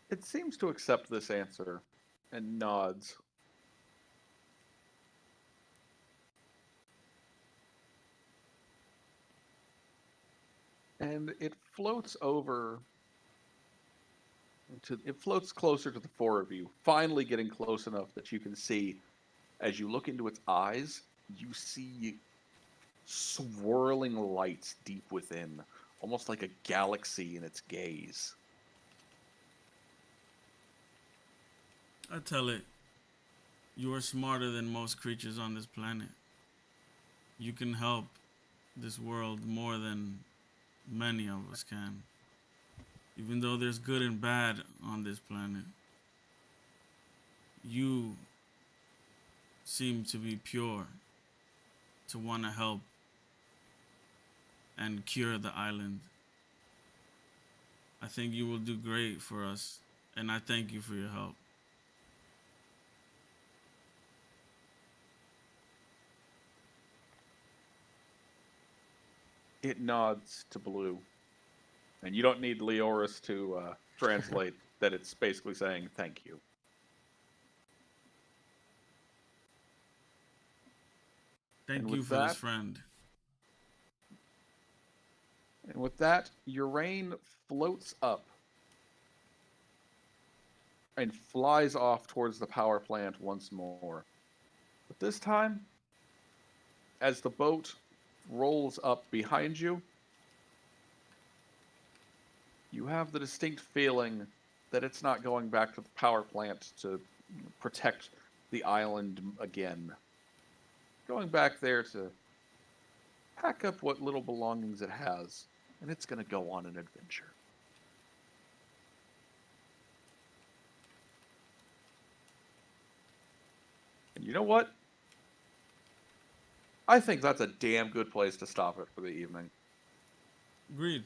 [SPEAKER 1] It seems to accept this answer and nods. And it floats closer to the 4 of you, finally getting close enough that you can see, as you look into its eyes, you see swirling lights deep within, almost like a galaxy in its gaze.
[SPEAKER 4] I tell it, you are smarter than most creatures on this planet. You can help this world more than many of us can. Even though there's good and bad on this planet, you seem to be pure, to want to help and cure the island. I think you will do great for us, and I thank you for your help.
[SPEAKER 1] It nods to Blue. And you don't need Leoris to translate that it's basically saying thank you.
[SPEAKER 4] Thank
[SPEAKER 1] And
[SPEAKER 4] you
[SPEAKER 1] with
[SPEAKER 4] for this
[SPEAKER 1] that-
[SPEAKER 4] friend.
[SPEAKER 1] And with that, Urain floats up and flies off towards the power plant once more. But this time, as the boat rolls up behind you, you have the distinct feeling that it's not going back to the power plant to protect the island again. Going back there to pack up what little belongings it has, and it's going to go on an adventure. And you know what? I think that's a damn good place to stop it for the evening.
[SPEAKER 4] Agreed.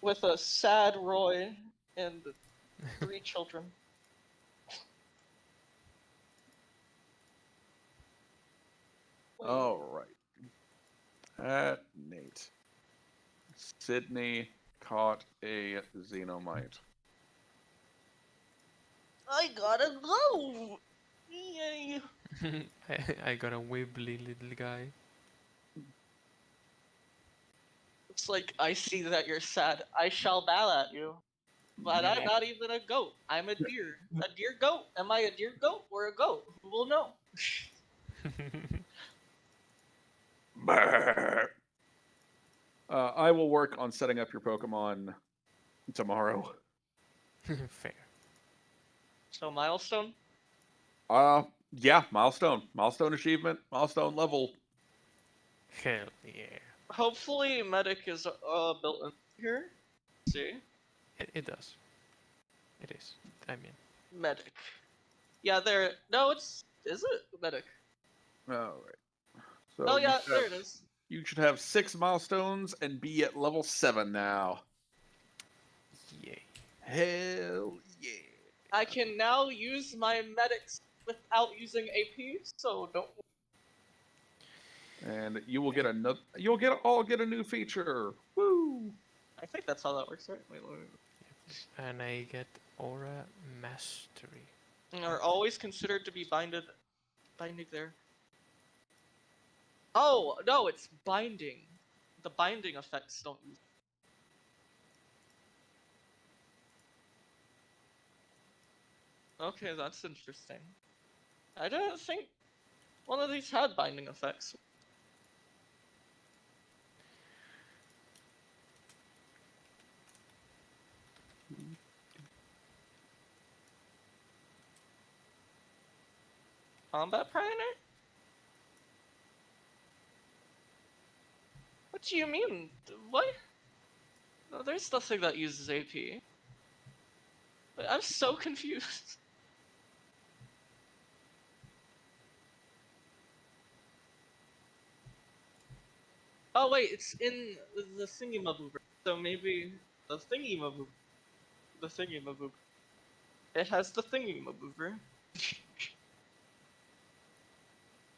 [SPEAKER 2] With a sad Roy and 3 children.
[SPEAKER 1] All right. Nate. Sydney caught a xenomite.
[SPEAKER 2] I gotta go! Yay!
[SPEAKER 3] I got a wibbly little guy.
[SPEAKER 2] It's like, I see that you're sad. I shall bow at you. But I'm not even a goat. I'm a deer. A deer goat. Am I a deer goat or a goat? Who will know?
[SPEAKER 1] Brr. I will work on setting up your Pokemon tomorrow.
[SPEAKER 3] Fair.
[SPEAKER 2] So, milestone?
[SPEAKER 1] Yeah, milestone. Milestone achievement, milestone level.
[SPEAKER 3] Hell yeah.
[SPEAKER 2] Hopefully, medic is built in here. See?
[SPEAKER 3] It does. It is. I mean,
[SPEAKER 2] Medic. Yeah, there. No, it's. Is it? Medic.
[SPEAKER 1] All right. So
[SPEAKER 2] Oh,
[SPEAKER 1] you
[SPEAKER 2] yeah,
[SPEAKER 1] should
[SPEAKER 2] there
[SPEAKER 1] have-
[SPEAKER 2] it is.
[SPEAKER 1] You should have 6 milestones and be at level 7 now.
[SPEAKER 3] yay.
[SPEAKER 1] Hell yeah.
[SPEAKER 2] I can now use my medics without using AP, so don't.
[SPEAKER 1] And you will get another. You'll all get a new feature. Woo!
[SPEAKER 2] I think that's how that works, right? Wait, wait, wait.
[SPEAKER 3] And I get Aura Mastery.
[SPEAKER 2] Are always considered to be binding there. Oh, no, it's binding. The binding effects don't use. Okay, that's interesting. I didn't think one of these had binding effects. Combat Pioneer? What do you mean? What? No, there's nothing that uses AP. Wait, I'm so confused. Oh wait, it's in the thingy-maboober. So maybe the thingy-maboober. The thingy-maboober. It has the thingy-maboober.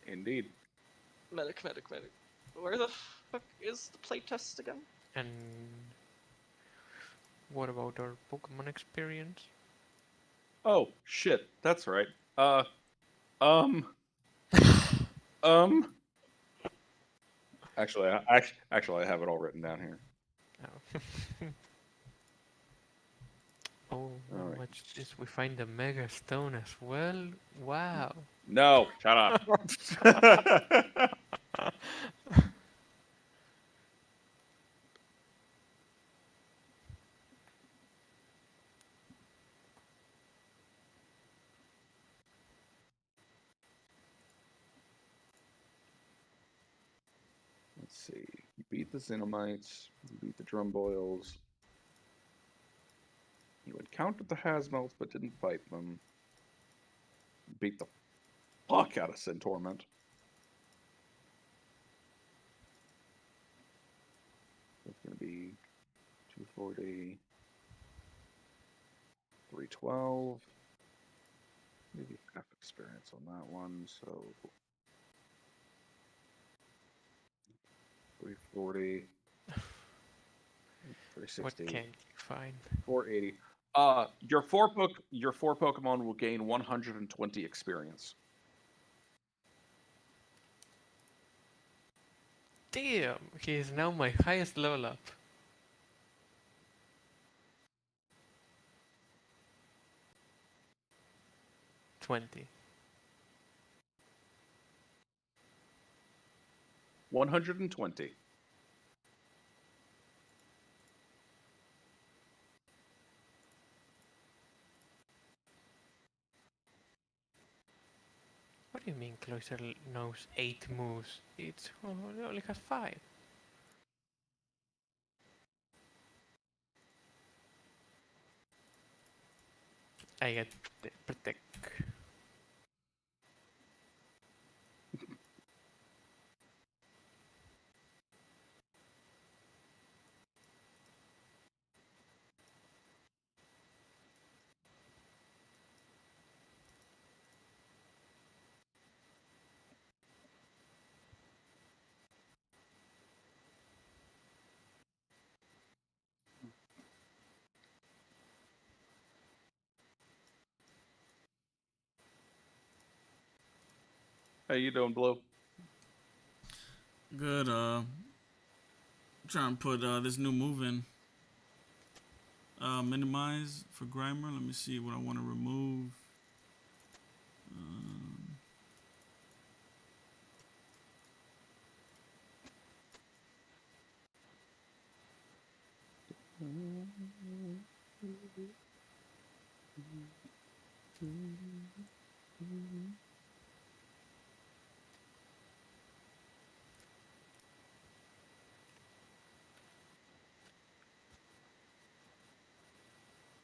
[SPEAKER 1] Indeed.
[SPEAKER 2] Medic. Where the fuck is the playtest again?
[SPEAKER 3] And what about our Pokemon experience?
[SPEAKER 1] Oh shit, that's right. Um. Actually, I have it all written down here.
[SPEAKER 3] Oh. Oh,
[SPEAKER 1] Alright.
[SPEAKER 3] what's this? We find the Mega Stone as well? Wow.
[SPEAKER 1] No, shut up. Let's see. beat the Xenomites, you beat the Drumboils. You encountered the Hazmelts but didn't fight them. Beat the fuck out of Centorment. It's going to be 240, 312. Maybe half experience on that one, so 340,
[SPEAKER 3] What
[SPEAKER 1] 360,
[SPEAKER 3] can you find?
[SPEAKER 1] 480. Your four Pokemon will gain 120 experience.
[SPEAKER 3] Damn, he is now my highest level up. $20.
[SPEAKER 1] 120.
[SPEAKER 3] What do you mean Cloyster knows 8 moves? It only has 5. I get protect.
[SPEAKER 1] How you doing, Blue?
[SPEAKER 4] Good. Trying to put this new move in. Minimize for Grimer. Let me see what I want to remove.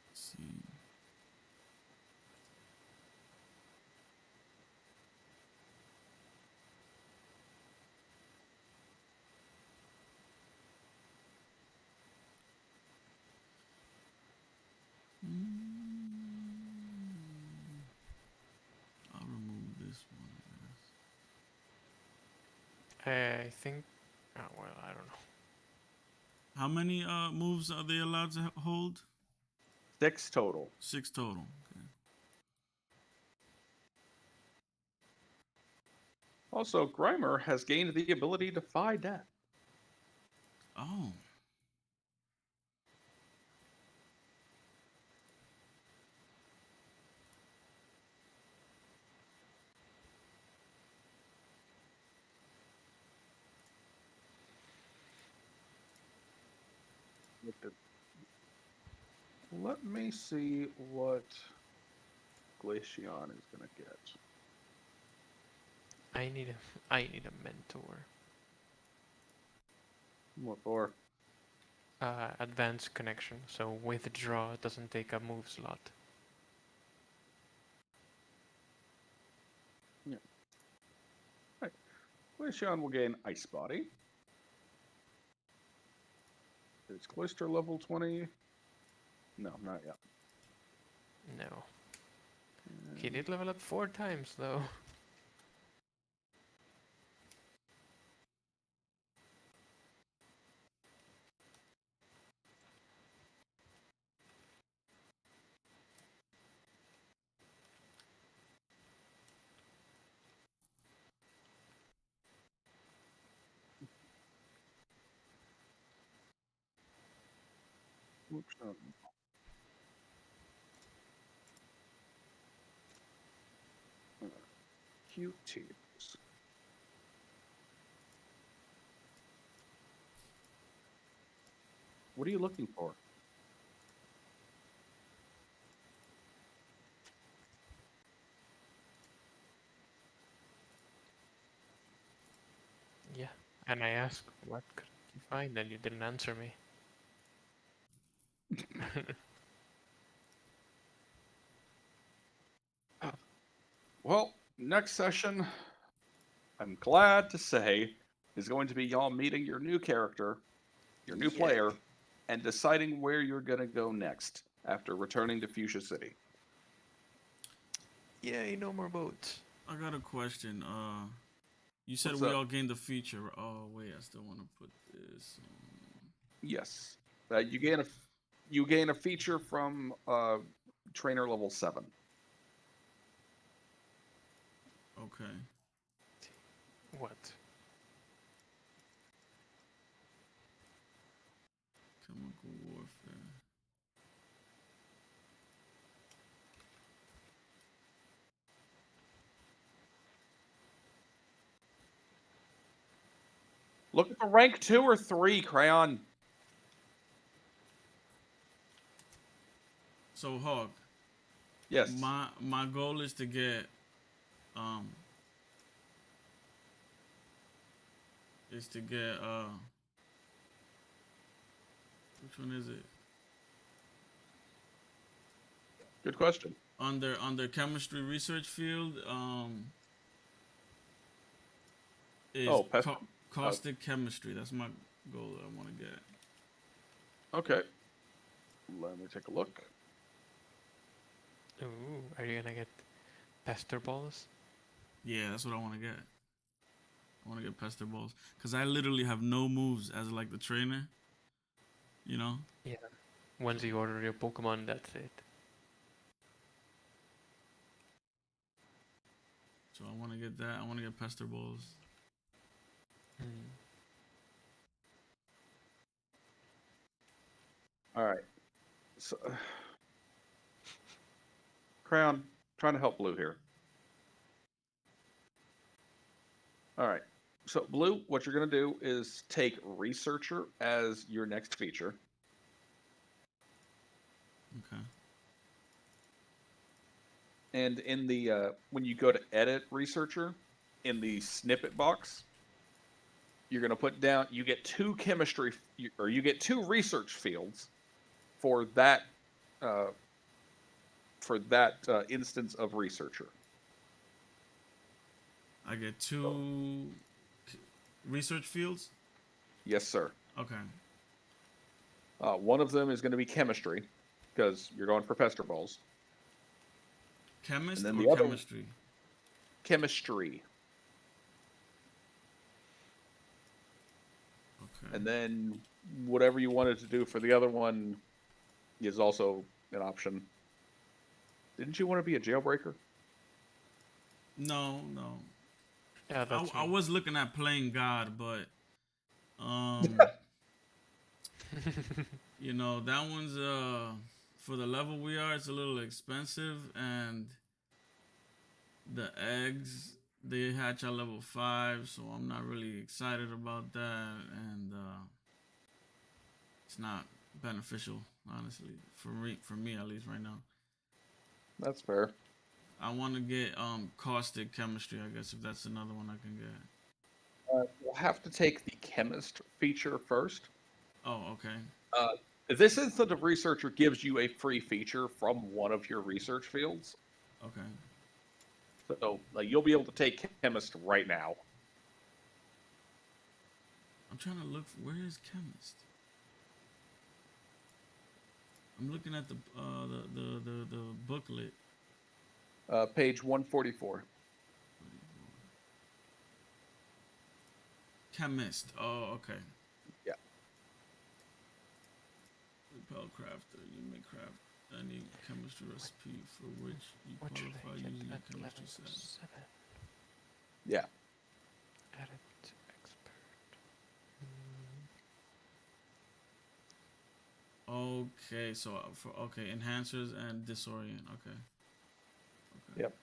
[SPEAKER 4] Let's see. I'll remove this one.
[SPEAKER 3] I think. Oh, well, I don't know.
[SPEAKER 4] How many moves are they allowed to hold?
[SPEAKER 1] 6 total.
[SPEAKER 4] 6 total. Okay.
[SPEAKER 1] Also, Grimer has gained the ability to defy death.
[SPEAKER 4] Oh.
[SPEAKER 1] Let me see what Glaceon is going to get.
[SPEAKER 3] I need a mentor.
[SPEAKER 1] What for?
[SPEAKER 3] Advanced connection, so withdraw doesn't take a move slot.
[SPEAKER 1] Glaceon will gain Ice Body. Is Cloyster level 20? No, not yet.
[SPEAKER 3] No. He did level up 4 times though.
[SPEAKER 1] Oops, no. Q-tips. What are you looking for?
[SPEAKER 3] Yeah. And I asked, what could Fine, then you didn't answer me.
[SPEAKER 1] Well, next session, I'm glad to say, is going to be y'all meeting your new character, your new
[SPEAKER 6] Yay.
[SPEAKER 1] player, and deciding where you're going to go next after returning to Fuchsia City.
[SPEAKER 3] Yay, no more boats.
[SPEAKER 4] I got a question. You said
[SPEAKER 1] What's
[SPEAKER 4] we
[SPEAKER 1] up?
[SPEAKER 4] all gained a feature. Oh wait, I still want to put this.
[SPEAKER 1] Yes. You gain a feature from trainer level 7.
[SPEAKER 4] Okay.
[SPEAKER 3] What?
[SPEAKER 4] Chemical warfare.
[SPEAKER 1] Look at the rank 2 or 3, Crayon.
[SPEAKER 4] So Hawk,
[SPEAKER 1] Yes.
[SPEAKER 4] my goal is to get which one is it?
[SPEAKER 1] Good question.
[SPEAKER 4] Under chemistry research field, is
[SPEAKER 1] Oh,
[SPEAKER 4] caustic chemistry. That's my goal that I want to get.
[SPEAKER 1] Okay. Let me take a look.
[SPEAKER 3] Ooh, are you gonna get pester balls?
[SPEAKER 4] Yeah, that's what I want to get. I want to get pester balls because I literally have no moves as like the trainer. You know.
[SPEAKER 3] Yeah. Once you order your Pokemon, that's it.
[SPEAKER 4] So I want to get that. I want to get pester balls.
[SPEAKER 3] Hmm.
[SPEAKER 1] All right. So, Crayon, trying to help Blue here. All right. So, Blue, what you're going to do is take Researcher as your next feature.
[SPEAKER 4] Okay.
[SPEAKER 1] And in the when you go to edit Researcher, in the snippet box, you're going to put down, you get 2 chemistry, or you get 2 research fields for that instance of Researcher.
[SPEAKER 4] I get 2 research fields.
[SPEAKER 1] Yes, sir.
[SPEAKER 4] Okay.
[SPEAKER 1] One of them is going to be chemistry, because you're going for pester balls.
[SPEAKER 4] Chemist
[SPEAKER 1] And then
[SPEAKER 4] or
[SPEAKER 1] the other-
[SPEAKER 4] chemistry?
[SPEAKER 1] Chemistry.
[SPEAKER 4] Okay.
[SPEAKER 1] And then whatever you wanted to do for the other one is also an option. Didn't you want to be a jailbreaker?
[SPEAKER 4] No.
[SPEAKER 3] Yeah, that's
[SPEAKER 4] I
[SPEAKER 3] me.
[SPEAKER 4] was looking at playing God, but you know, that one's for the level we are, it's a little expensive, and the eggs they hatch at level 5, so I'm not really excited about that, and it's not beneficial, honestly, for me at least right now.
[SPEAKER 1] That's fair.
[SPEAKER 4] I want to get caustic chemistry, I guess, if that's another one I can get.
[SPEAKER 1] We'll have to take the chemist feature first.
[SPEAKER 4] Oh, okay.
[SPEAKER 1] This instance of Researcher gives you a free feature from one of your research fields.
[SPEAKER 4] Okay.
[SPEAKER 1] So you'll be able to take chemist right now.
[SPEAKER 4] I'm trying to look for, where is chemist? I'm looking at the booklet.
[SPEAKER 1] Page 144.
[SPEAKER 4] Chemist. Oh, okay.
[SPEAKER 1] Yeah.
[SPEAKER 4] Repel crafter. You may craft any chemistry recipe for which you
[SPEAKER 3] What should
[SPEAKER 4] qualify
[SPEAKER 3] I get
[SPEAKER 4] using
[SPEAKER 3] at
[SPEAKER 4] your
[SPEAKER 3] level
[SPEAKER 4] chemistry set.
[SPEAKER 3] 7?
[SPEAKER 1] Yeah.
[SPEAKER 3] Edit expert.
[SPEAKER 4] Okay, so for enhancers and disorient. Okay.
[SPEAKER 1] Yep.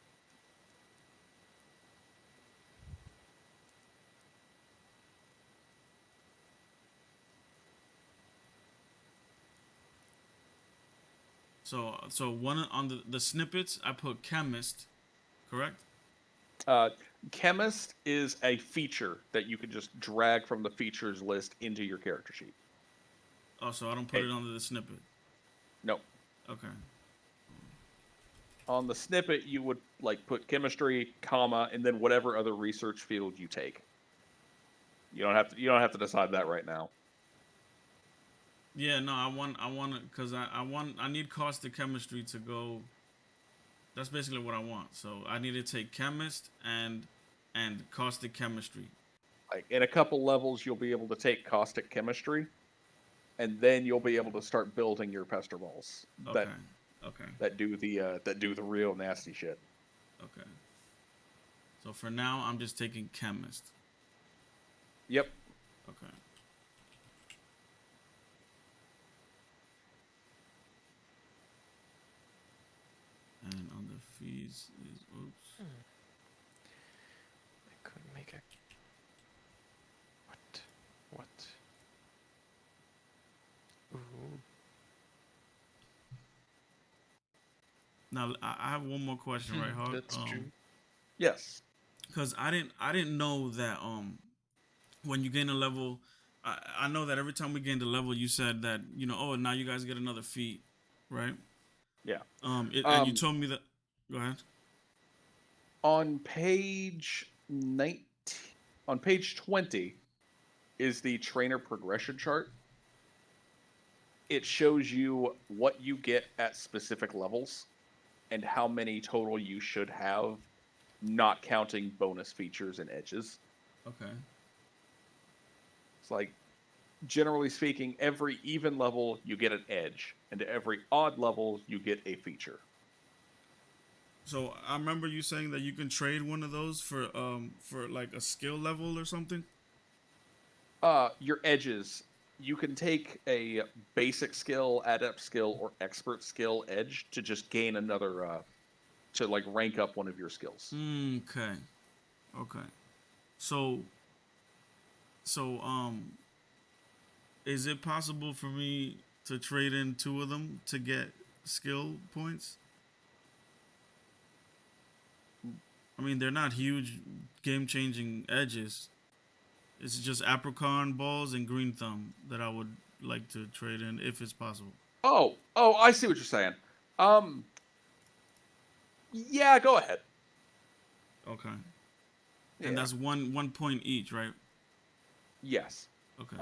[SPEAKER 4] So one on the snippets I put chemist, correct?
[SPEAKER 1] Chemist is a feature that you can just drag from the features list into your character sheet.
[SPEAKER 4] Oh, so I don't put
[SPEAKER 1] Hey.
[SPEAKER 4] it under the snippet.
[SPEAKER 1] No.
[SPEAKER 4] Okay.
[SPEAKER 1] On the snippet, you would like put chemistry, comma, and then whatever other research field you take. You don't have to decide that right now.
[SPEAKER 4] Yeah, no, I want because I need caustic chemistry to go. That's basically what I want. So I need to take chemist and caustic chemistry.
[SPEAKER 1] Like in a couple levels, you'll be able to take caustic chemistry, and then you'll be able to start building your pester balls
[SPEAKER 4] Okay. Okay.
[SPEAKER 1] that do the real nasty shit.
[SPEAKER 4] Okay. So for now, I'm just taking chemist.
[SPEAKER 1] Yep.
[SPEAKER 4] Okay. And on the fees is oops.
[SPEAKER 3] I couldn't make a. What? Ooh.
[SPEAKER 4] Now I have one more question, right, Hawk?
[SPEAKER 3] That's true.
[SPEAKER 1] Yes.
[SPEAKER 4] Because I didn't know that when you gain a level, I know that every time we gained a level, you said that oh now you guys get another feat, right?
[SPEAKER 1] Yeah.
[SPEAKER 4] And you told me that. Go ahead.
[SPEAKER 1] On page 19, on page 20 is the trainer progression chart. It shows you what you get at specific levels and how many total you should have, not counting bonus features and edges.
[SPEAKER 4] Okay.
[SPEAKER 1] It's like, generally speaking, every even level you get an edge, and every odd level you get a feature.
[SPEAKER 4] So I remember you saying that you can trade one of those for like a skill level or something.
[SPEAKER 1] Your edges, you can take a basic skill, adept skill, or expert skill edge to just gain another, to like rank up one of your skills.
[SPEAKER 4] Okay. Okay. So is it possible for me to trade in two of them to get skill points? I mean, they're not huge game-changing edges. It's just apricot balls and green thumb that I would like to trade in if it's possible.
[SPEAKER 1] Oh, I see what you're saying. Yeah, go ahead.
[SPEAKER 4] Okay.
[SPEAKER 1] Yeah.
[SPEAKER 4] And that's one point each, right?
[SPEAKER 1] Yes.
[SPEAKER 4] Okay.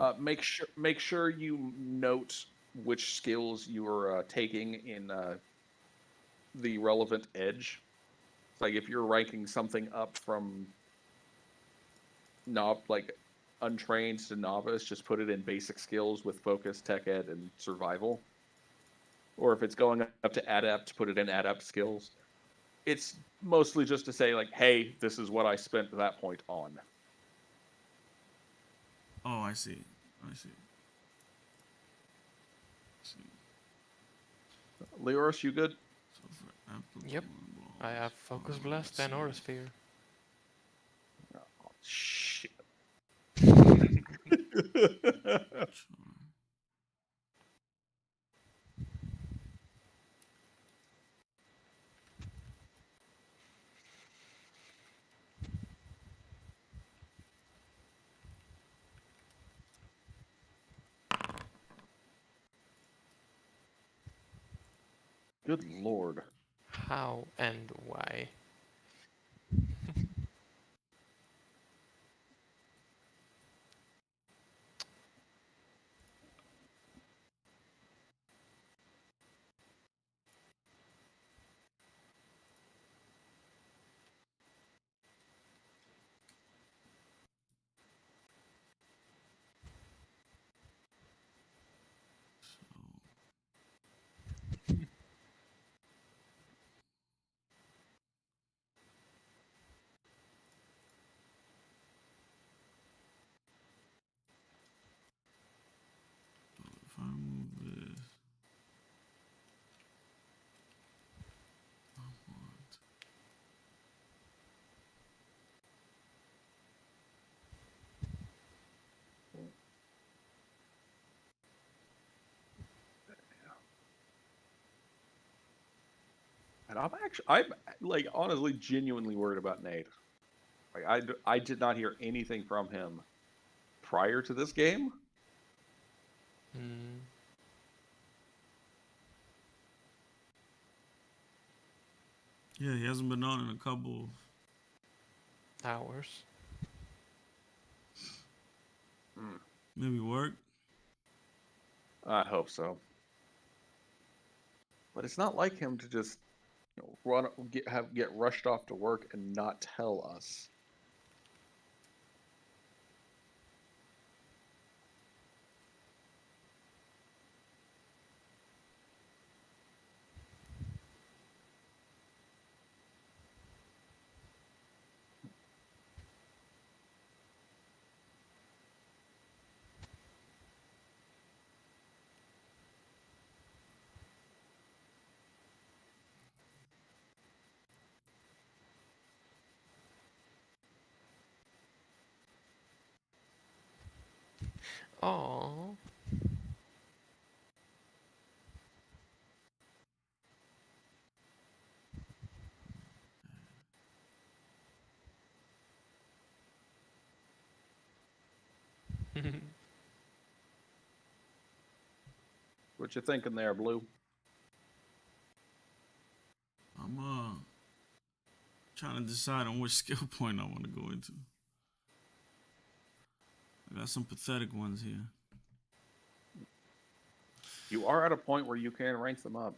[SPEAKER 1] Make sure you note which skills you are taking in the relevant edge. It's like if you're ranking something up from like untrained to novice, just put it in basic skills with focus, tech ed, and survival. Or if it's going up to adept, put it in adept skills. It's mostly just to say like, hey, this is what I spent that point on.
[SPEAKER 4] Oh, I see. I see.
[SPEAKER 1] Leoris, you good?
[SPEAKER 4] So for apricot
[SPEAKER 3] Yep. I
[SPEAKER 4] balls,
[SPEAKER 3] have Focus
[SPEAKER 4] let's
[SPEAKER 3] Blast and
[SPEAKER 4] see.
[SPEAKER 3] Aura Sphere.
[SPEAKER 1] Oh, shit. Good lord.
[SPEAKER 3] How and why?
[SPEAKER 4] If I move this, I want.
[SPEAKER 1] And I'm like honestly genuinely worried about Nate. Like, I did not hear anything from him prior to this game.
[SPEAKER 3] Hmm.
[SPEAKER 4] Yeah, he hasn't been on in a couple.
[SPEAKER 3] Hours.
[SPEAKER 4] Maybe work.
[SPEAKER 1] I hope so. But it's not like him to just get rushed off to work and not tell us.
[SPEAKER 3] Oh.
[SPEAKER 1] What you thinking there, Blue?
[SPEAKER 4] I'm trying to decide on which skill point I want to go into. I got some pathetic ones here.
[SPEAKER 1] You are at a point where you can rank them up.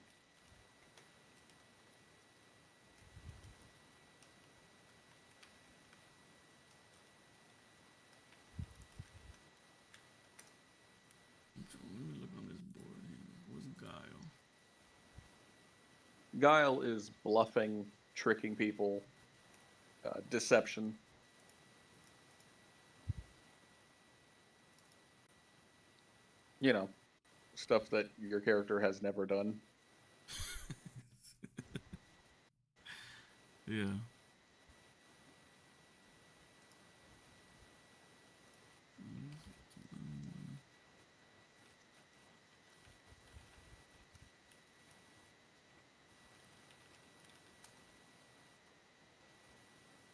[SPEAKER 4] Let me look on this board here. What's Guile?
[SPEAKER 1] Guile is bluffing, tricking people, deception. You know, stuff that your character has never done.
[SPEAKER 4] Yeah.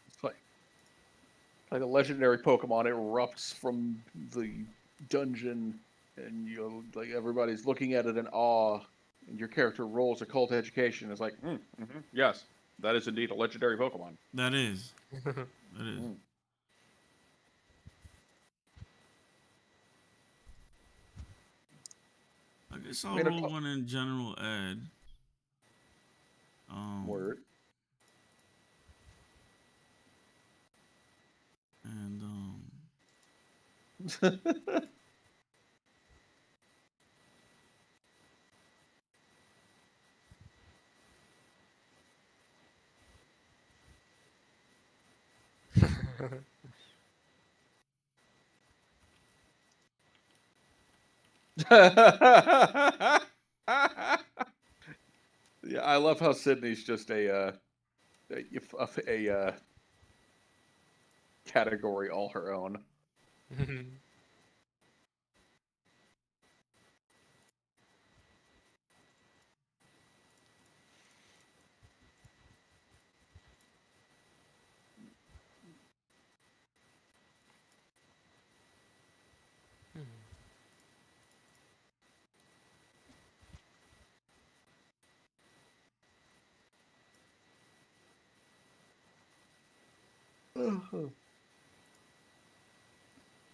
[SPEAKER 1] It's like a legendary Pokemon erupts from the dungeon, and like everybody's looking at it in awe. And your character rolls occult education. It's like, yes, that is indeed a legendary Pokemon.
[SPEAKER 4] That is. That is.
[SPEAKER 1] Mm.
[SPEAKER 4] I guess I'll
[SPEAKER 1] Made a
[SPEAKER 4] roll
[SPEAKER 1] cou-
[SPEAKER 4] one in general ed.
[SPEAKER 1] Word.
[SPEAKER 4] And
[SPEAKER 1] Yeah, I love how Sydney's just a category all her own.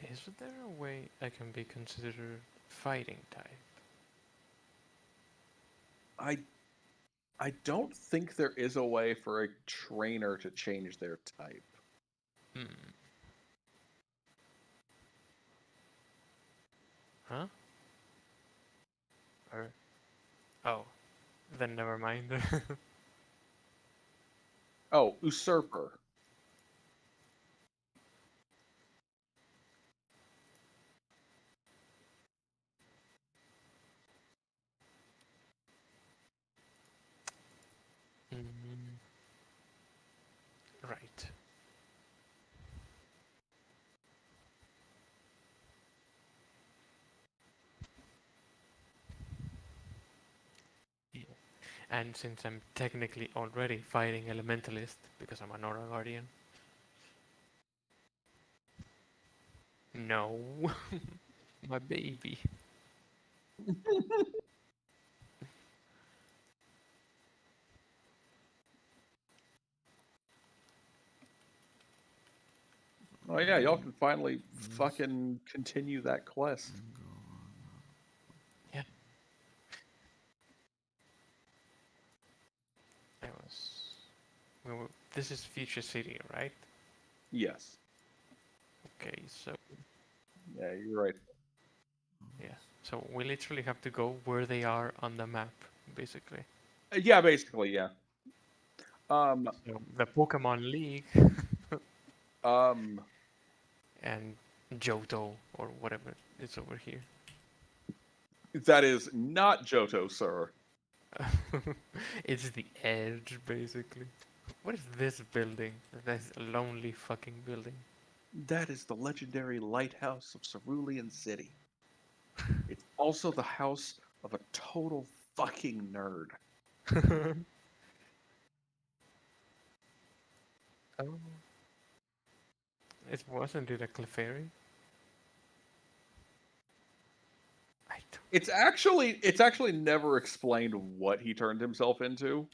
[SPEAKER 3] Is there a way I can be considered fighting type?
[SPEAKER 1] I don't think there is a way for a trainer to change their type.
[SPEAKER 3] Hmm. Huh? Or... Oh. Then never mind.
[SPEAKER 1] Oh, Usurper.
[SPEAKER 3] Mm, right. Yeah. And since I'm technically already fighting Elementalist, because I'm an Aura Guardian, No. My baby.
[SPEAKER 1] Oh yeah, y'all can finally fucking continue that quest.
[SPEAKER 3] Yeah. I was. This is Future City, right?
[SPEAKER 1] Yes.
[SPEAKER 3] Okay, so
[SPEAKER 1] Yeah, you're right.
[SPEAKER 3] yeah. So we literally have to go where they are on the map, basically.
[SPEAKER 1] Yeah, basically, yeah.
[SPEAKER 3] So the Pokemon League
[SPEAKER 1] Um,
[SPEAKER 3] and Johto or whatever is over here.
[SPEAKER 1] that is not Johto, sir.
[SPEAKER 3] It's the edge, basically. What is this building? This lonely fucking building.
[SPEAKER 1] That is the legendary lighthouse of Cerulean City. It's also the house of a total fucking nerd.
[SPEAKER 3] Oh. Wasn't it a Clefairy? I don't.
[SPEAKER 1] It's actually never explained what he turned himself into.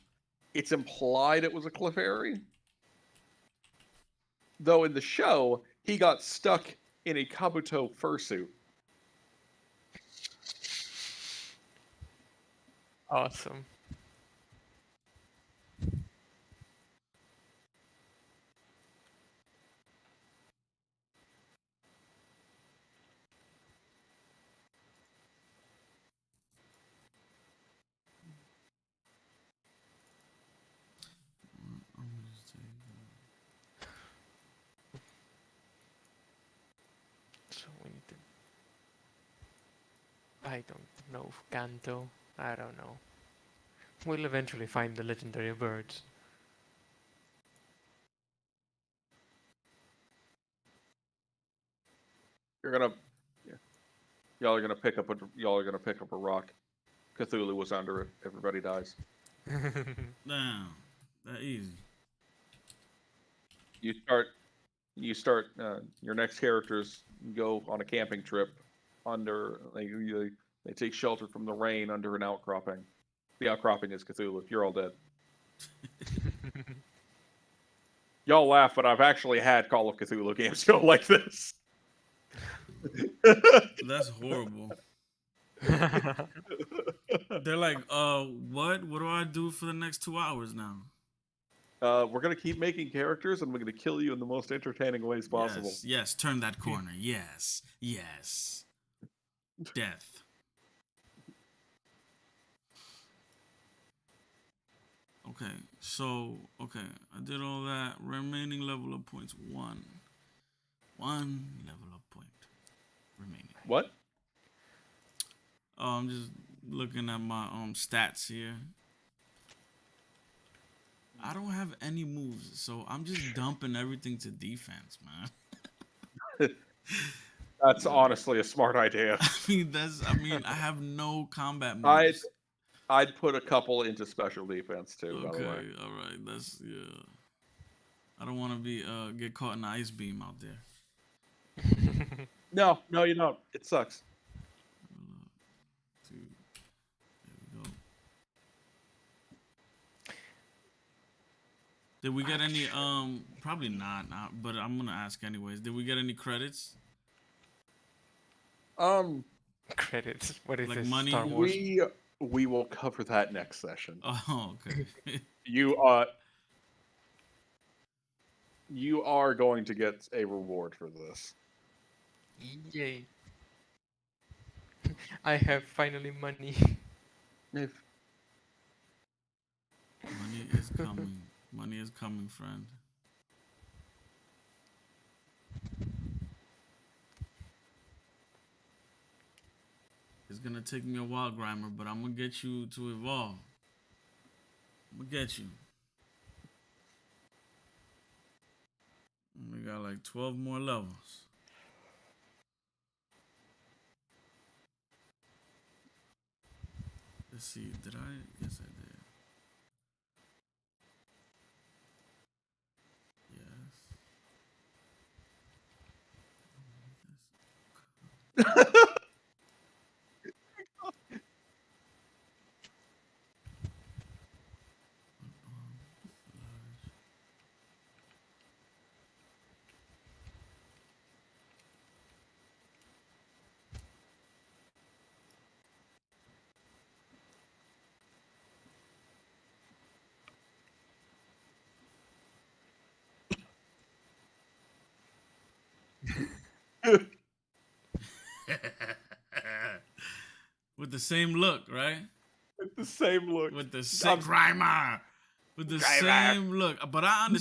[SPEAKER 1] It's implied it was a Clefairy. Though in the show, he got stuck in a Kabuto fursuit.
[SPEAKER 3] Awesome. So we need to. I don't know. Kanto. I don't know. We'll eventually find the legendary birds.
[SPEAKER 1] You're gonna, yeah. Y'all are gonna pick up a rock. Cthulhu was under it. Everybody dies.
[SPEAKER 4] Damn, that easy.
[SPEAKER 1] You start. Your next characters go on a camping trip under. They take shelter from the rain under an outcropping. The outcropping is Cthulhu. You're all dead. Y'all laugh, but I've actually had Call of Cthulhu games go like this.
[SPEAKER 4] That's horrible. They're like, what? What do I do for the next 2 hours now?
[SPEAKER 1] We're gonna keep making characters, and we're gonna kill you in the most entertaining ways possible.
[SPEAKER 4] Yes, yes, turn that corner. Yes, yes. Death. Okay, so, I did all that. Remaining level up points, 1. 1 level up point remaining.
[SPEAKER 1] What?
[SPEAKER 4] Oh, I'm just looking at my stats here. I don't have any moves, so I'm just dumping everything to defense, man.
[SPEAKER 1] That's honestly a smart idea.
[SPEAKER 4] I mean, I have no combat moves.
[SPEAKER 1] I'd put a couple into special defense too. By the way.
[SPEAKER 4] Okay, all right. That's yeah. I don't want to be get caught in the ice beam out there.
[SPEAKER 1] No, you don't. It sucks.
[SPEAKER 4] 2. There we go. Did we get any? Probably not. But I'm gonna ask anyways. Did we get any credits?
[SPEAKER 3] Credits. What is
[SPEAKER 4] Like
[SPEAKER 3] this?
[SPEAKER 4] money?
[SPEAKER 3] Star Wars?
[SPEAKER 1] We will cover that next session.
[SPEAKER 4] Oh, okay.
[SPEAKER 1] You are going to get a reward for this.
[SPEAKER 3] Yay! I have finally money.
[SPEAKER 1] If
[SPEAKER 4] Money is coming. Money is coming, friend. It's gonna take me a while, Grimer, but I'm gonna get you to evolve. I'm gonna get you. We got like 12 more levels. Let's see, did I? Yes, I did. Yes. With the same look, right?
[SPEAKER 1] The same look.
[SPEAKER 4] With the same
[SPEAKER 1] I'm-
[SPEAKER 4] Grimer. With the
[SPEAKER 1] Grimer.
[SPEAKER 4] same look. But I understand.